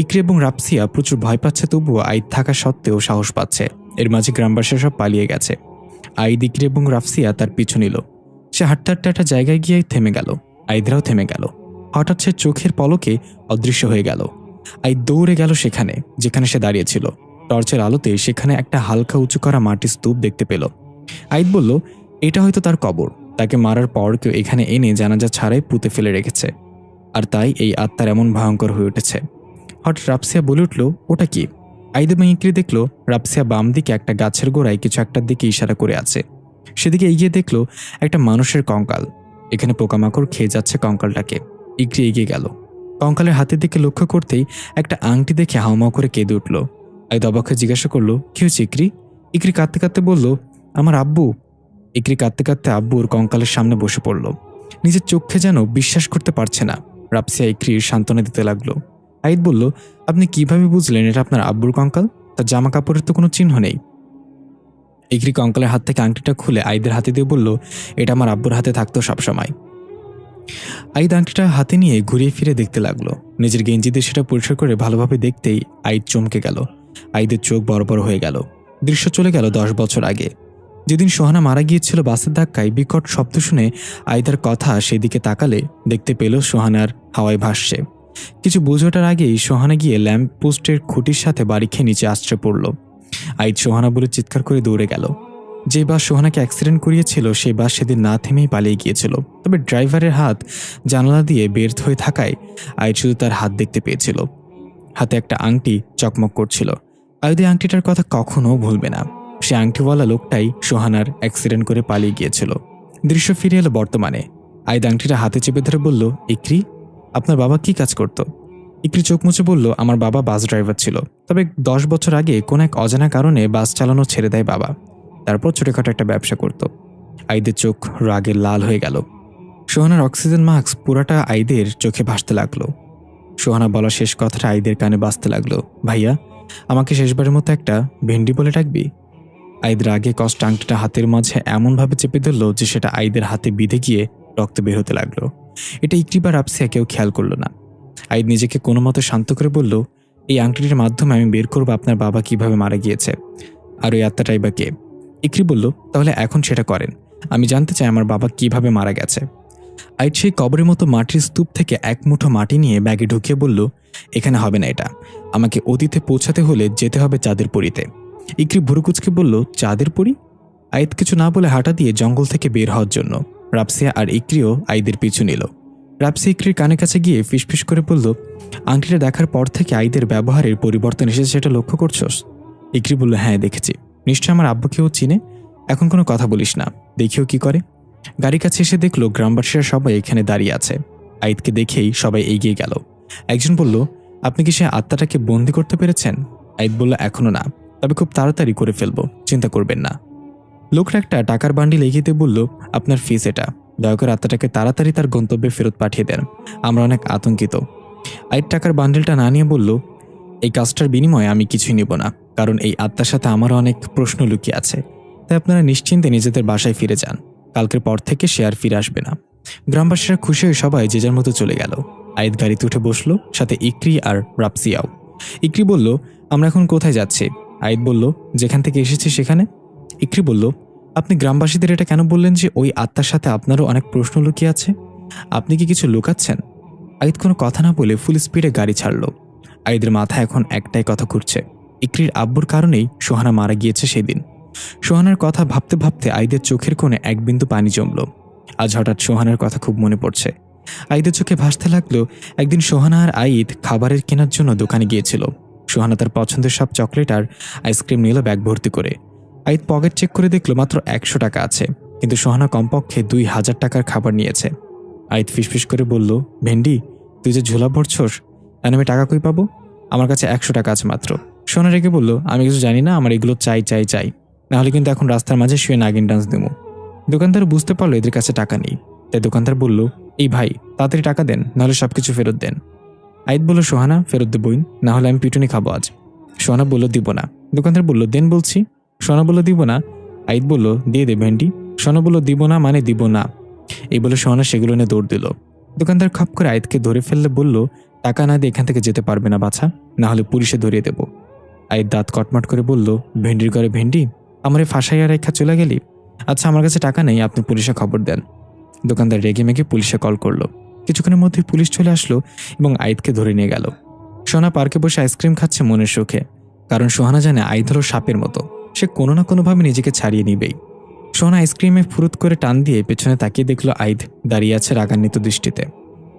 ইকরি এবং রাফসিয়া প্রচুর ভয় পাচ্ছে, তবুও আইদ থাকা সত্ত্বেও সাহস পাচ্ছে। এর মাঝে গ্রামবাসীরা সব পালিয়ে গেছে। আইদ, ইকরি এবং রাফসিয়া তার পিছু নিল। সে হাঁটতে হাঁটতে একটা জায়গায় গিয়ে থেমে গেল। আইদরাও থেমে গেল। হঠাৎ সে চোখের পলকে অদৃশ্য হয়ে গেল। আইদ দৌড়ে গেল সেখানে যেখানে সে দাঁড়িয়েছিল। টর্চের আলোতে সেখানে একটা হালকা উঁচু করা মাটির স্তূপ দেখতে পেল। আইদ বলল, এটা হয়তো তার কবর, তাকে মারার পর কেউ এখানে এনে জানাজা ছাড়াই পুঁতে ফেলে রেখেছে, আর তাই এই আত্মার এমন ভয়ঙ্কর হয়ে উঠেছে। হঠাৎ রাফসিয়া বলে উঠল, ওটা কি? আইদ এবং ইকরি দেখল রাফসিয়া বাম দিকে একটা গাছের গোড়ায় কিছু একটার দিকে ইশারা করে আছে। সেদিকে এগিয়ে দেখল একটা মানুষের কঙ্কাল। এখানে পোকামাকড় খেয়ে যাচ্ছে কঙ্কালটাকে। ইকরি এগিয়ে গেল। কঙ্কালের হাতের দিকে লক্ষ্য করতেই একটা আংটি দেখে হাউমাউ করে কেঁদে উঠল। আইদ অবাক হয়ে জিজ্ঞাসা করলো, কি হয়েছে ইকরি? ইকরি কাঁদতে কাঁদতে বলল, আমার আব্বু। ইকরি কাঁদতে কাঁদতে আব্বুর কঙ্কালের সামনে বসে পড়ল। নিজের চোখে যেন বিশ্বাস করতে পারছে না। রাফসিয়া ইকরির সান্ত্বনা দিতে লাগলো। আইদ বলল, আপনি কিভাবে বুঝলেন এটা আপনার আব্বুর কঙ্কাল? তার জামা কাপড়ের তো কোনো চিহ্ন নেই। ইকরি কঙ্কালের হাত থেকে আংটিটা খুলে আইদের হাতে দিয়ে বলল, এটা আমার আব্বুর হাতে থাকতো সবসময়। আইদ আংটিটা হাতে নিয়ে ঘুরিয়ে ফিরে দেখতে লাগলো। নিজের গেঞ্জি দিয়ে সেটা পরিষ্কার করে ভালোভাবে দেখতেই আইদ চমকে গেল। আইদের চোখ বড় বড় হয়ে গেল। দৃশ্য চলে গেল 10 বছর আগে, যেদিন সোহানা মারা গিয়েছিল বাসের ধাক্কায়। বিকট শব্দ শুনে আইদার কথা সেদিকে তাকালে দেখতে পেল সোহানার হাওয়ায় ভাসছে। কিছু বুঝে ওঠার আগেই সোহানা গিয়ে ল্যাম্প পোস্টের খুঁটির সাথে বাড়ি খেয়ে নিচে আশ্রয় পড়ল। আইদ সোহানা বলে চিৎকার করে দৌড়ে গেল। যে বাস সোহানাকে অ্যাক্সিডেন্ট করিয়েছিল সেই বাস সেদিন না থেমেই পালিয়ে গিয়েছিল, তবে ড্রাইভারের হাত জানালা দিয়ে বের হয়ে থাকায় আইদ শুধু তার হাত দেখতে পেয়েছিল। হাতে একটা আংটি চকমক করছিল। আইদ এই আংটিটার কথা কখনো ভুলবে না। সে আংটিওয়ালা লোকটাই সোহানার অ্যাক্সিডেন্ট করে পালিয়ে গিয়েছিল। দৃশ্য ফিরে এলো বর্তমানে। আইদ আংটিটা হাতে চেপে ধরে বলল, ইকরি, আপনার বাবা কি কাজ করত? ইকরি চোখ মুছে বলল, আমার বাবা বাস ড্রাইভার ছিল, তবে 10 বছর আগে কোন এক অজানা কারণে বাস চালানো ছেড়ে দেয় বাবা। তারপর ছোটখাটো একটা ব্যবসা করত। আইদের চোখ রাগে লাল হয়ে গেল। সোহানার অক্সিজেন মাস্ক পুরাটা আইদের চোখে ভাসতে লাগলো। সোহানা বলা শেষ কথাটা আইদের কানে বাজতে লাগলো, ভাইয়া, আমাকে শেষবারের মতো একটা ভেন্ডি বলে ডাকবি? আইদ রাগে কষ্ট আংটিটা হাতের মাঝে এমনভাবে চেপে ধরল যে সেটা আইদের হাতে বিঁধে গিয়ে রক্ত বের হতে লাগলো। এটা ইকরি বা রাপসিয়া কেউ খেয়াল করলো না। আইদ নিজেকে কোনো মতো শান্ত করে বলল, এই আংটিটির মাধ্যমে আমি বের করবো আপনার বাবা কিভাবে মারা গিয়েছে, আর ওই আত্মাটাই বা কে। ইকরি বলল, তাহলে এখন সেটা করেন। আমি জানতে চাই আমার বাবা কিভাবে মারা গেছে। আইদ সেই কবরের মতো মাটির স্তূপ থেকে এক মুঠো মাটি নিয়ে ব্যাগে ঢুকিয়ে বলল, এখানে হবে না, এটা আমাকে অতীতে পৌঁছাতে হলে যেতে হবে চাঁদের পরীতে। ইকরি ভুরুকুচকে বলল, চাঁদের পরী? আইদ কিছু না বলে হাঁটা দিয়ে জঙ্গল থেকে বের হওয়ার জন্য রাপসিয়া আর ইকরিও আইদের পিছু নিল। রাপসিয়া ইকরির কানে কাছে গিয়ে ফিসফিস করে বলল, আংটিটা দেখার পর থেকে আইদের ব্যবহারের পরিবর্তন এসেছে, সেটা লক্ষ্য করছস? ইকরি বলল, হ্যাঁ দেখেছি। নিশ্চয় আমার আব্বুকেও চিনে। এখন কোনো কথা বলিস না, দেখিও কি করে। গাড়ি কাছে এসে দেখলো গ্রামবাসীরা সবাই এখানে দাঁড়িয়ে আছে। আইদকে দেখেই সবাই এগিয়ে গেল। একজন বলল, আপনি কি সে আত্মাটাকে বন্দি করতে পেরেছেন? আইদ বলল, এখনো না, তবে খুব তাড়াতাড়ি করে ফেলবো, চিন্তা করবেন না। লোকটা একটা টাকার বান্ডিল এগিয়ে দিয়ে বলল, আপনার ফিস এটা, দয়া করে আত্মাটাকে তাড়াতাড়ি তার গন্তব্যে ফেরত পাঠিয়ে দেন, আমরা অনেক আতঙ্কিত। আইদ টাকার বান্ডিলটা না নিয়ে বলল, এই কাজটার বিনিময়ে আমি কিছুই নেব না, কারণ এই আত্মার সাথে আমারও অনেক প্রশ্ন লুকিয়ে আছে। তাই আপনারা নিশ্চিন্তে নিজেদের বাসায় ফিরে যান, কালকের পর থেকে সে আর ফিরে আসবে না। গ্রামবাসীরা খুশি হয়ে সবাই যে যার মতো চলে গেল। আইদ গাড়িতে উঠে বসলো, সাথে ইকরি আর রাপসিয়াও। ইকরি বলল, আমরা এখন কোথায় যাচ্ছি? আইদ বলল, যেখান থেকে এসেছি সেখানে। ইকরি বলল, আপনি গ্রামবাসীদের এটা কেন বললেন যে ওই আত্মার সাথে আপনারও অনেক প্রশ্ন লুকিয়ে আছে? আপনি কি কিছু লুকাচ্ছেন? আইদ কোনো কথা না বলে ফুল স্পিডে গাড়ি ছাড়ল। আইদের মাথায় এখন একটাই কথা ঘুরছে, ইকরির আব্বুর কারণেই সোহানা মারা গিয়েছে সেদিন। সোহানার কথা ভাবতে ভাবতে আইদের চোখের কোণে এক বিন্দু পানি জমল। আজ হঠাৎ সোহানার কথা খুব মনে পড়ছে। আইদের চোখে ভাসতে লাগলো, একদিন সোহানা আর আইদ খাবারের কেনার জন্য দোকানে গিয়েছিল। সোহানা তার পছন্দের সব চকলেট আর আইসক্রিম নিল ব্যাগ ভর্তি করে। আইদ পকেট চেক করে দেখলো মাত্র 100 টাকা আছে, কিন্তু সোহানা কমপক্ষে 2000 টাকার খাবার নিয়েছে। আইদ ফিসফিস করে বলল, ভেন্ডি, তুই যে ঝোলা ভরছস, আমি টাকা কই পাবো? আমার কাছে 100 টাকা আছে মাত্র। সোহানা রেগে বলল, আমি কিছু জানি না, আমার এগুলো চাই চাই চাই, নাহলে কিন্তু এখন রাস্তার মাঝে শুয়ে নাগিন ডান্স দেবো। দোকানদার বুঝতে পারলো এদের কাছে টাকা নেই, তাই দোকানদার বলল, এই ভাই, তাড়াতাড়ি টাকা দেন, নাহলে সবকিছু ফেরত দেন। আইদ বলল, সোহানা, ফেরত দেবই, না হলে আমি পিটুনি খাবো আজ। সোহানা বলল, দিব না। দোকানদার বলল, দেন বলছি। সোহানা বলল, দিব না। আইদ বলল, দিয়ে দে ভেন্ডি। সোহানা বলল, দিব না মানে দিব না। এই বলে সোহানা সেগুলো নিয়ে দৌড় দিল। দোকানদার খপ করে আইদকে ধরে ফেললে বলল, টাকা না দিয়ে এখান থেকে যেতে পারবে না বাছা, না হলে পুলিশে ধরিয়ে দেব। আইদ দাঁত কটমট করে বলল, ভেন্ডির ঘরে ভেন্ডি, আমার এই ফাঁসাইয়া রেখা চলে গেলি? আচ্ছা, আমার কাছে টাকা নেই, আপনি পুলিশে খবর দেন। দোকানদার রেগে মেগে পুলিশে কল করলো। কিছুক্ষণের মধ্যে পুলিশ চলে আসলো এবং আইদকে ধরে নিয়ে গেল। সোহানা পার্কে বসে আইসক্রিম খাচ্ছে মনের সুখে, কারণ সোহানা জানে আইদ হলো সাপের মতো, সে কোনো না কোনোভাবে নিজেকে ছাড়িয়ে নিবেই। সোহানা আইসক্রিমে ফুরুত করে টান দিয়ে পেছনে তাকিয়ে দেখলো আইদ দাঁড়িয়ে আছে রাগান্বিত দৃষ্টিতে।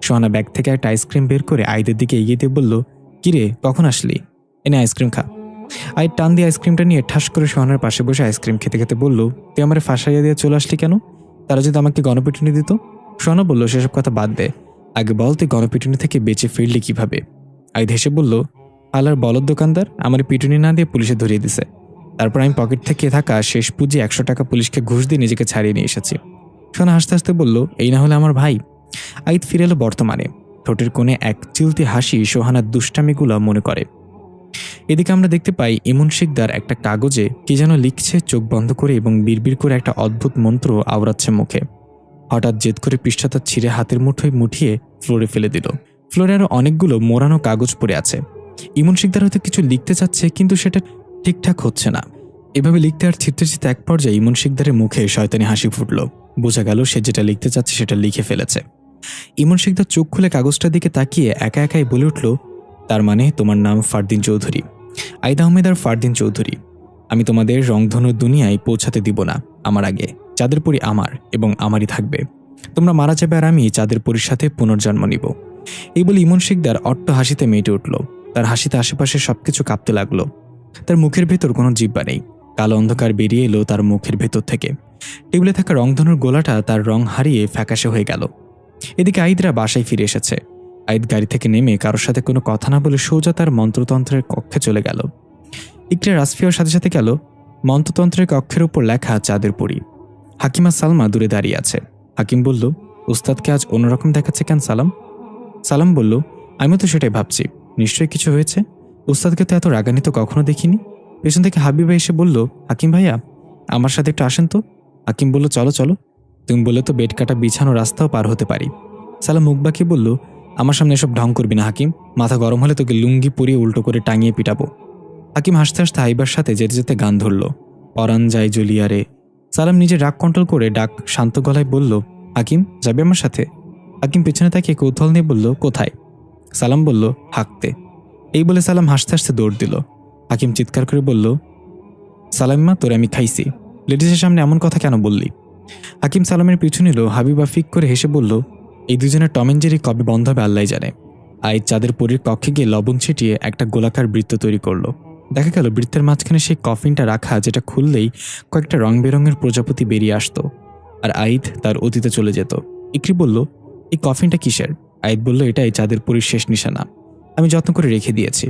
সোহানা ব্যাগ থেকে একটা আইসক্রিম বের করে আইদের দিকে এগিয়ে দিয়ে বলল, কিরে, কখন আসলি? এনে আইসক্রিম খা। আইদ টান দিয়ে আইসক্রিমটা নিয়ে ঠাস করে সোহানার পাশে বসে আইসক্রিম খেতে খেতে বলল, তুই আমার ফাঁসাইয়া দিয়ে চলে আসলি কেন? তারা যদি আমাকে গণপিটুনি দিত? সোহানা বলল, সেসব কথা বাদ দে, আগে বল তুই গণপিটুনি থেকে বেঁচে ফিরলি কিভাবে? আইদ হেসে বলল, আলার বলদ দোকানদার আমার পিটুনি না দিয়ে পুলিশে ধরিয়ে দিছে। তারপর আমি পকেট থেকে থাকা শেষ পুঁজি 100 টাকা পুলিশকে ঘুষ দিয়ে নিজেকে ছাড়িয়ে নিয়ে এসেছি। সোহানা হাসতে হাসতে বলল, এই না হলে আমার ভাই। আইদ ফিরে এলো বর্তমানে। ঠোঁটের কোণে এক চিলতি হাসি সোহানার দুষ্টামিগুলো মনে করে। এদিকে আমরা দেখতে পাই ইমন শিকদার একটা কাগজে কি যেন লিখছে চোখ বন্ধ করে এবং বিড়বিড় করে একটা অদ্ভুত মন্ত্র আওড়াচ্ছে মুখে। হঠাৎ জেদ করে পৃষ্ঠাটা ছিঁড়ে হাতের মুঠোয় মুঠিয়ে ফ্লোরে ফেলে দিল। ফ্লোরে আরো অনেকগুলো মোড়ানো কাগজ পড়ে আছে। ইমন শিকদার হয়তো কিছু লিখতে চাচ্ছে, কিন্তু সেটা ঠিকঠাক হচ্ছে না। এভাবে লিখতে আর ছিঁড়তে ছিঁড়তে এক পর্যায়ে ইমন শিকদারের মুখে শয়তানি হাসি ফুটল। বোঝা গেল সে যেটা লিখতে চাচ্ছে সেটা লিখে ফেলেছে। ইমন শিকদার চোখ খুলে কাগজটার দিকে তাকিয়ে একা একাই বলে উঠল, তার মানে তোমার নাম ফারদিন চৌধুরী, আইদ আহমেদ আর ফারদিন চৌধুরী। আমি তোমাদের রংধনুর দুনিয়ায় পৌঁছাতে দিব না আমার আগে। চাঁদের পরী আমার এবং আমারই থাকবে। তোমরা মারা যাবে আর আমি চাঁদের পরীর সাথে পুনর্জন্ম নিব। এই বলে ইমন শিকদার অট্ট হাসিতে মেতে উঠল। তার হাসিতে আশেপাশে সবকিছু কাঁপতে লাগলো। তার মুখের ভেতর কোনো জিহ্বা নেই। কালো অন্ধকার বেরিয়ে এলো তার মুখের ভেতর থেকে। টেবিলে থাকা রংধনুর গোলাটা তার রং হারিয়ে ফ্যাকাশে হয়ে গেল। এদিকে আইদরা বাসায় ফিরে এসেছে। আইদ গাড়ি থেকে নেমে কারোর সাথে কোনো কথা না বলে সোজা তার মন্ত্রতন্ত্রের কক্ষে চলে গেল। ইকরা রাসফিয়ার সাথে সাথে গেল। মন্ত্রতন্ত্রের কক্ষের উপর লেখা চাঁদের পরী। হাকিমা সালমা দূরে দাঁড়িয়ে আছে। হাকিম বলল, উস্তাদকে আজ অন্যরকম দেখাচ্ছে কেন সালাম? সালাম বলল, আমিও তো সেটাই ভাবছি, নিশ্চয়ই কিছু হয়েছে। উস্তাদকে তো এত রাগান্বিত কখনো দেখিনি। পেছন থেকে হাবিবা এসে বলল, হাকিম ভাইয়া আমার সাথে একটু আসেন তো। হাকিম বলল, চলো চলো। তুমি বলে তো বেড কাটা বিছানো রাস্তাও পার হতে পারি। সালাম মুখ বাঁকিয়ে বলল, আমার সামনে এসব ঢং করবি না হাকিম। মাথা গরম হলে তোকে লুঙ্গি পরিয়ে উল্টো করে টাঙিয়ে পিটাবো। হাকিম হাসতে হাসতে হাইবার সাথে যেতে যেতে গান ধরল, পরান যায় জুলিয়ারে। সালাম নিজের রাগ কন্ট্রোল করে ডাক শান্ত গলায় বলল, হাকিম যাবে আমার সাথে? হাকিম পেছনে তাকিয়ে কৌতূহল নিয়ে বলল, কোথায়? সালাম বলল, হাঁকতে। এই বলে সালাম হাসতে হাসতে দৌড় দিল। হাকিম চিৎকার করে বলল, সালাম্মা তোরে আমি খাইছি, লেডিসের সামনে এমন কথা কেন বললি? হাকিম সালামের পিছু নিল। হাবিবা ফিক করে হেসে বলল, এই দুজনের টম এন্ড জেরি কবে বন্ধ হবে আল্লাহ জানে। আইজ চাঁদের পরীর কক্ষে গিয়ে লবণ ছিটিয়ে একটা গোলাকার বৃত্ত তৈরি করলো। দেখা গেল বৃত্তের মাঝখানে সেই কফিনটা রাখা, যেটা খুললেই কয়েকটা রং বেরঙের প্রজাপতি বেরিয়ে আসতো আর আইদ তার অতীতে চলে যেত। ইকরি বলল, এই কফিনটা কিসের? আইদ বলল, এটাই চাঁদের পরীর শেষ নিশানা, আমি যত্ন করে রেখে দিয়েছি।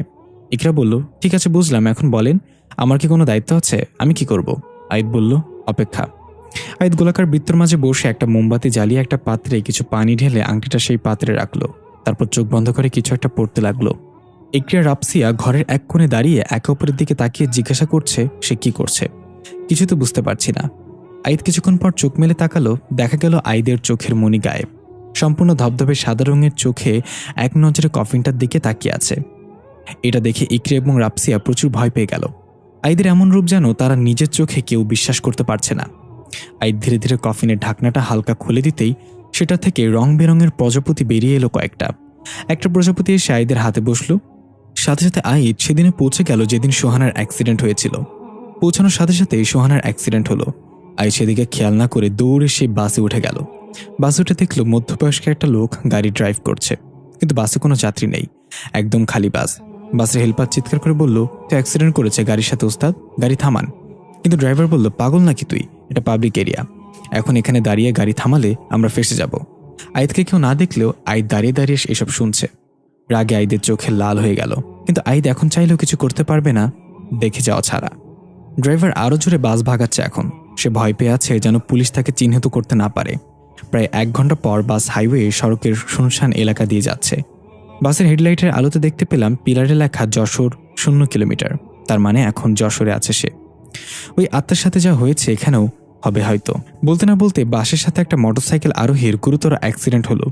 ইকরা বলল, ঠিক আছে বুঝলাম, এখন বলেন আমার কি কোনো দায়িত্ব আছে? আমি কি করব? আইদ বলল, অপেক্ষা। আইদ গোলাকার বৃত্তর মাঝে বসে একটা মোমবাতি জ্বালিয়ে একটা পাত্রে কিছু পানি ঢেলে আংটিটা সেই পাত্রে রাখলো। তারপর চোখ বন্ধ করে কিছু একটা পড়তে লাগলো। ইকরিয়া রাপসিয়া ঘরের এক কোণে দাঁড়িয়ে একে অপরের দিকে তাকিয়ে জিজ্ঞাসা করছে সে কি করছে। কিছু তো বুঝতে পারছি না। আইদ কিছুক্ষণ পর চোখ মেলে তাকালো। দেখা গেল আইদের চোখের মনি গায়েব। সম্পূর্ণ ধবধবে সাদা রঙের চোখে এক নজরে কফিনটার দিকে তাকিয়ে আছে। এটা দেখে ইকরি এবং রাপসিয়া প্রচুর ভয় পেয়ে গেল। আইদের এমন রূপ যেন তারা নিজের চোখে কেউ বিশ্বাস করতে পারছে না। আইদ ধীরে ধীরে কফিনের ঢাকনাটা হালকা খুলে দিতেই সেটা থেকে রং বেরঙের প্রজাপতি বেরিয়ে এলো কয়েকটা। একটা প্রজাপতি এসে আইদের হাতে বসলো। সাথে সাথে আইদ সেদিনে পৌঁছে গেল যেদিন সোহানার অ্যাক্সিডেন্ট হয়েছিল। পৌঁছানোর সাথে সাথে সোহানার অ্যাক্সিডেন্ট হলো। আইদ সেদিকে খেয়াল না করে দৌড়ে সে বাসে উঠে গেল। বাসে উঠে দেখলো মধ্যবয়স্ক একটা লোক গাড়ি ড্রাইভ করছে, কিন্তু বাসে কোনো যাত্রী নেই, একদম খালি বাস। বাসের হেল্পার চিৎকার করে বলল, তুই অ্যাক্সিডেন্ট করেছে গাড়ির সাথে ওস্তাদ, গাড়ি থামান। কিন্তু ড্রাইভার বলল, পাগল নাকি তুই, এটা পাবলিক এরিয়া, এখন এখানে দাঁড়িয়ে গাড়ি থামালে আমরা ফেসে যাব। আইদকে কেউ না দেখলেও আইদ দাঁড়িয়ে দাঁড়িয়ে এসব শুনছে। রাগে আইদের চোখে লাল হয়ে গেল, কিন্তু আইদ এখন চাইলেও কিছু করতে পারবে না দেখে যাওয়া ছাড়া। ড্রাইভার আরও জোরে বাস ভাগাচ্ছে। এখন সে ভয় পেয়ে আছে যেন পুলিশ তাকে চিহ্নিত করতে না পারে। প্রায় 1 ঘন্টা পর বাস হাইওয়ে সড়কের শুনশান এলাকা দিয়ে যাচ্ছে। বাসের হেডলাইটের আলোতে দেখতে পেলাম পিলারে লেখা যশোর 0 কিলোমিটার। তার মানে এখন যশোরে আছে সে। ওই আত্মার সাথে যা হয়েছে এখানেও হবে হয়তো। বলতে না বলতে বাসের সাথে একটা মোটরসাইকেল আরোহীর গুরুতর অ্যাক্সিডেন্ট হলো।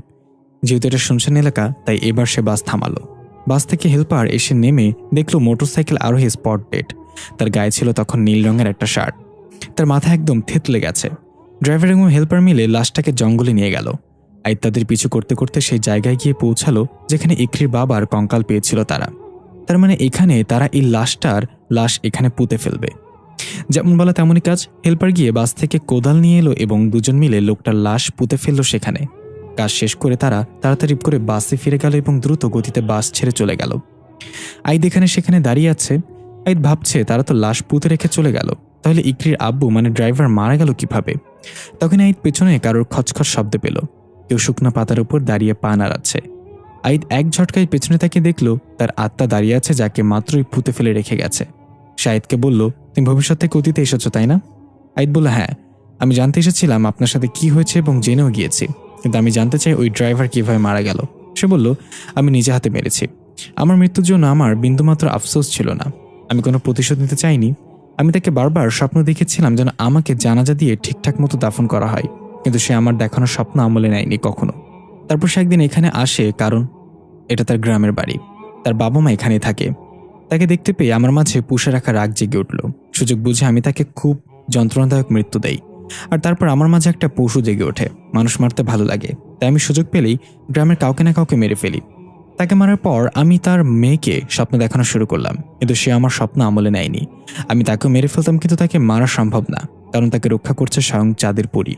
যেহেতু এটা শুনশান এলাকা তাই এবার সে বাস থামালো। বাস থেকে হেল্পার এসে নেমে দেখলো মোটরসাইকেল আরোহী স্পট ডেড। তার গায়ে ছিল তখন নীল রঙের একটা শার্ট। তার মাথা একদম থেতলে গেছে। ড্রাইভার এবং হেল্পার মিলে লাশটাকে জঙ্গলে নিয়ে গেল। আইদ তাদের পিছু করতে করতে সেই জায়গায় গিয়ে পৌঁছালো যেখানে ইকরির বাবার কঙ্কাল পেয়েছিল তারা। তার মানে এখানে তারা এই লাশ এখানে পুঁতে ফেলবে। যেমন বলা তেমনই কাজ। হেল্পার গিয়ে বাস থেকে কোদাল নিয়ে এলো এবং দুজন মিলে লোকটার লাশ পুঁতে ফেললো সেখানে। কাজ শেষ করে তারা তাড়াতাড়ি করে বাসে ফিরে গেল এবং দ্রুত গতিতে বাস ছেড়ে চলে গেল। আইদ এখানে সেখানে দাঁড়িয়ে আছে। আইদ ভাবছে তারা তো লাশ পুঁতে রেখে চলে গেল, তাহলে ইকরির আব্বু মানে ড্রাইভার মারা গেল কিভাবে? তখন আইদ পেছনে কারোর খচখচ শব্দ পেল। কেউ শুকনো পাতার উপর দাঁড়িয়ে পা নাড়াচ্ছে। আইদ এক ঝটকায় পেছনে তাকিয়ে দেখলো তার আত্মা দাঁড়িয়ে আছে যাকে মাত্রই পুঁতে ফেলে রেখে গেছে। শাহিদকে বলল, তুমি ভবিষ্যৎ থেকে অতীতে এসেছো তাই না? আইদ বলল, হ্যাঁ, আমি জানতে এসেছিলাম আপনার সাথে কি হয়েছে এবং জেনেও গিয়েছি, কিন্তু আমি জানতে চাই ওই ড্রাইভার কিভাবে মারা গেল। সে বলল, আমি নিজে হাতে মেরেছি। আমার মৃত্যুর জন্য আমার বিন্দুমাত্র আফসোস ছিল না। আমি কোনো প্রতিশোধ নিতে চাইনি। আমি তাকে বারবার স্বপ্ন দেখেছিলাম যেন আমাকে জানাজা দিয়ে ঠিকঠাক মতো দাফন করা হয়, কিন্তু সে আমার দেখানো স্বপ্ন আমলে নেয়নি কখনো। তারপর সে একদিন এখানে আসে, কারণ এটা তার গ্রামের বাড়ি। তার বাবা মা এখানেই থাকে। তাকে দেখতে পেয়ে আমার মাঝে পুষে রাখা রাগ জেগে উঠল। সুযোগ বুঝে আমি তাকে খুব যন্ত্রণাদায়ক মৃত্যু দেই। আর তারপর আমার মাঝে একটা পশু জেগে ওঠে। মানুষ মারতে ভালো লাগে, তাই আমি সুযোগ পেলেই গ্রামের কাউকে না কাউকে মেরে ফেলি। তাকে মারার পর আমি তার মেয়েকে স্বপ্ন দেখানো শুরু করলাম, কিন্তু সে আমার স্বপ্ন আমলে নেয়নি। আমি তাকেও মেরে ফেলতাম, কিন্তু তাকে মারা সম্ভব না, কারণ তাকে রক্ষা করছে স্বয়ং চাঁদের পরী।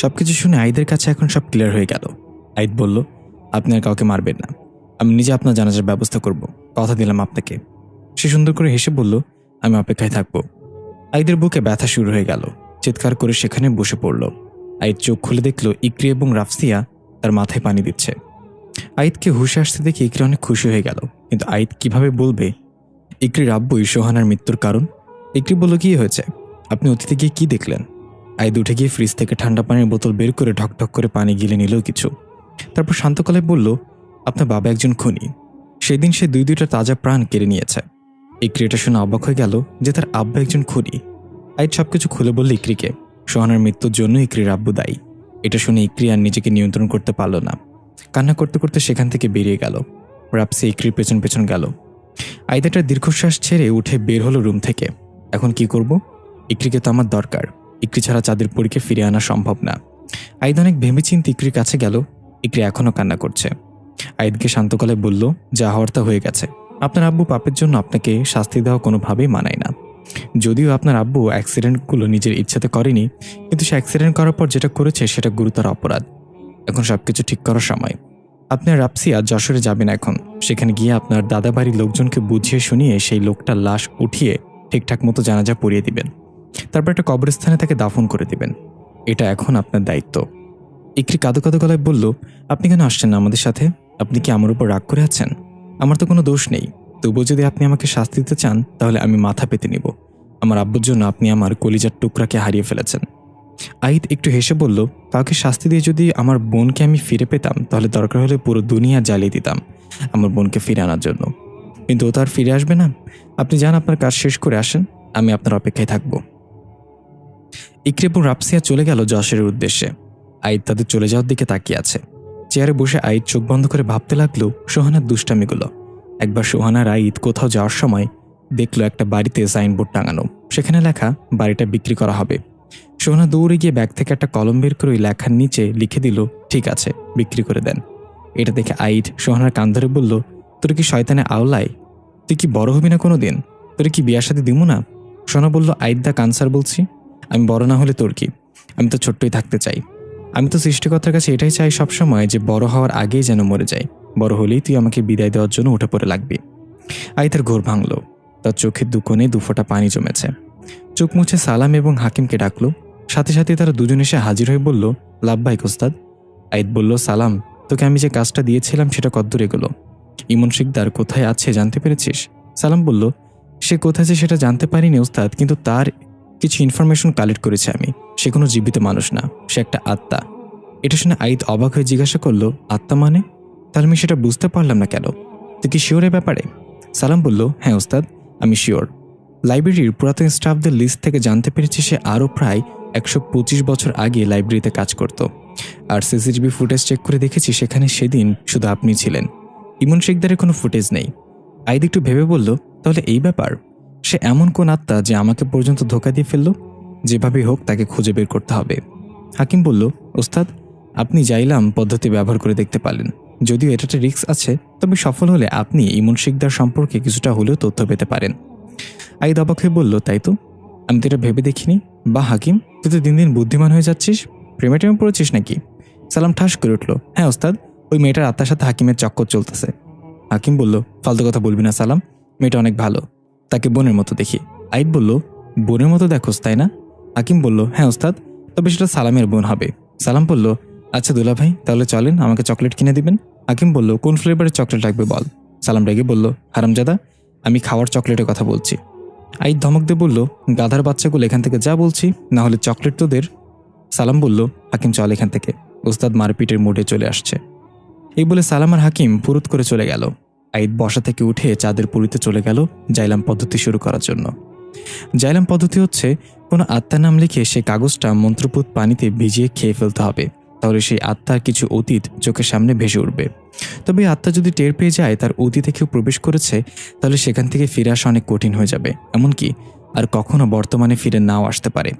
সবকিছু শুনে আইদের কাছে এখন সব ক্লিয়ার হয়ে গেল। আইদ বলল, আপনি আর কাউকে মারবেন না, আমি নিজে আপনার জানাজার ব্যবস্থা করব, কথা দিলাম আপনাকে। সে সুন্দর করে হেসে বলল, আমি অপেক্ষায় থাকবো। আইদের বুকে ব্যথা শুরু হয়ে গেল, চিৎকার করে সেখানে বসে পড়ল। আইদ চোখ খুলে দেখল ইকরি এবং রাফসিয়া তার মাথায় পানি দিচ্ছে। আইদকে হুঁশে আসতে দেখে ইকরি অনেক খুশি হয়ে গেল, কিন্তু আইদ কিভাবে বলবে ইকরির আব্বুই সোহানার মৃত্যুর কারণ। ইকরি বলল, কি হয়েছে, আপনি অতীতে গিয়ে কি দেখলেন? আইদ উঠে গিয়ে ফ্রিজ থেকে ঠান্ডা পানির বোতল বের করে ঢকঢক করে পানি গিলে নিল কিছু, তারপর শান্ত গলায় বলল, আপনার বাবা একজন খুনি, সেদিন সে দুইটা তাজা প্রাণ কেড়ে নিয়েছে। ইকরি এটা শুনে অবাক হয়ে গেল যে তার আব্বা একজন খুনি। আইদ সবকিছু খুলে বলল ইকরিকে, সোহানার মৃত্যুর জন্য ইকরির আব্বু দায়ী। এটা শুনে ইকরি আর নিজেকে নিয়ন্ত্রণ করতে পারল না, কান্না করতে করতে সেখান থেকে বেরিয়ে গেল। রাফসি ইকরির পেছন পেছন গেল। আইদ একটা দীর্ঘশ্বাস ছেড়ে উঠে বের হলো রুম থেকে। এখন কি করব? ইকরিকে তো আমার দরকার, ইকরি ছাড়া চাঁদের পরীকে ফিরে আনা সম্ভব না। আইদ অনেক ভেবেচিন্তে ইকরির কাছে গেল। ইকরি এখনও কান্না করছে। আইদকে শান্ত গলায় বলল, যা হওয়ার তা হয়ে গেছে, আপনার আব্বু পাপের জন্য আপনাকে শাস্তি দেওয়া কোনোভাবেই মানায় না। যদিও আপনার আব্বু অ্যাক্সিডেন্টগুলো নিজের ইচ্ছাতে করেনি, কিন্তু সে অ্যাক্সিডেন্ট করার পর যেটা করেছে সেটা গুরুতর অপরাধ। এখন সবকিছু ঠিক করার সময়। আপনি আর রাফসিয়া যশোরে যাবেন এখন, সেখানে গিয়ে আপনার দাদা বাড়ির লোকজনকে বুঝিয়ে শুনিয়ে সেই লোকটার লাশ উঠিয়ে ঠিকঠাক মতো জানাজা পড়িয়ে দিবেন, তারপর একটা কবরস্থানে তাকে দাফন করে দিবেন। এটা এখন আপনার দায়িত্ব। ইকরি কাঁদো কাঁদো গলায় বলল, আপনি কেন আসছেন না আমাদের সাথে? আপনি কি আমার উপর রাগ করে আছেন? আমার তো কোনো দোষ নেই, তবুও যদি আপনি আমাকে শাস্তি দিতে চান তাহলে আমি মাথা পেতে নিব। আমার আব্বুর জন্য আপনি আমার কলিজার টুকরাকে হারিয়ে ফেলেছেন। আইদ একটু হেসে বলল, কাউকে শাস্তি দিয়ে যদি আমার বোনকে আমি ফিরে পেতাম তাহলে দরকার হলে পুরো দুনিয়া জ্বালিয়ে দিতাম আমার বোনকে ফিরে আনার জন্য, কিন্তু ও তো আর ফিরে আসবে না। আপনি যান, আপনার কাজ শেষ করে আসেন, আমি আপনার অপেক্ষায় থাকব। ইকরি এবং রাফসিয়া চলে গেল যশোরের উদ্দেশ্যে। আইদ তাদের চলে যাওয়ার দিকে তাকিয়ে আছে। চেয়ারে বসে আইদ চোখ বন্ধ করে ভাবতে লাগলো সোহানার দুষ্টামিগুলো। একবার সোহানার আইদ কোথাও যাওয়ার সময় দেখলো একটা বাড়িতে সাইনবোর্ড টাঙানো, সেখানে লেখা বাড়িটা বিক্রি করা হবে। সোহানা দৌড়ে গিয়ে ব্যাগ থেকে একটা কলম বের করে ওই লেখার নিচে লিখে দিল, ঠিক আছে, বিক্রি করে দেন। এটা দেখে আইদ সোহানার কান ধরে বলল, তোর কি শয়তানে আওলায়, তুই কি বড় হবি না কোনো দিন? তোর কি বিয়ার সাথে দিব না? সোহানা বলল, আইদ দা কানসার বলছি, আমি বড় না হলে তোর কি, আমি তো ছোট্টই থাকতে চাই। আমি তো সৃষ্টিকর্তার কাছে এটাই চাই সবসময় যে বড় হওয়ার আগেই যেন মরে যাই, বড় হলেই তুই আমাকে বিদায় দেওয়ার জন্য উঠে পড়ে লাগবি। আইদের ঘোর ভাঙল, তার চোখের দুকোণে দুফোঁটা পানি জমেছে। চোখ মুছে সালাম এবং হাকিমকে ডাকলো। সাথে সাথে তারা দুজন এসে হাজির হয়ে বলল, লাভবাহিক ওস্তাদ। আইদ বলল, সালাম, তোকে আমি যে কাজটা দিয়েছিলাম সেটা কদ্দূর এগোলো? ইমন শিকদার কোথায় আছে জানতে পেরেছিস? সালাম বলল, সে কোথায় আছে সেটা জানতে পারিনি ওস্তাদ, কিন্তু তার কিছু ইনফরমেশন কালেক্ট করেছি আমি। সে কোনো জীবিত মানুষ না, সে একটা আত্মা। এটা শুনে আইদ অবাক হয়ে জিজ্ঞাসা করলো, আত্মা মানে? তাহলে আমি সেটা বুঝতে পারলাম না কেন, তুই কি শিওর এ ব্যাপারে? সালাম বলল, হ্যাঁ ওস্তাদ, আমি শিওর। লাইব্রেরির পুরাতন স্টাফদের লিস্ট থেকে জানতে পেরেছি সে আরও প্রায় 125 বছর আগে লাইব্রেরিতে কাজ করত। আর সিসিটিভি ফুটেজ চেক করে দেখেছি সেখানে সেদিন শুধু আপনি ছিলেন, ইমন শিকদারের কোনো ফুটেজ নেই। আইদ একটু ভেবে বলল, তাহলে এই ব্যাপার, সে এমন কোন আত্মা যে আমাকে পর্যন্ত ধোঁকা দিয়ে ফেলল? যেভাবেই হোক তাকে খুঁজে বের করতে হবে। হাকিম বলল, ওস্তাদ, আপনি যাইলাম পদ্ধতি ব্যবহার করে দেখতে পারেন, যদিও এটাতে রিস্ক আছে, তবে সফল হলে আপনি ইমন শিকদার সম্পর্কে কিছুটা হলেও তথ্য পেতে পারেন। আইদ অবাক হয়ে বলল, তাই তো, আমি তো এটা ভেবে দেখিনি। বা হাকিম, তুই তো দিন দিন বুদ্ধিমান হয়ে যাচ্ছিস, প্রেমে টেমে পড়েছিস নাকি? সালাম ঠাস করে উঠল, হ্যাঁ ওস্তাদ, ওই মেয়েটার আত্মার সাথে হাকিমের চক্কর চলতেছে। হাকিম বলল, ফালতু কথা বলবি না সালাম, মেয়েটা অনেক ভালো, তাকে বোনের মতো দেখি। আইদ বলল, বোনের মতো দেখোস তাই না? হাকিম বলল, হ্যাঁ ওস্তাদ, তবে সেটা সালামের বোন হবে। সালাম বলল, আচ্ছা দুলা ভাই, তাহলে চলেন, আমাকে চকলেট কিনে দিবেন। হাকিম বলল, কোন ফ্লেভারের চকলেট লাগবে বল। সালাম রেগে বলল, হারামজাদা, আমি খাওয়ার চকলেটের কথা বলছি। আইদ ধমক দিয়ে বলল, গাধার বাচ্চাগুলো এখান থেকে যা বলছি, না হলে চকলেট তোদের। সালাম বলল, হাকিম চল এখান থেকে, ওস্তাদ মারপিটের মুডে চলে আসছে। এই বলে সালাম আর হাকিম ফুরুত করে চলে গেল। আইদ বসা থেকে উঠে চাঁদের পুরীতে চলে গেল জাইলাম পদ্ধতি শুরু করার জন্য। জাইলাম পদ্ধতি হচ্ছে কোনো আত্মার নাম লিখে সেই কাগজটা মন্ত্রপুত পানিতে ভিজিয়ে খেয়ে ফেলতে হবে, তাহলে সেই আত্মার কিছু অতীত চোখের সামনে ভেসে উঠবে। তবে আত্মা যদি টের পেয়ে যায় তার অতীতে কেউ প্রবেশ করেছে, তাহলে সেখান থেকে ফিরে আসা অনেক কঠিন হয়ে যাবে, এমনকি আর কখনো বর্তমানে ফিরে নাও আসতে পারে।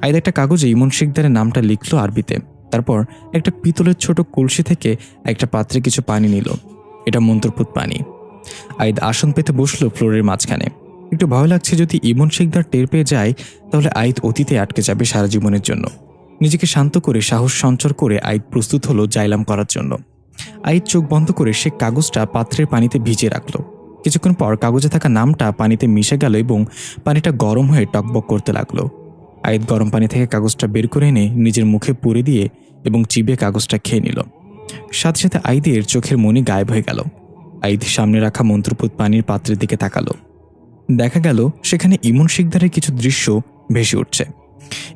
আইদ একটা কাগজে ইমন শিকদারের নামটা লিখলো আরবিতে, তারপর একটা পিতলের ছোট কলসি থেকে একটা পাত্রে কিছু পানি নিল। এটা মন্ত্রপুত পানি। আইদ আসন পেতে বসলো ফ্লোরের মাঝখানে। একটু ভয় লাগছে যদি ইমন শিকদার টের পেয়ে যায় তাহলে আইদ অতীতে আটকে যাবে সারা জীবনের জন্য। নিজেকে শান্ত করে সাহস সঞ্চর করে আইদ প্রস্তুত হলো জাইলাম করার জন্য। আইদ চোখ বন্ধ করে সে কাগজটা পাত্রের পানিতে ভিজিয়ে রাখলো। কিছুক্ষণ পর কাগজে থাকা নামটা পানিতে মিশে গেল এবং পানিটা গরম হয়ে টকবক করতে লাগলো। আইদ গরম পানি থেকে কাগজটা বের করে এনে নিজের মুখে পুরে দিয়ে এবং চিবিয়ে কাগজটা খেয়ে নিল। সাথে সাথে আইদের চোখের মনি গায়েব হয়ে গেল। আইদ সামনে রাখা মন্ত্রপুত পানির পাত্রের দিকে তাকালো। দেখা গেল সেখানে ইমন শিকদারের কিছু দৃশ্য ভেসে উঠছে।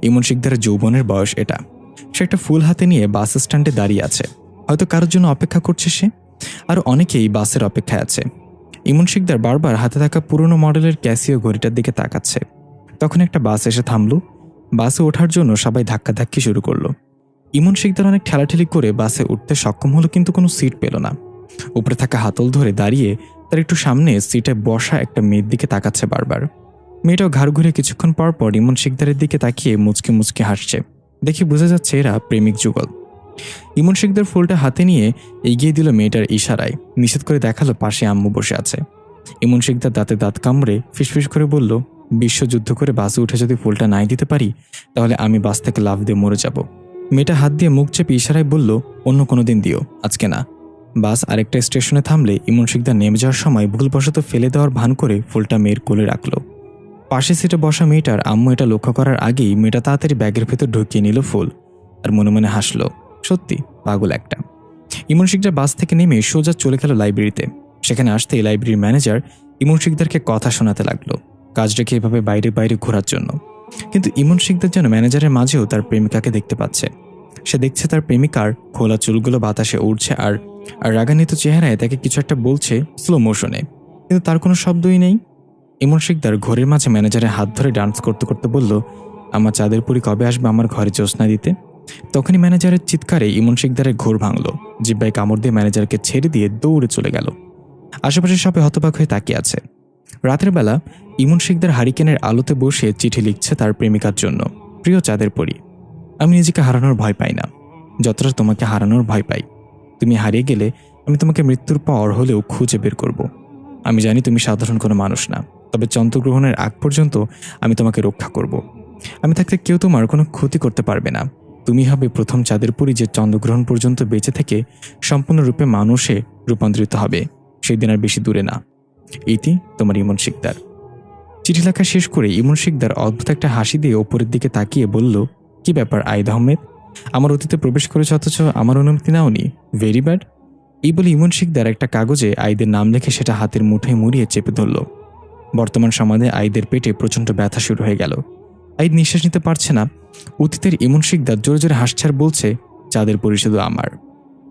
ইমন শিকদারের যৌবনের বয়স এটা। সে একটা ফুল হাতে নিয়ে বাস স্ট্যান্ডে দাঁড়িয়ে আছে। হয়তো কারোর জন্য অপেক্ষা করছে সে। আর অনেকেই বাসের অপেক্ষায় আছে। ইমন শিকদার বারবার হাতে থাকা পুরনো মডেলের ক্যাসিও ঘড়িটার দিকে তাকাচ্ছে। তখন একটা বাস এসে থামলো। বাসে ওঠার জন্য সবাই ধাক্কাধাক্কি শুরু করলো। ইমন শিকদার অনেক ঠেলাঠেলি করে বাসে উঠতে সক্ষম হলো, কিন্তু কোনো সিট পেল না। উপরে থাকা হাতল ধরে দাঁড়িয়ে তার একটু সামনে সিটে বসা একটা মেয়ের দিকে তাকাচ্ছে বারবার। মেয়েটাও ঘাড় ঘুরে কিছুক্ষণ পর পর ইমন শিকদারের দিকে তাকিয়ে মুচকে মুচকে হাসছে। দেখে বোঝা যাচ্ছে এরা প্রেমিক যুগল। ইমন শিকদার ফুলটা হাতে নিয়ে এগিয়ে দিল মেয়েটার ইশারায়। নিষেধ করে দেখালো পাশে আম্মু বসে আছে। ইমন শিকদার দাঁতে দাঁত কামড়ে ফিসফিস করে বলল, বিশ্বযুদ্ধ করে বাসে উঠে যদি ফুলটা নাই দিতে পারি তাহলে আমি বাস থেকে লাফ দিয়ে মরে যাব। মেয়েটা হাত দিয়ে মুখ চেপে ইশারায় বলল, অন্য কোনো দিন দিও, আজকে না। বাস আরেকটা স্টেশনে থামলে ইমন শিকদার নেমে যাওয়ার সময় ভুলবশত ফেলে দেওয়ার ভান করে ফুলটা মেয়ের কোলে রাখলো। পাশে সিটে বসা মেয়েটার আম্মু এটা লক্ষ্য করার আগেই মেয়েটা তাড়াতাড়ি ব্যাগের ভেতর ঢুকিয়ে নিল ফুল। আর মনে মনে হাসলো, সত্যি পাগল একটা। ইমন শিকদার বাস থেকে নেমে সোজা চলে গেল লাইব্রেরিতে। সেখানে আসতেই লাইব্রেরির ম্যানেজার ইমন শিকদারকে কথা শোনাতে লাগলো কাজ রেখে এভাবে বাইরে বাইরে ঘোরার জন্য। কিন্তু ইমন শিকদার যেন ম্যানেজারের মাঝেও তার প্রেমিকাকে দেখতে পাচ্ছে। সে দেখছে তার প্রেমিকার খোলা চুলগুলো বাতাসে উড়ছে আর রাগান্বিত চেহারায় তাকে কিছু একটা বলছে স্লো মোশনে, কিন্তু তার কোনো শব্দই নেই। ইমন শিকদার ঘরের মাঝে ম্যানেজারের হাত ধরে ডান্স করতে করতে বলল, আমার চাঁদের পরি কবে আসবে আমার ঘরে জ্যোৎস্না দিতে? তখনই ম্যানেজারের চিৎকারে ইমন শিকদারের ঘোর ভাঙল। জিব্বায় কামড় দিয়ে ম্যানেজারকে ছেড়ে দিয়ে দৌড়ে চলে গেল। আশেপাশে সবাই হতবাক হয়ে তাকিয়ে আছে। রাতের বেলা ইমন শিকদার হারিকেনের আলোতে বসে চিঠি লিখছে তার প্রেমিকার জন্য। প্রিয় চাঁদের পরি, আমি নিজেকে হারানোর ভয় পাই না, যতটা তোমাকে হারানোর ভয় পাই। তুমি হারিয়ে গেলে আমি তোমাকে মৃত্যুর পর হলেও খুঁজে বের করব। আমি জানি তুমি সাধারণ কোনো মানুষ না, তবে চন্দ্রগ্রহণের আগ পর্যন্ত আমি তোমাকে রক্ষা করব। আমি থাকতে কেউ তোমার কোনো ক্ষতি করতে পারবে না। তুমি হবে প্রথম চাঁদের পরি যে চন্দ্রগ্রহণ পর্যন্ত বেঁচে থেকে সম্পূর্ণরূপে মানুষে রূপান্তরিত হবে। সেই দিন আর বেশি দূরে না। ইতি, তোমার ইমন শিকদার। চিঠি লেখা শেষ করে ইমন শিকদার অদ্ভুত একটা হাসি দিয়ে ওপরের দিকে তাকিয়ে বলল, কি ব্যাপার আইদ আহমেদ, আমার অতীতে প্রবেশ করেছ অথচ আমার অনুমতি নাওনি? Very bad. এই বলে ইমন শিকদার একটা কাগজে আইদের নাম লিখে সেটা হাতের মুঠোয় মুড়িয়ে চেপে ধরল। বর্তমান সমাজে আইদের পেটে প্রচণ্ড ব্যথা শুরু হয়ে গেল। আইদ নিঃশ্বাস নিতে পারছে না। অতীতের ইমন শিকদার জোরে জোরে হাসছে আর বলছে, চাঁদের পরি শুধু আমার।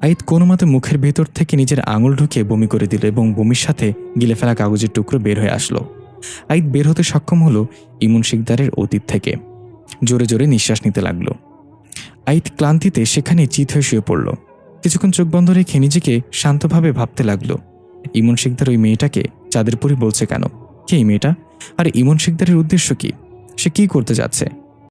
আইদ কোনো মতে মুখের ভেতর থেকে নিজের আঙুল ঢুকিয়ে বমি করে দিল এবং বমির সাথে গিলে ফেলা কাগজের টুকরো বের হয়ে আসলো। আইদ বের হতে সক্ষম হলো ইমন শিকদারের অতীত থেকে। জোরে জোরে নিঃশ্বাস নিতে লাগলো। আইদ ক্লান্তিতে সেখানে চিত হয়ে শুয়ে পড়ল। কিছুক্ষণ চোখ বন্ধ রেখে নিজেকে শান্তভাবে ভাবতে লাগলো, ইমন শিকদার ওই মেয়েটাকে চাঁদের পরি বলছে কেন? কে এই মেয়েটা? আর ইমন শিকদারের উদ্দেশ্য কি? সে কি করতে যাচ্ছে?